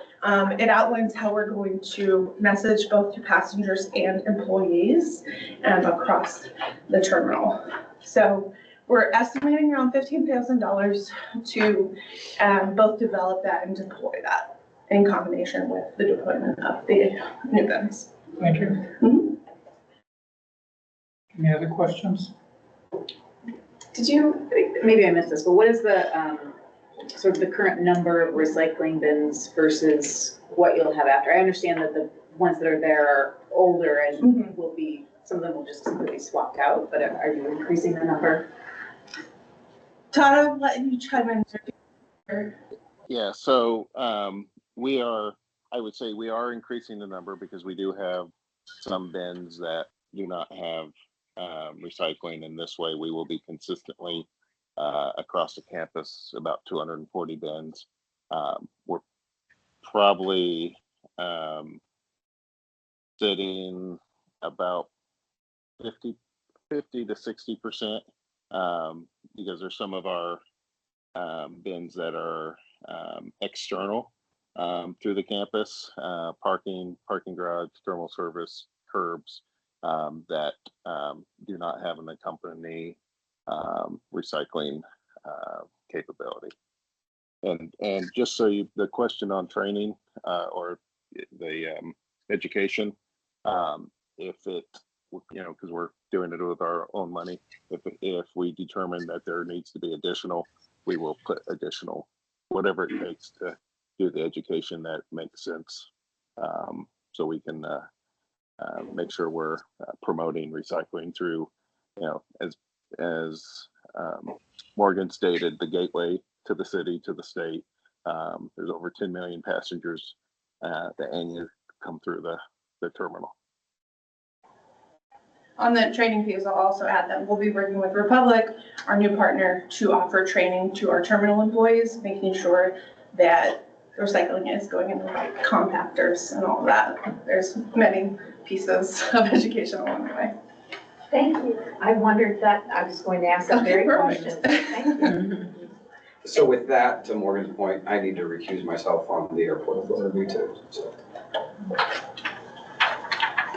It outlines how we're going to message both to passengers and employees across the terminal. So we're estimating around $15,000 to both develop that and deploy that in combination with the deployment of the new bins. Thank you. Any other questions? Did you, maybe I missed this, but what is the, sort of the current number of recycling bins versus what you'll have after? I understand that the ones that are there are older and will be, some of them will just simply be swapped out, but are you increasing the number? Todd, I'll let you chime in. Yeah, so we are, I would say we are increasing the number because we do have some bins that do not have recycling, and this way we will be consistently across the campus about 240 bins. We're probably sitting about 50 to 60% because there's some of our bins that are external through the campus, parking garage, thermal service, curbs that do not have an accompanying recycling capability. And just so you, the question on training or the education, if it, you know, because we're doing it with our own money, if we determine that there needs to be additional, we will put additional, whatever it takes to do the education that makes sense, so we can make sure we're promoting recycling through, you know, as Morgan stated, the gateway to the city, to the state. There's over 10 million passengers that annually come through the terminal. On the training piece, I'll also add that we'll be working with Republic, our new partner, to offer training to our terminal employees, making sure that recycling is going in the right compactors and all of that. There's many pieces of education along the way. Thank you. I wondered that, I was going to ask that very question. Thank you. So with that, to Morgan's point, I need to recuse myself on the airport authority too, so.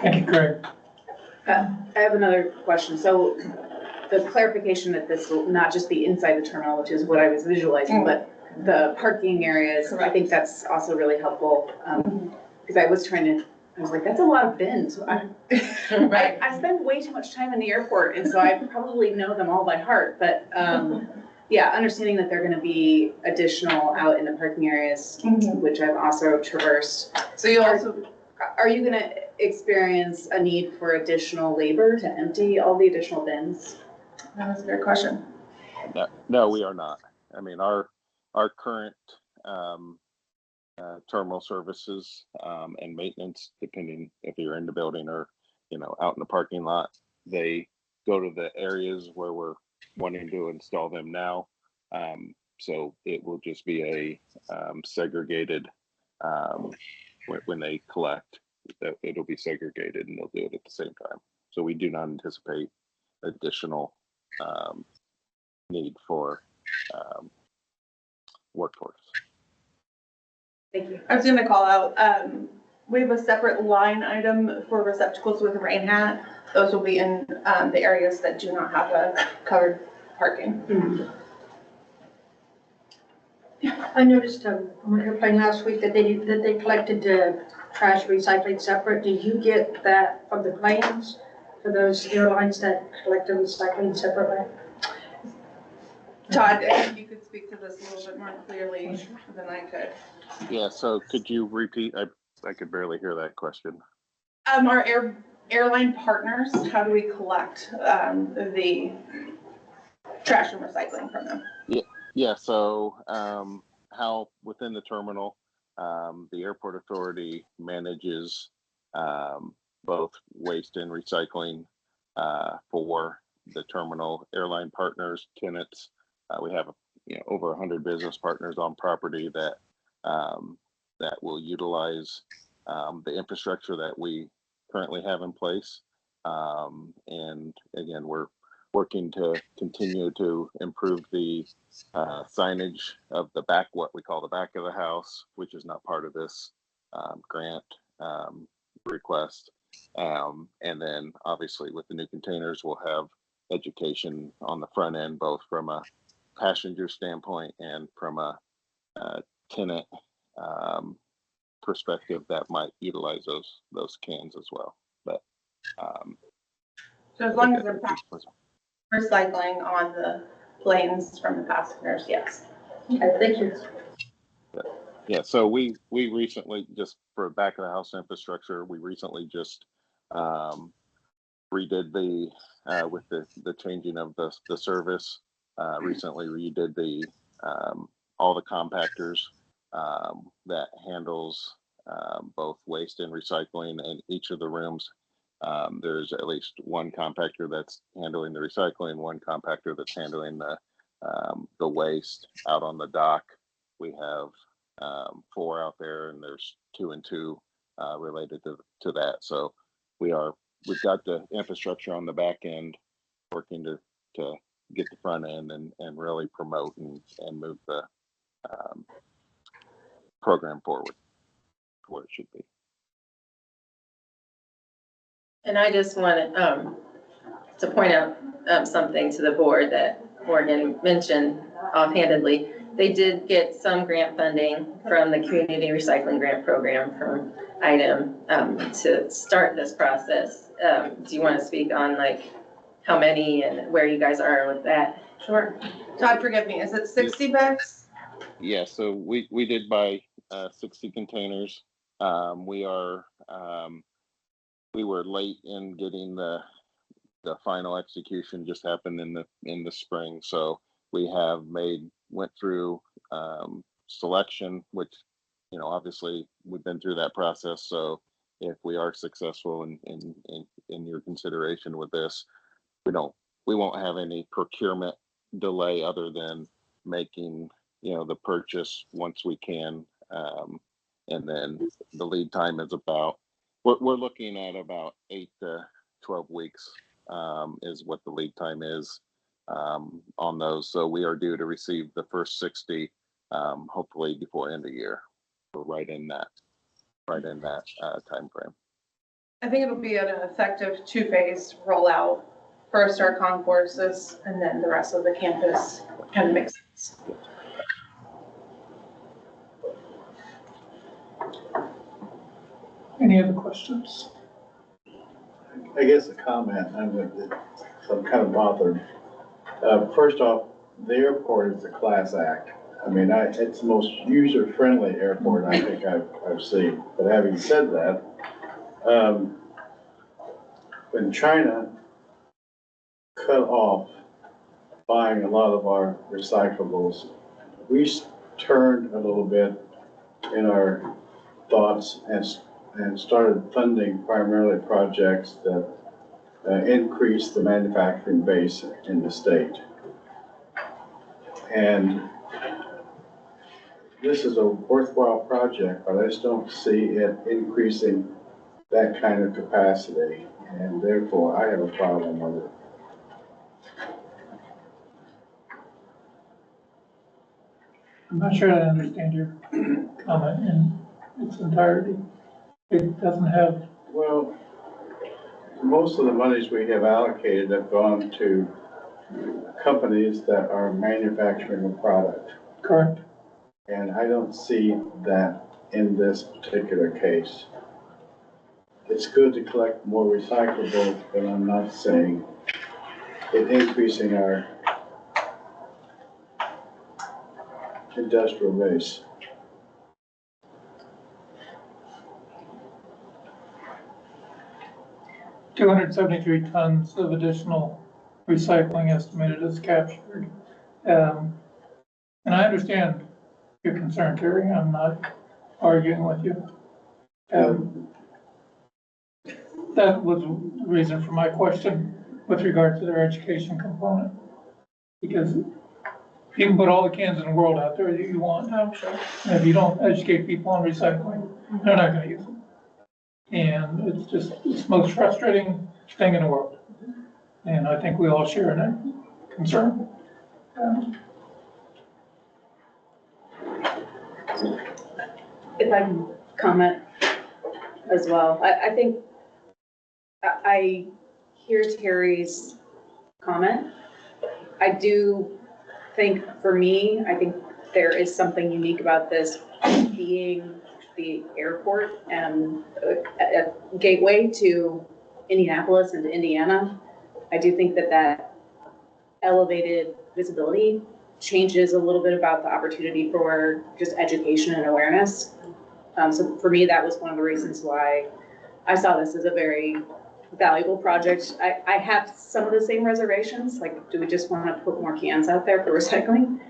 Thank you, Craig. I have another question. So the clarification that this will not just be inside the terminal, which is what I was visualizing, but the parking areas, I think that's also really helpful. Because I was like, that's a lot of bins. I spend way too much time in the airport, and so I probably know them all by heart. But yeah, understanding that they're going to be additional out in the parking areas, which I've also traversed. So you also, are you going to experience a need for additional labor to empty all the additional bins? That was a good question. No, we are not. I mean, our current terminal services and maintenance, depending if you're in the building or, you know, out in the parking lot, they go to the areas where we're wanting to install them now. So it will just be a segregated, when they collect, it'll be segregated and they'll do it at the same time. So we do not anticipate additional need for workforce. Thank you. I was going to call out, we have a separate line item for receptacles with rain hat. Those will be in the areas that do not have a covered parking. I noticed on an airplane last week that they collected trash recycling separate. Did you get that from the planes for those airlines that collect the recycling separately? Todd, I think you could speak to this a little bit more clearly than I could. Yeah, so could you repeat? I could barely hear that question. Our airline partners, how do we collect the trash and recycling from them? Yeah, so how within the terminal, the airport authority manages both waste and recycling for the terminal airline partners, tenants. We have over 100 business partners on property that that will utilize the infrastructure that we currently have in place. And again, we're working to continue to improve the signage of the back, what we call the back of the house, which is not part of this grant request. And then obviously with the new containers, we'll have education on the front end, both from a passenger standpoint and from a tenant perspective that might utilize those cans as well. But So as long as they're recycling on the lanes from the passengers, yes. Okay, thank you. yeah, so we recently, just for back of the house infrastructure, we recently just redid the with the changing of the service. Recently redid the all the compactors that handles both waste and recycling in each of the rooms. There's at least one compactor that's handling the recycling, one compactor that's handling the waste out on the dock. We have 4 out there, and there's 2 and 2 related to that. So we've got the infrastructure on the back end working to get the front end and really promote and move the program forward to where it should be. And I just wanted to point out something to the board that Morgan mentioned offhandedly. They did get some grant funding from the Community Recycling Grant Program from ITEM to start this process. Do you want to speak on like how many and where you guys are with that? Sure. Todd, forgive me, is it 60 bags? Yeah, so we did buy 60 containers. We were late in getting the final execution, just happened in the spring. So we have went through selection, which, you know, obviously we've been through that process. So if we are successful in your consideration with this, we won't have any procurement delay other than making, you know, the purchase once we can. And then the lead time is we're looking at about 8 to 12 weeks is what the lead time is on those. So we are due to receive the first 60 hopefully before end of year. We're right in that time frame. I think it'll be an effective 2-phase rollout. First our concourses and then the rest of the campus kind of makes sense. Any other questions? I guess a comment, I'm kind of bothered. First off, the airport is a class act. I mean, it's the most user-friendly airport I think I've seen. But having said that, when China cut off buying a lot of our recyclables, we turned a little bit in our thoughts and started funding primarily projects that increase the manufacturing base in the state. And this is a worthwhile project, but I just don't see it increasing that kind of capacity. And therefore, I have a problem with it. I'm not sure I understand your comment in its entirety. It doesn't have. Well, most of the monies we have allocated have gone to companies that are manufacturing a product. Correct. And I don't see that in this particular case. It's good to collect more recyclables, but I'm not saying it increasing our industrial base. $273 tons of additional recycling estimated as captured. And I understand your concern, Terry. I'm not arguing with you. That was the reason for my question with regard to their education component. Because you can put all the cans in the world out there that you want. And if you don't educate people on recycling, they're not going to use them. And it's the most frustrating thing in the world. And I think we all share in that concern. If I can comment as well, I think I hear Terry's comment. I do think, for me, I think there is something unique about this being the airport and a gateway to Indianapolis and to Indiana. I do think that that elevated visibility changes a little bit about the opportunity for just education and awareness. So for me, that was one of the reasons why I saw this as a very valuable project. I have some of the same reservations, like, do we just want to put more cans out there for recycling?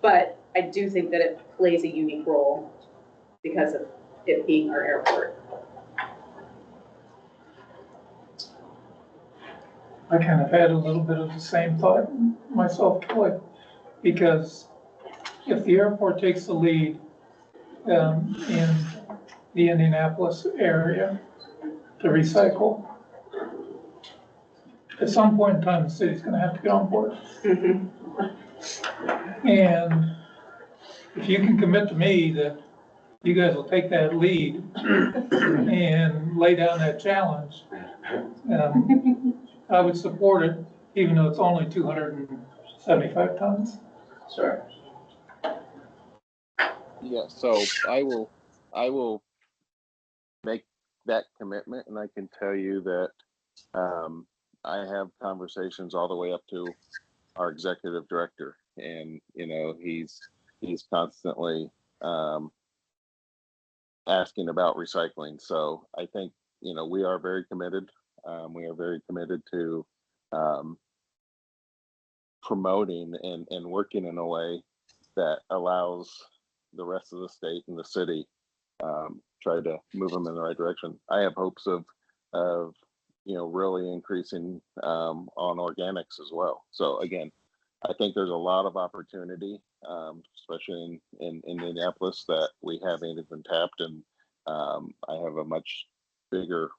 But I do think that it plays a unique role because of it being our airport. I kind of had a little bit of the same thought myself, Kelly, because if the airport takes the lead in the Indianapolis area to recycle, at some point in time, the city's gonna have to get on board. And if you can commit to me that you guys will take that lead and lay down that challenge, I would support it, even though it's only 275 tons. Sure. Yeah, so I will make that commitment, and I can tell you that I have conversations all the way up to our executive director, and he's constantly asking about recycling. So I think we are very committed. We are very committed to promoting and working in a way that allows the rest of the state and the city try to move them in the right direction. I have hopes of really increasing on organics as well. So again, I think there's a lot of opportunity, especially in Indianapolis, that we haven't even tapped, and I have a much bigger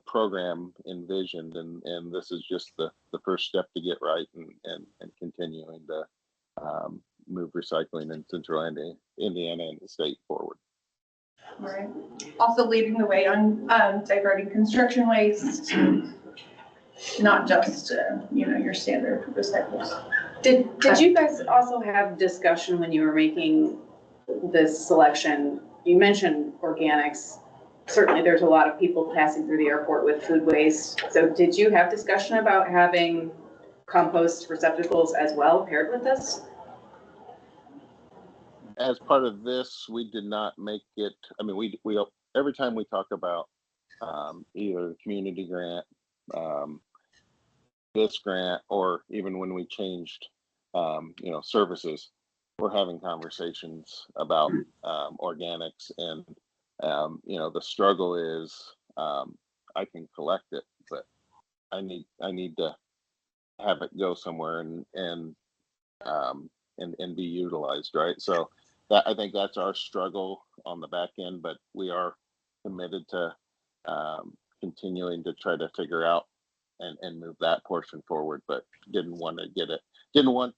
program envisioned, and this is just the first step to get right and continuing to move recycling in central Indiana and the state forward. Right. Also leading the way on diverting construction waste, not just your standard recyclables. Did you guys also have discussion when you were making this selection? You mentioned organics. Certainly there's a lot of people passing through the airport with food waste. So did you have discussion about having compost receptacles as well paired with this? As part of this, we did not make it. I mean, we every time we talk about either the community grant, this grant, or even when we changed, services, we're having conversations about organics, and the struggle is I can collect it, but I need to have it go somewhere and be utilized, right? So I think that's our struggle on the back end, but we are committed to continuing to try to figure out and move that portion forward, but didn't want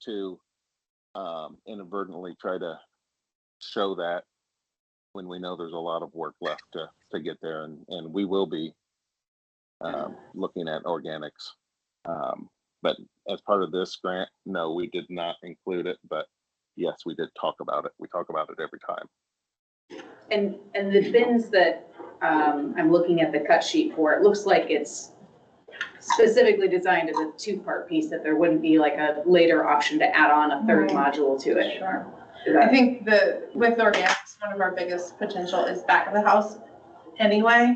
to inadvertently try to show that when we know there's a lot of work left to get there, and we will be looking at organics. But as part of this grant, no, we did not include it, but yes, we did talk about it. We talk about it every time. And the bins that I'm looking at the cut sheet for, it looks like it's specifically designed as a two-part piece, that there wouldn't be like a later option to add on a third module to it. Sure. I think with organics, one of our biggest potential is back of the house anyway,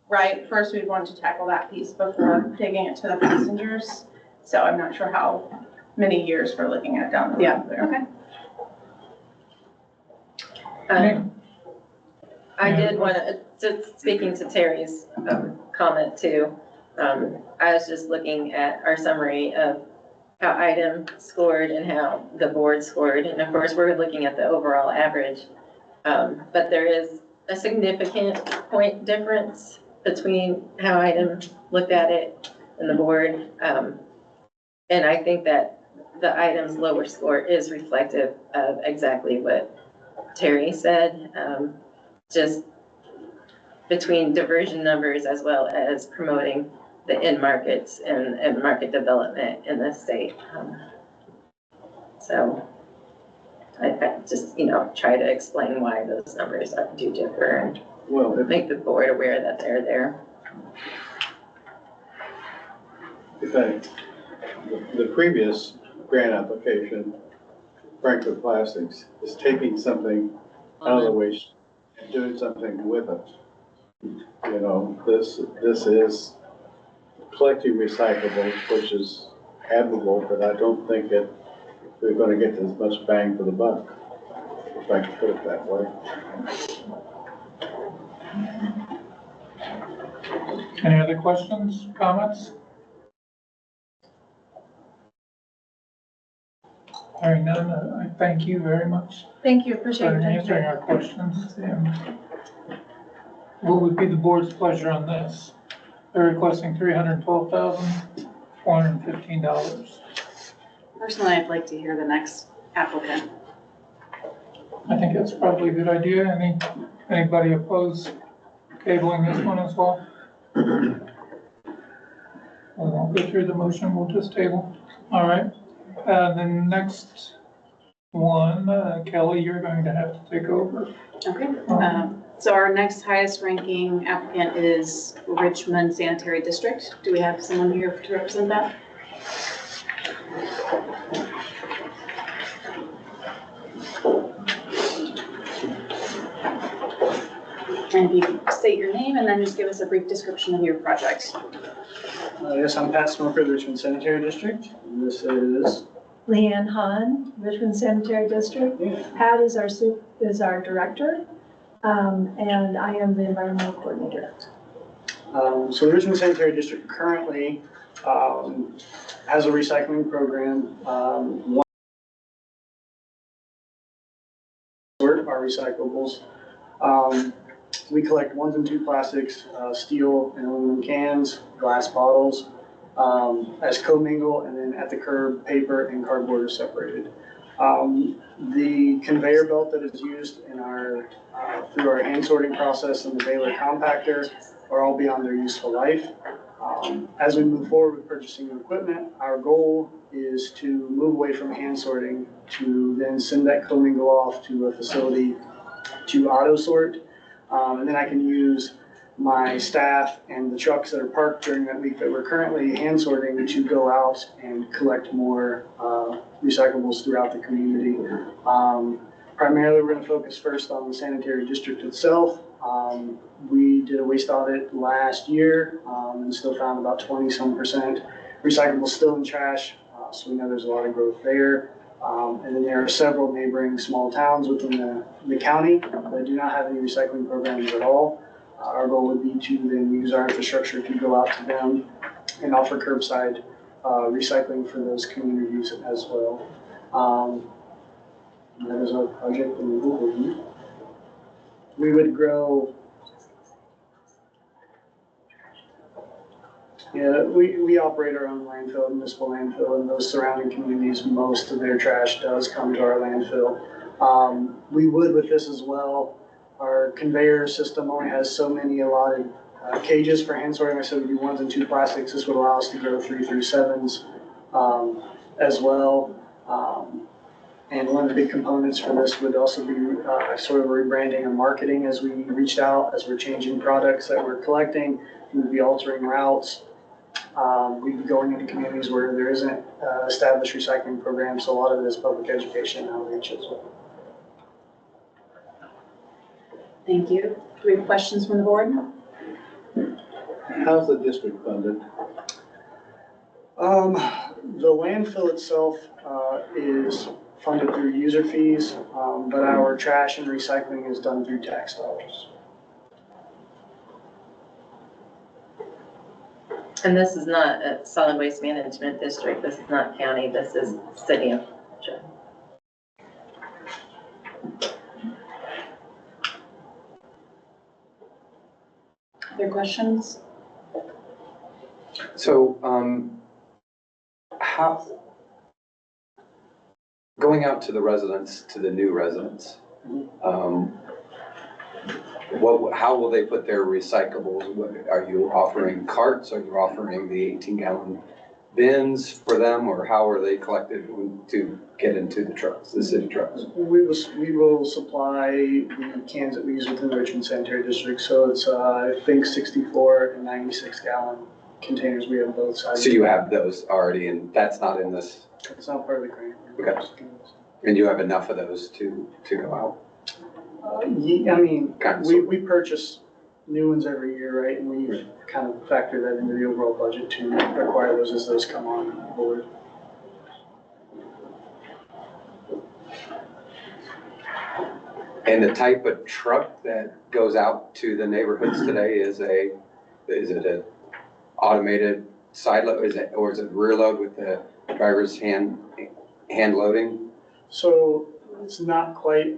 right? First, we'd want to tackle that piece before taking it to the passengers. So I'm not sure how many years we're looking at down the road there. Okay. I did want to, speaking to Terry's comment too, I was just looking at our summary of how item scored and how the board scored. And of course, we're looking at the overall average. But there is a significant point difference between how item looked at it and the board. And I think that the item's lower score is reflective of exactly what Terry said, just between diversion numbers as well as promoting the end markets and market development in the state. So I just, try to explain why those numbers do differ and Well, make the board aware that they're there. The previous grant application, Frankfurt Plastics, is taking something out of the waste and doing something with it. You know, this is collecting recyclables, which is admirable, but I don't think we're gonna get as much bang for the buck, if I can put it that way. Any other questions, comments? Hearing none, I thank you very much Thank you, for appreciate your time. answering our questions. And what would be the board's pleasure on this? They're requesting $312,415. Personally, I'd like to hear the next applicant. I think that's probably a good idea. Anybody oppose tabling this one as well? We won't go through the motion, we'll just table. All right. The next one, Kelly, you're going to have to take over. Okay. So our next highest ranking applicant is Richmond Sanitary District. Do we have someone here to represent that? And if you could state your name and then just give us a brief description of your project. Yes, I'm Pat Smoker, of the Richmond Sanitary District. And this is Leanne Hahn, Richmond Sanitary District. Pat is our director, and I am the environmental coordinator. So the Richmond Sanitary District currently has a recycling program. One sort are recyclables. We collect 1s and 2 plastics, steel and aluminum cans, glass bottles, as co-mingle, and then at the curb, paper and cardboard are separated. The conveyor belt that is used in through our hand sorting process and the baler compactor are all beyond their useful life. As we move forward with purchasing new equipment, our goal is to move away from hand sorting to then send that co-mingle off to a facility to auto sort. And then I can use my staff and the trucks that are parked during that week that we're currently hand sorting to go out and collect more recyclables throughout the community. Primarily, we're going to focus first on the sanitary district itself. We did a waste audit last year and still found about 20% recyclables still in trash. So we know there's a lot of growth there. And then there are several neighboring small towns within the county that do not have any recycling programs at all. Our goal would be to then use our infrastructure to go out to them and offer curbside recycling for those communities as well. That is our project in the overview. We would grow. Yeah, we operate our own landfill, municipal landfill, and those surrounding communities, most of their trash does come to our landfill. We would with this as well. Our conveyor system only has so many allotted cages for hand sorting. I said we do 1s and 2 plastics. This would allow us to grow 3 through 7s as well. And one of the big components for this would also be sort of rebranding and marketing as we reached out, as we're changing products that we're collecting. We'd be altering routes. We'd be going into communities where there isn't established recycling programs, so a lot of it is public education and outreach as well. Thank you. Do we have questions from the board? How's the district funded? The landfill itself is funded through user fees, but our trash and recycling is done through tax dollars. And this is not a solid waste management district. This is not county. This is city of. Other questions? So, going out to the residents, to the new residents, how will they put their recyclables? Are you offering carts? Are you offering the 18-gallon bins for them, or how are they collected to get into the trucks, the city trucks? We will supply the cans that we use within the Richmond Sanitary District, so it's, I think 64 and 96 gallon containers, we have both sides. So you have those already, and that's not in this? It's not part of the grant. Okay. And you have enough of those to go out? I mean, we purchase new ones every year, right? And we kind of factor that into the overall budget to acquire those as those come on board. And the type of truck that goes out to the neighborhoods today is it a automated side load, or is it rear load with the driver's hand loading? So it's not quite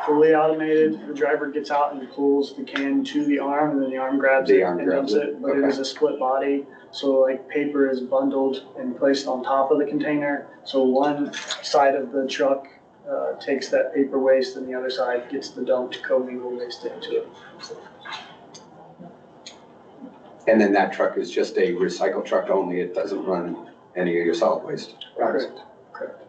fully automated. The driver gets out and pulls the can to the arm, and then the arm grabs it and dumps it. But it is a split body, so like paper is bundled and placed on top of the container. So one side of the truck takes that paper waste, and the other side gets the dumped commingled waste into it. And then that truck is just a recycle truck only, it doesn't run any of your solid waste? Correct. Correct.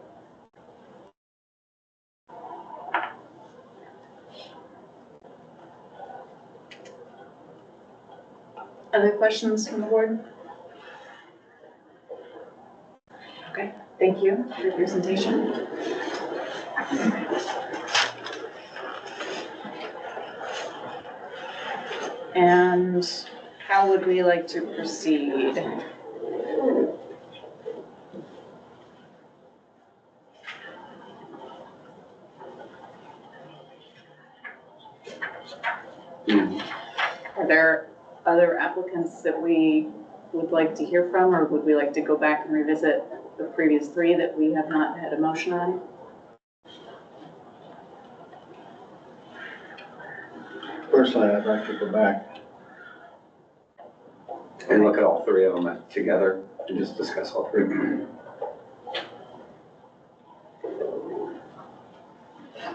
Other questions from the board? Okay, thank you for your presentation. And how would we like to proceed? Are there other applicants that we would like to hear from, or would we like to go back and revisit the previous three that we have not had a motion on? Personally, I'd like to go back. And look at all three of them together and just discuss all three of them.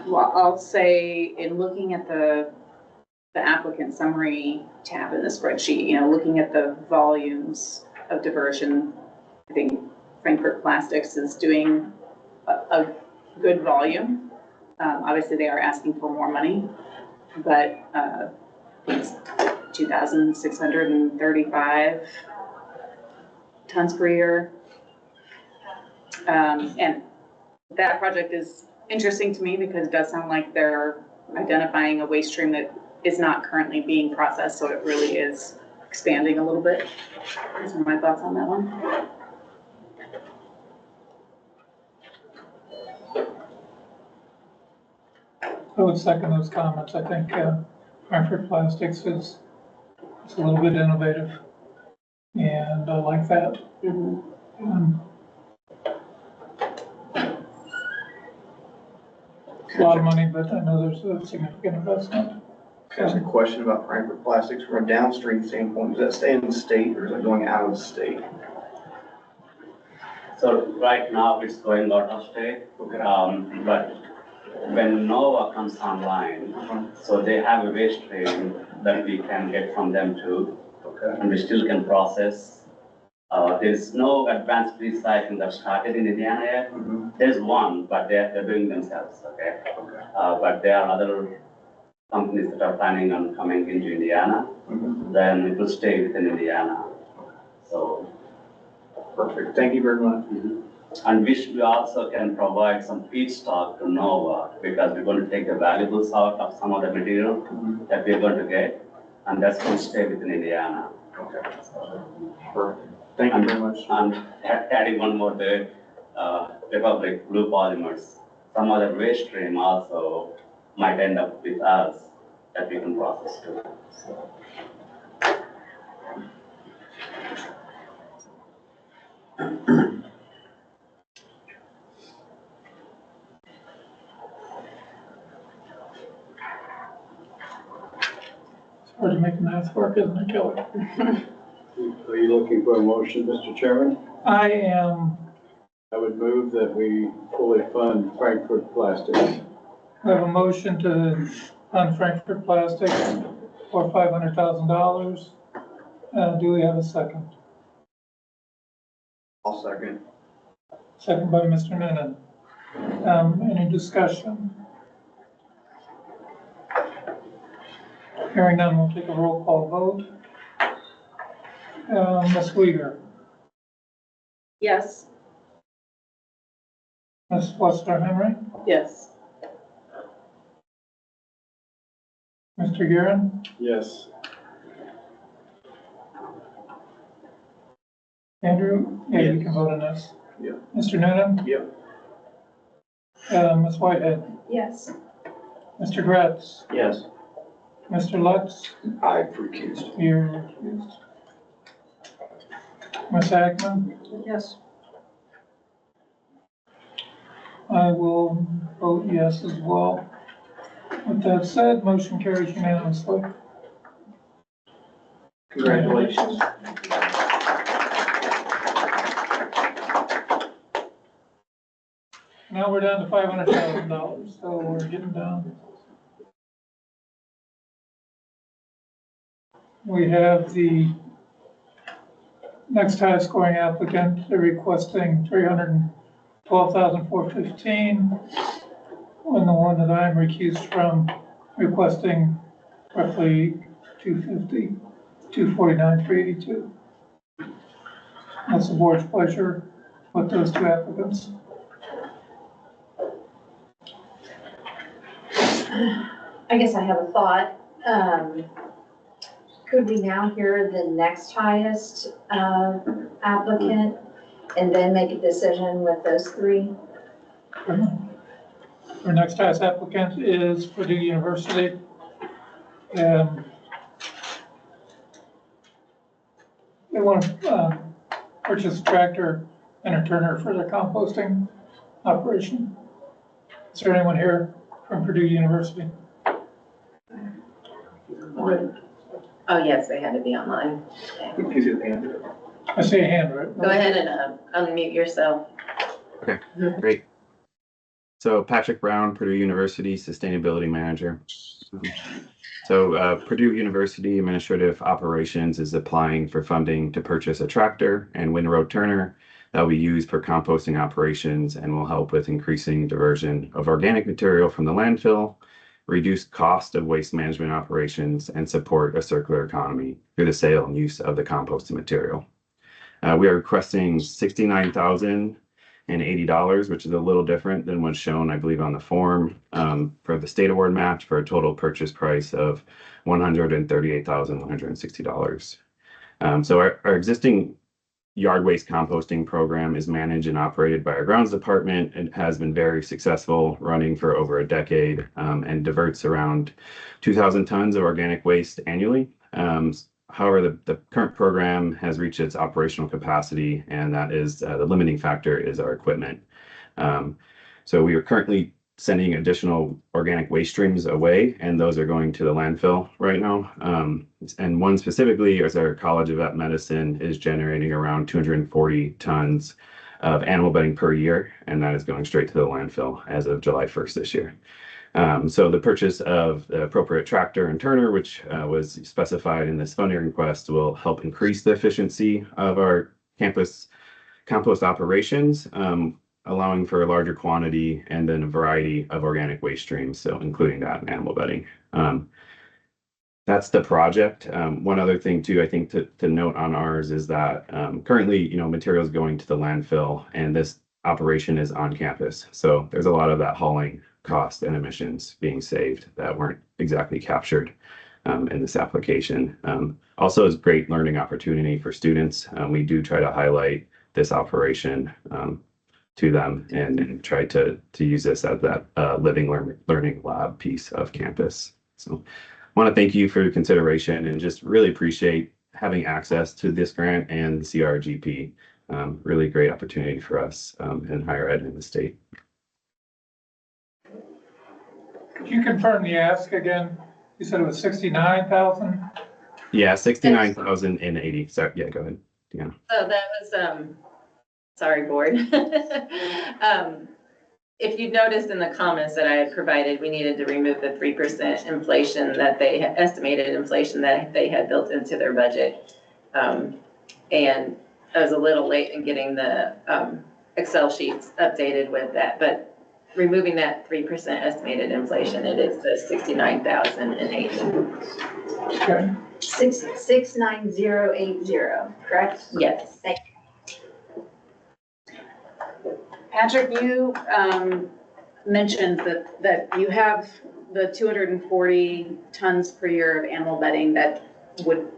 Well, I'll say in looking at the applicant summary tab in the spreadsheet, looking at the volumes of diversion, I think Frankfurt Plastics is doing a good volume. Obviously, they are asking for more money, but it's 2,635 tons per year. And that project is interesting to me because it does sound like they're identifying a waste stream that is not currently being processed, so it really is expanding a little bit. Those are my thoughts on that one. I would second those comments. I think Frankfurt Plastics is a little bit innovative, and I like that. It's a lot of money, but I know there's a significant investment. Can I ask a question about Frankfurt Plastics from a downstream standpoint? Does that stay in the state, or is it going out of the state? So right now it's going out of state, but when Nova comes online, so they have a waste stream that we can get from them too, and we still can process. There is no advanced recycling that started in Indiana yet. There's one, but they're doing themselves, okay? But there are other companies that are planning on coming into Indiana, then it will stay within Indiana. So. Perfect, thank you very much. And we also can provide some feedstock to Nova because we're going to take the valuables out of some of the material that we're going to get, and that's going to stay within Indiana. Okay. Perfect. Thank you very much. And adding one more there, Republic Blue Polymers, some other waste stream also might end up with us that we can process too. So. It's hard to make math work, isn't it, Kelly? Are you looking for a motion, Mr. Chairman? I am. I would move that we fully fund Frankfurt Plastics. I have a motion to fund Frankfurt Plastics for $500,000. Do we have a second? I'll second. Second by Mr. Noonan. Any discussion? Hearing none, we'll take a roll call vote. Ms. Weider, Yes. Ms. Lester Henry, Yes. Mr. Guerin, Yes. Andrew, yeah, you can vote on this. Yeah. Mr. Noonan, Yep. Ms. Whitehead, Yes. Mr. Gratz, Yes. Mr. Lutz, I've recused. you're recused. Ms. Hackman, Yes. I will vote yes as well. With that said, motion carries unanimously. Congratulations. Now we're down to $500,000, so we're getting down. We have the next highest scoring applicant, they're requesting $312,415. And the one that I'm recused from requesting roughly $250, $249,382. That's the board's pleasure with those two applicants. I guess I have a thought. Could we now hear the next highest applicant and then make a decision with those three? Our next highest applicant is Purdue University. They want to purchase a tractor and a turner for their composting operation. Is there anyone here from Purdue University? Oh, yes, they had to be online. Okay. I see a hand, right? Go ahead and unmute yourself. Okay, great. So Patrick Brown, Purdue University Sustainability Manager. So Purdue University Administrative Operations is applying for funding to purchase a tractor and windrow turner that will be used for composting operations and will help with increasing diversion of organic material from the landfill, reduce cost of waste management operations, and support a circular economy through the sale and use of the composted material. We are requesting $69,080, which is a little different than what's shown, I believe, on the form for the state award match for a total purchase price of $138,160. So our existing yard waste composting program is managed and operated by our grounds department. It has been very successful, running for over a decade, and diverts around 2,000 tons of organic waste annually. However, the current program has reached its operational capacity, and that is the limiting factor is our equipment. So we are currently sending additional organic waste streams away, and those are going to the landfill right now. And one specifically is our College of Vet Medicine is generating around 240 tons of animal bedding per year, and that is going straight to the landfill as of July 1st this year. So the purchase of the appropriate tractor and turner, which was specified in this funding request, will help increase the efficiency of our campus compost operations, allowing for a larger quantity and then a variety of organic waste streams, so including that animal bedding. That's the project. One other thing too, I think to note on ours is that currently, materials going to the landfill, and this operation is on campus. So there's a lot of that hauling cost and emissions being saved that weren't exactly captured in this application. Also, is a great learning opportunity for students. We do try to highlight this operation to them and try to use this as that living learning lab piece of campus. So I want to thank you for your consideration and just really appreciate having access to this grant and CRGP. Really great opportunity for us in higher ed in the state. Could you confirm the ask again? You said it was 69,000? Yeah, 69,080. Sorry, yeah, go ahead. Yeah. So that was, sorry, board. If you noticed in the comments that I had provided, we needed to remove the 3% inflation that they estimated inflation that they had built into their budget. And I was a little late in getting the Excel sheets updated with that, but removing that 3% estimated inflation, it is the 69,080. Okay. 69080, correct? Yes. Thank Patrick, you mentioned that you have the 240 tons per year of animal bedding that would,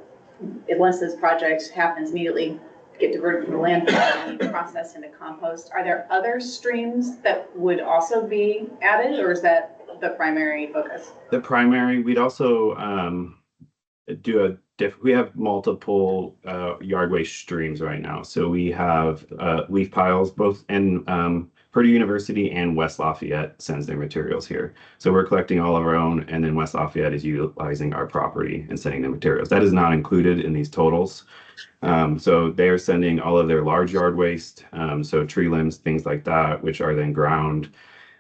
once this project happens, immediately get diverted from the landfill and processed into compost. Are there other streams that would also be added, or is that the primary focus? The primary, we'd also we have multiple yard waste streams right now. So we have leaf piles, both in Purdue University and West Lafayette sends their materials here. So we're collecting all of our own, and then West Lafayette is utilizing our property and sending the materials. That is not included in these totals. So they're sending all of their large yard waste, so tree limbs, things like that, which are then ground.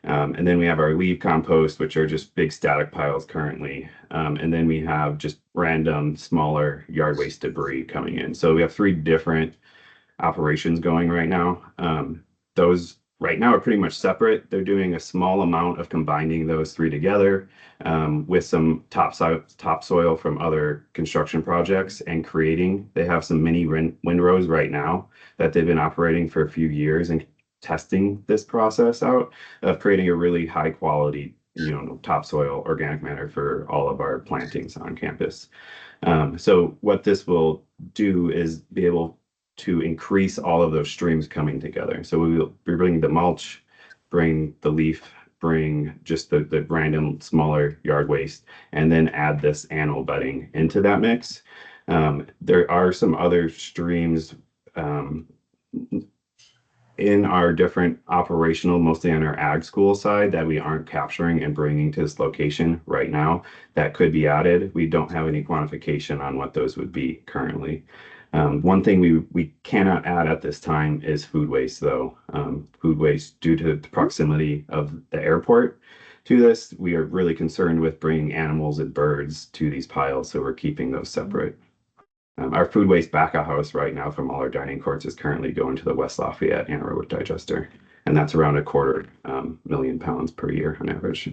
And then we have our leaf compost, which are just big static piles currently. And then we have just random smaller yard waste debris coming in. So we have 3 different operations going right now. Those right now are pretty much separate. They're doing a small amount of combining those 3 together with some topsoil from other construction projects and creating. They have some mini windrows right now that they've been operating for a few years and testing this process out of creating a really high quality, topsoil organic matter for all of our plantings on campus. So what this will do is be able to increase all of those streams coming together. So we will be bringing the mulch, bring the leaf, bring just the random smaller yard waste, and then add this animal bedding into that mix. There are some other streams in our different operational, mostly on our ag school side, that we aren't capturing and bringing to this location right now that could be added. We don't have any quantification on what those would be currently. One thing we cannot add at this time is food waste, though. Food waste, due to the proximity of the airport to this, we are really concerned with bringing animals and birds to these piles, so we're keeping those separate. Our food waste back of house right now from all our dining courts is currently going to the West Lafayette anaerobic digester, and that's around 250,000 pounds per year on average.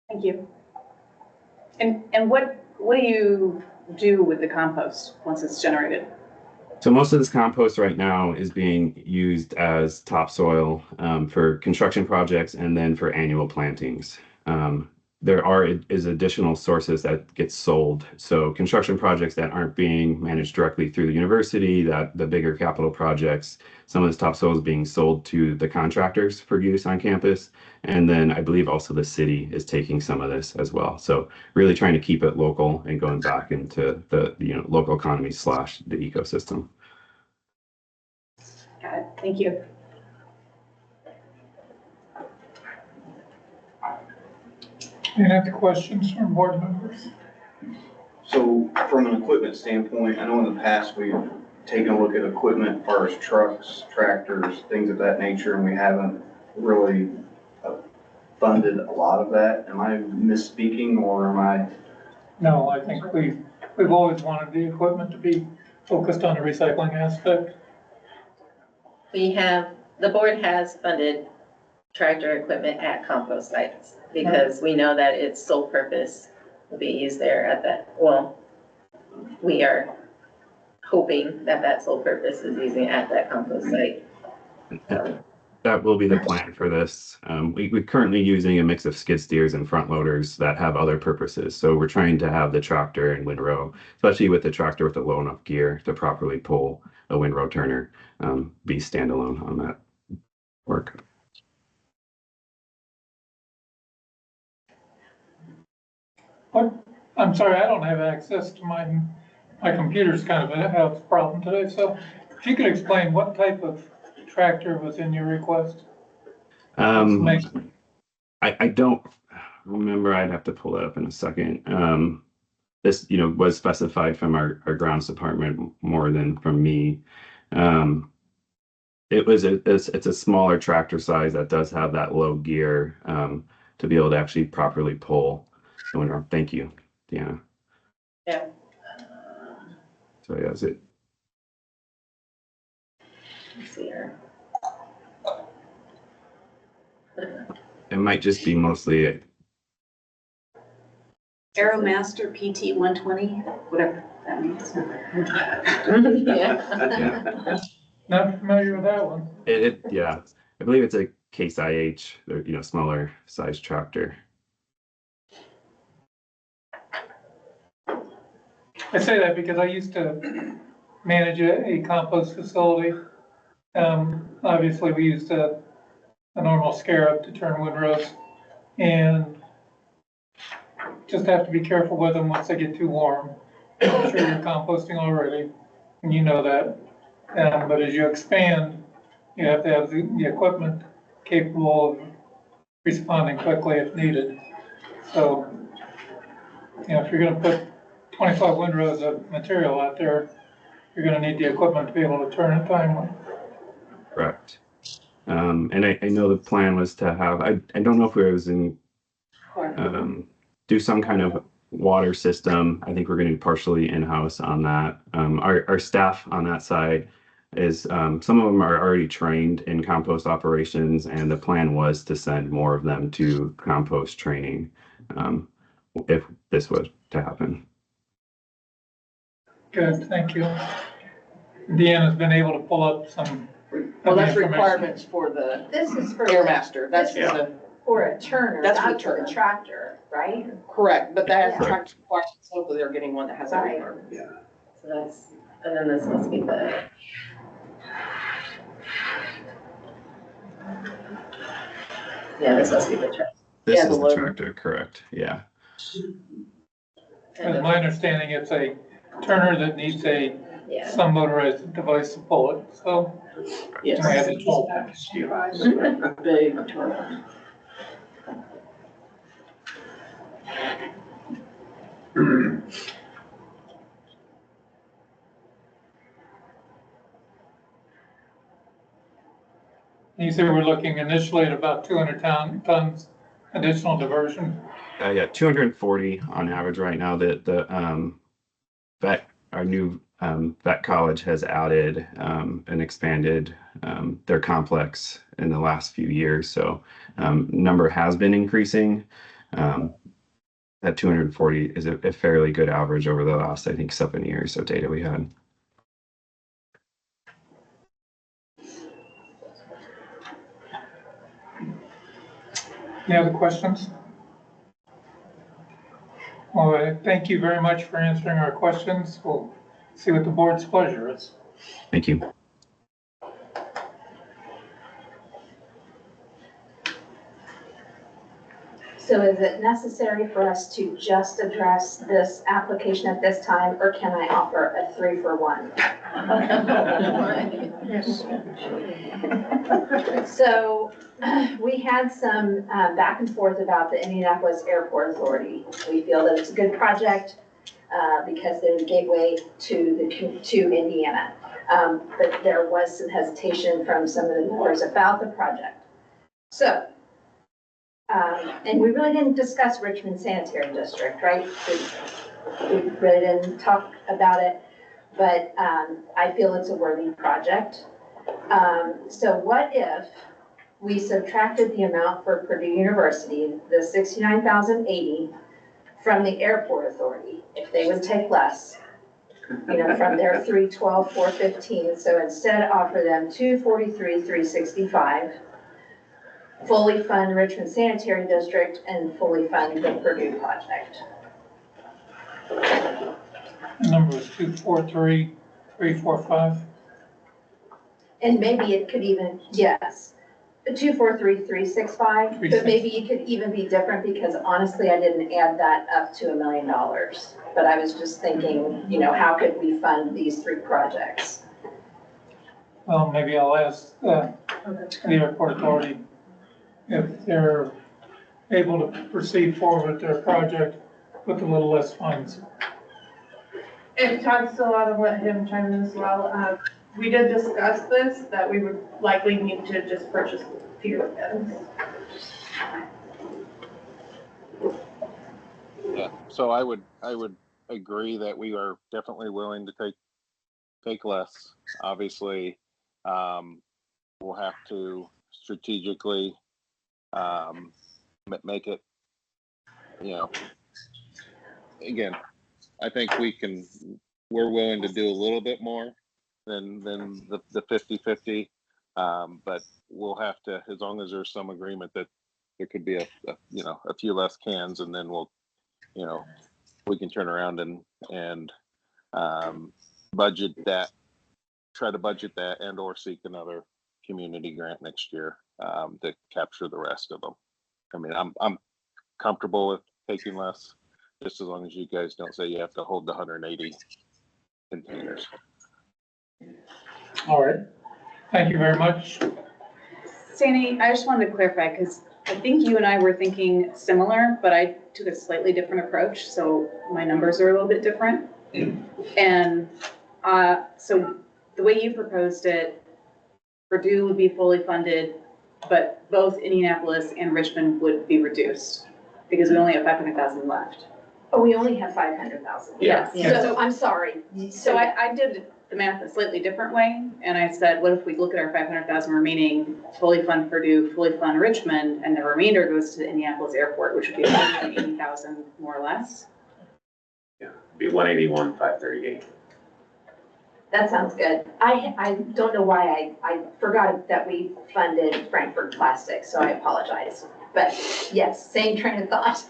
Thank you. And what do you do with the compost once it's generated? So most of this compost right now is being used as topsoil for construction projects and then for annual plantings. There is additional sources that get sold. So construction projects that aren't being managed directly through the university, that the bigger capital projects, some of this topsoil is being sold to the contractors for use on campus. And then I believe also the city is taking some of this as well. So really trying to keep it local and going back into the local economy / the ecosystem. Got it. Thank you. Any other questions from board members? So from an equipment standpoint, I know in the past we've taken a look at equipment as far as trucks, tractors, things of that nature, and we haven't really funded a lot of that. Am I misspeaking, or am I? No, I think we've always wanted the equipment to be focused on the recycling aspect. The board has funded tractor equipment at compost sites because we know that its sole purpose will be used there at that. Well, we are hoping that sole purpose is using at that compost site. That will be the plan for this. We're currently using a mix of skid steers and front loaders that have other purposes. So we're trying to have the tractor and windrow, especially with the tractor with the low enough gear to properly pull a windrow turner, be standalone on that work. I'm sorry, I don't have access to my computer's kind of a health problem today. So if you could explain what type of tractor was in your request? I don't remember. I'd have to pull that up in a second. This, was specified from our grounds department more than from me. It's a smaller tractor size that does have that low gear to be able to actually properly pull the windrow. Thank you, Deanna. Yeah. So yeah, Let's see here. It might just be mostly Aeromaster PT 120, whatever that means. Yeah. Not familiar with that one. yeah. I believe it's a Case IH, or, smaller size tractor. I say that because I used to manage a compost facility. Obviously, we used a normal scarab to turn windrows, and just have to be careful with them once they get too warm. I'm sure you're composting already, and you know that. But as you expand, you have to have the equipment capable of responding quickly if needed. So, if you're gonna put 25 windrows of material out there, you're gonna need the equipment to be able to turn it timely. Correct. And I know the plan was to have, I don't know if we was in, do some kind of water system. I think we're going to be partially in-house on that. Our staff on that side is, some of them are already trained in compost operations, and the plan was to send more of them to compost training, if this was to happen. Good, thank you. Deanna's been able to pull up some. Well, that's requirements for the This is for. Airmaster, that's for this is the, For a turner, That's for not for turner. a tractor, right? correct, but that has Yeah. tractor requirements, hopefully they're getting one that has that Right. requirement. So that's, and then this must be the. Yeah, this must be the truck. This Yeah, is the the loader. tractor, correct? Yeah. As my understanding, it's a turner that needs Yeah. some motorized device to pull it, so. Yes. I have the tool package here. Big turner. You said we're looking initially at about 200 tons additional diversion. Yeah, 240 on average right now. Our new vet college has added and expanded their complex in the last few years. So number has been increasing. That 240 is a fairly good average over the last, I think, 7 years of data we had. Any other questions? Well, thank you very much for answering our questions. We'll see what the board's pleasure is. Thank you. So is it necessary for us to just address this application at this time, or can I offer a 3-for-1? So we had some back and forth about the Indianapolis Airport Authority. We feel that it's a good project because they're the gateway to Indiana. But there was some hesitation from some of the members about the project. So, and we really didn't discuss Richmond Sanitary District, right? We really didn't talk about it, but I feel it's a worthy project. So what if we subtracted the amount for Purdue University, the $69,080, from the Airport Authority, if they would take less, from their 312, 415. So instead offer them 243, 365, fully fund Richmond Sanitary District and fully fund the Purdue project. The number was 243, 345. And maybe it could even, yes, 243, 365, but maybe it could even be different because honestly, I didn't add that up to $1 million. But I was just thinking, how could we fund these 3 projects? Well, maybe I'll ask the Airport Authority if they're able to proceed forward with their project with a little less funds. If Todd's still out, I'll let him chime in as well. We did discuss this, that we would likely need to just purchase fewer bins. Yeah, so I would agree that we are definitely willing to take less. Obviously, We'll have to strategically, make it, again, I think we're willing to do a little bit more than the 50-50. But we'll have to, as long as there's some agreement that there could be a few less cans, and then we'll, we can turn around and budget that, try to budget that, and or seek another community grant next year to capture the rest of them. I mean, I'm comfortable with taking less, just as long as you guys don't say you have to hold the 180 containers. All right. Thank you very much. Sandy, I just wanted to clarify, because I think you and I were thinking similar, but I took a slightly different approach, so my numbers are a little bit different. And so the way you proposed it, Purdue would be fully funded, but both Indianapolis and Richmond would be reduced, because we only have 500,000 left. Oh, we only have 500,000. Yes. So I'm sorry. So I did the math a slightly different way, and I said, what if we look at our 500,000 remaining, fully fund Purdue, fully fund Richmond, and the remainder goes to the Indianapolis airport, which would be 180,000 more or less? Yeah, be 181, 538. That sounds good. I don't know why I forgot that we funded Frankfurt Plastics, so I apologize. But yes, same train of thought.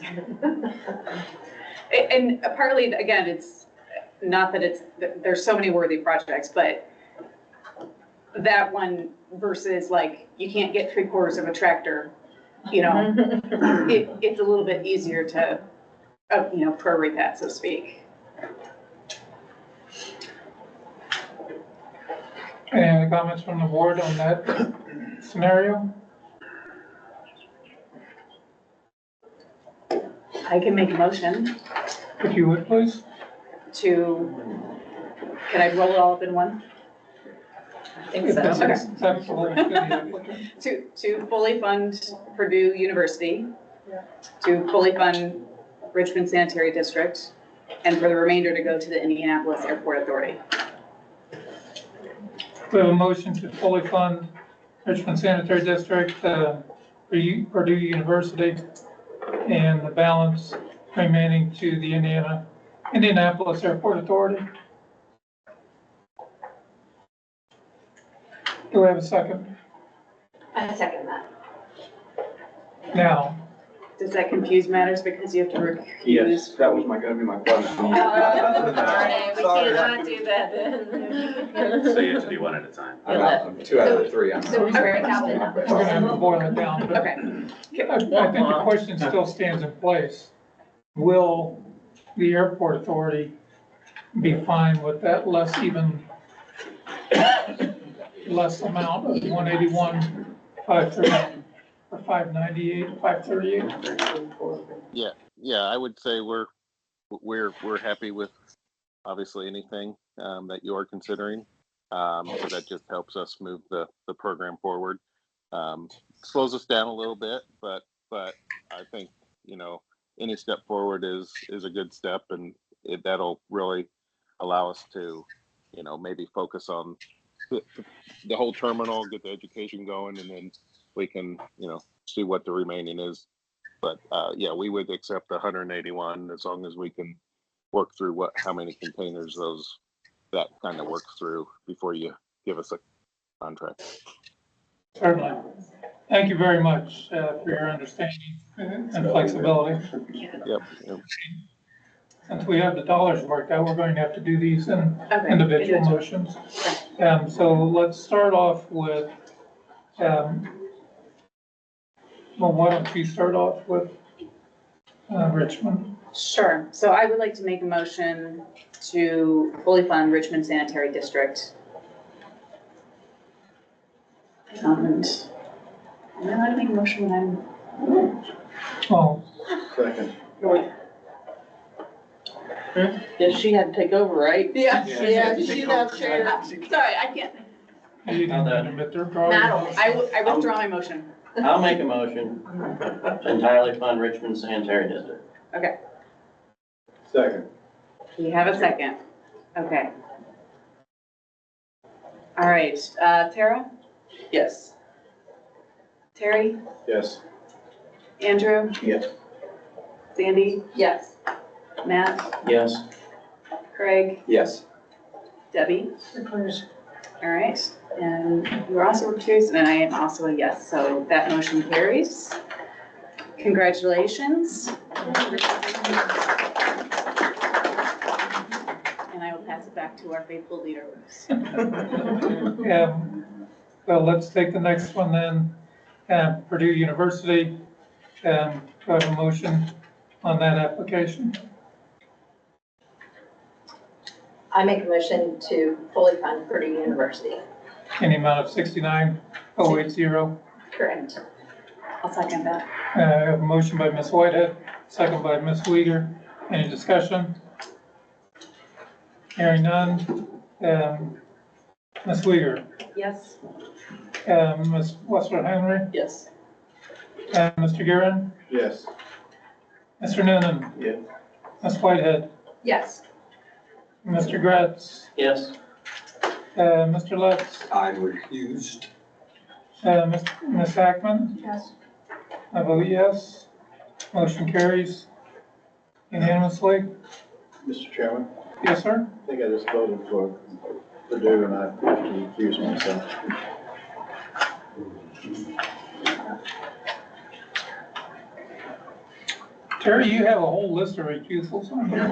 And partly, again, it's not that there's so many worthy projects, but that one versus like, you can't get 3/4 of a tractor, it's a little bit easier to, prorate that, so to speak. Any other comments from the board on that scenario? I can make a motion If you would, please. can I roll it all up in one? I think so. If Okay. it's acceptable to the applicant. To fully fund Purdue University, to fully fund Richmond Sanitary District, and for the remainder to go to the Indianapolis Airport Authority. We have a motion to fully fund Richmond Sanitary District, Purdue University, and the balance remaining to the Indianapolis Airport Authority. Do we have a second? I second that. Now, Does that confuse matters because you have to recuse? Yes, that was gonna be my question. Oh, darn it, we cannot do that then. So you have to do one at a time. I'm 2 out of the 3. So we break out we're gonna have to boil it down, but Okay. I think the question still stands in place. Will the airport authority be fine with that less amount of 181, 530, or 598, 538? Yeah, I would say we're happy with obviously anything that you are considering. So that just helps us move the program forward. Slows us down a little bit, but I think, any step forward is a good step, and that'll really allow us to, maybe focus on the whole terminal, get the education going, and then we can, see what the remaining is. But yeah, we would accept 181 as long as we can work through how many containers that kind of works through before you give us a contract. Certainly. Thank you very much for your understanding and flexibility. Yep. Since we have the dollars worked out, we're going to have to do these in individual motions. So let's start off with, why don't you start off with Richmond? Sure. So I would like to make a motion to fully fund Richmond Sanitary District. And am I allowed to make a motion when Oh, Second. Yeah, she had to take over, right? Yeah. She's out chair. Sorry, I can't. you didn't admit their drawing. I withdraw my motion. I'll make a motion to entirely fund Richmond Sanitary District. Okay. Second. You have a second. Okay. All right, Tara, Yes. Terry, Yes. Andrew, Yes. Sandy, Yes. Matt, Yes. Craig, Yes. Debbie. All right, and you are also recused, and I am also a yes, so that motion carries. Congratulations. And I will pass it back to our faithful leader, Bruce. Well, let's take the next one then. Purdue University, do I have a motion on that application? I make a motion to fully fund Purdue University. In the amount of 69,080. Correct. I'll second that. I have a motion by Ms. Whitehead, second by Ms. Uyghur. Any discussion? Hearing none. Ms. Uyghur, Yes. Ms. Westler Henry, Yes. Mr. Guerin, Yes. Mr. Noonan, Yes. Ms. Whitehead, Yes. Mr. Gratz, Yes. Mr. Lutz, I'm recused. Ms. Hackman. Yes. I vote yes. Motion carries unanimously. Mr. Chairman, Yes, sir. I think I just voted for Purdue and I have to recuse myself. Terry, you have a whole list of recusals on here.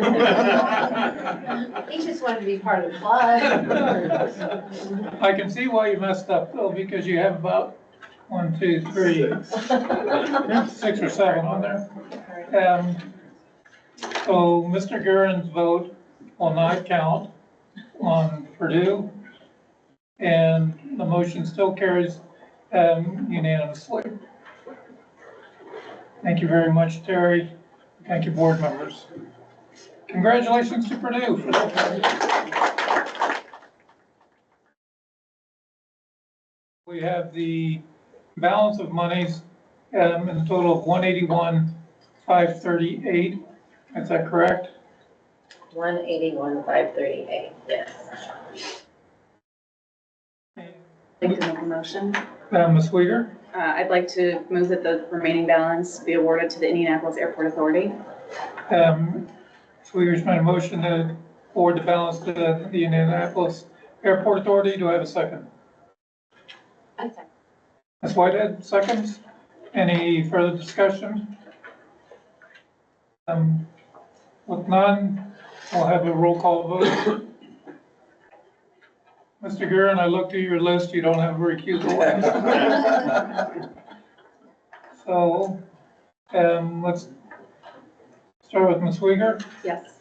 He just wanted to be part of the club. I can see why you messed up though, because you have about 1, 2, 3, 6 or 7 on there. So Mr. Guerin's vote will not count on Purdue, and the motion still carries unanimously. Thank you very much, Terry. Thank you, board members. Congratulations to Purdue for that. We have the balance of monies in a total of 181,538. Is that correct? 181,538, yes. I'd like to make a motion. Ms. Uyghur, I'd like to move that the remaining balance be awarded to the Indianapolis Airport Authority. Ms. Uyghur's made a motion to forward the balance to the Indianapolis Airport Authority. Do I have a second? I second. Ms. Whitehead, seconds. Any further discussion? With none, we'll have a roll call vote. Mr. Guerin, I looked at your list, you don't have a recusal. So, let's start with Ms. Uyghur. Yes.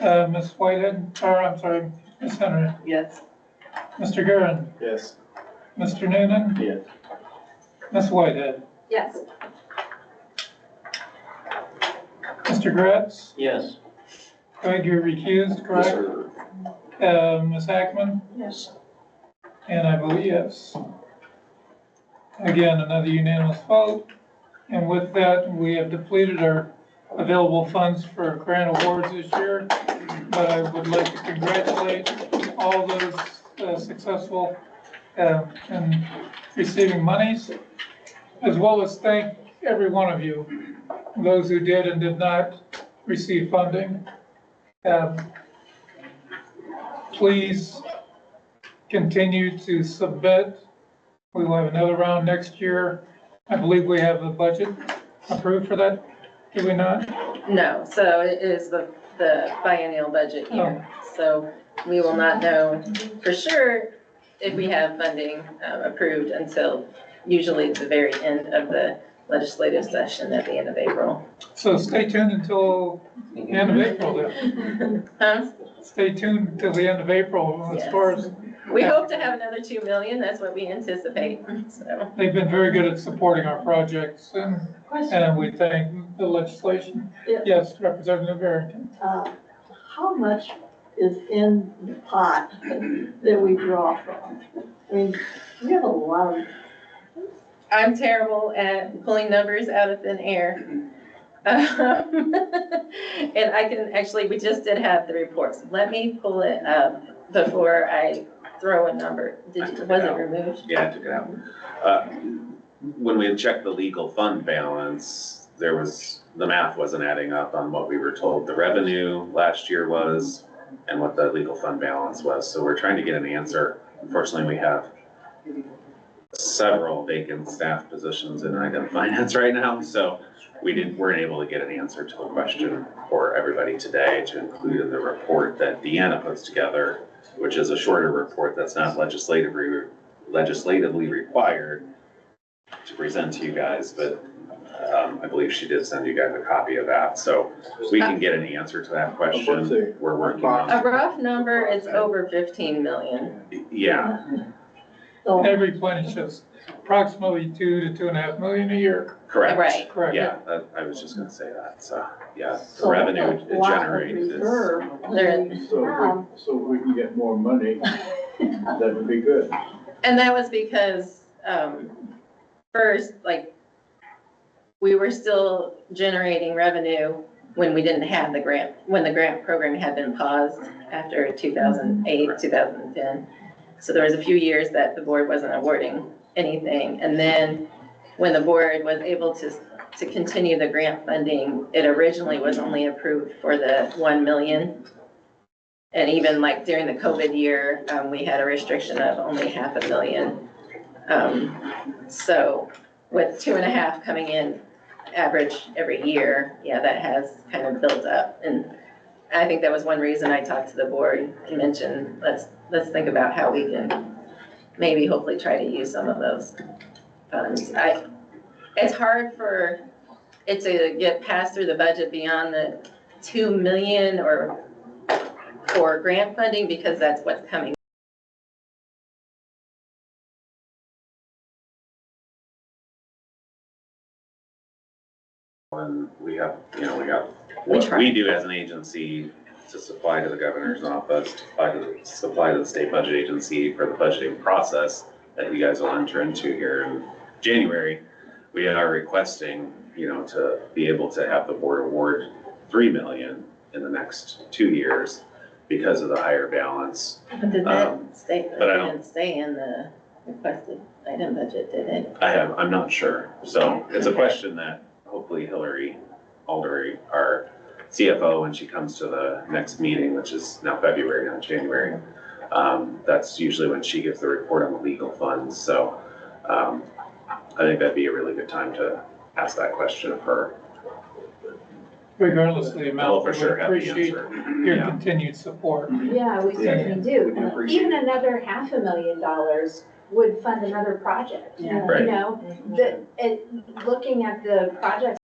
Ms. Whitehead, or I'm sorry, Ms. Henry. Yes. Mr. Guerin, Yes. Mr. Noonan, Yes. Ms. Whitehead, Yes. Mr. Gratz, Yes. Craig, you're recused, Yes, correct? sir. Ms. Hackman, Yes. and I vote yes. Again, another unanimous vote. And with that, we have depleted our available funds for grant awards this year. But I would like to congratulate all those successful in receiving monies, as well as thank every one of you, those who did and did not receive funding. Please continue to submit. We will have another round next year. I believe we have a budget approved for that, do we not? No, so it is the biennial budget year. So we will not know for sure if we have funding approved until usually the very end of the legislative session at the end of April. So stay tuned until the end of April then. Huh? Stay tuned until the end of April as far as. We hope to have another 2 million. That's what we anticipate, so. They've been very good at supporting our projects and we thank the legislation. Yeah. Yes, Representative Barrington. How much is in the pot that we draw from? I mean, we have a lot of. I'm terrible at pulling numbers out of thin air. And I can actually, we just did have the reports. Let me pull it up before I throw a number. Was it removed? Yeah, I took it out. When we checked the legal fund balance, the math wasn't adding up on what we were told the revenue last year was and what the legal fund balance was. So we're trying to get an answer. Unfortunately, we have several vacant staff positions in item finance right now. So weren't able to get an answer to the question for everybody today to include in the report that Deanna puts together, which is a shorter report that's not legislatively required to present to you guys, but I believe she did send you guys a copy of that, so we can get an answer to that question. We're working on A it. rough number is over 15 million. Yeah, Every plan shows approximately 2 to 2.5 million a year. correct. Right. Correct. Yeah, I was just gonna say that, so, yeah, the So revenue a it lot of generates is. reserve. So we can get more money, that would be good. And that was because, first, like, we were still generating revenue when we didn't have the grant, when the grant program had been paused after 2008, 2010. So there was a few years that the board wasn't awarding anything. And then when the board was able to continue the grant funding, it originally was only approved for the 1 million. And even like during the COVID year, we had a restriction of only $500,000. So with 2.5 coming in average every year, yeah, that has kind of built up. And I think that was one reason I talked to the board and mentioned, let's think about how we can maybe hopefully try to use some of those funds. It's hard for it to get passed through the budget beyond the 2 million or for grant funding, because that's what's coming. And we got what we do as an agency to supply to the governor's office, supply to the state budget agency for the budgeting process that you guys will enter into here in January. We are requesting, to be able to have the board award 3 million in the next 2 years because of the higher balance. But did that didn't stay in the requested item budget, did it? I'm not sure. So it's a question that hopefully Hillary Aldery, our CFO, when she comes to the next meeting, which is now February, not January, that's usually when she gives the report on the legal funds. So I think that'd be a really good time to ask that question of her. Regardless of the We'll amount, for we sure have the appreciate answer. your Yeah. continued support. Yeah, we certainly do. Even another $500,000 would fund another project. Right. Looking at the projects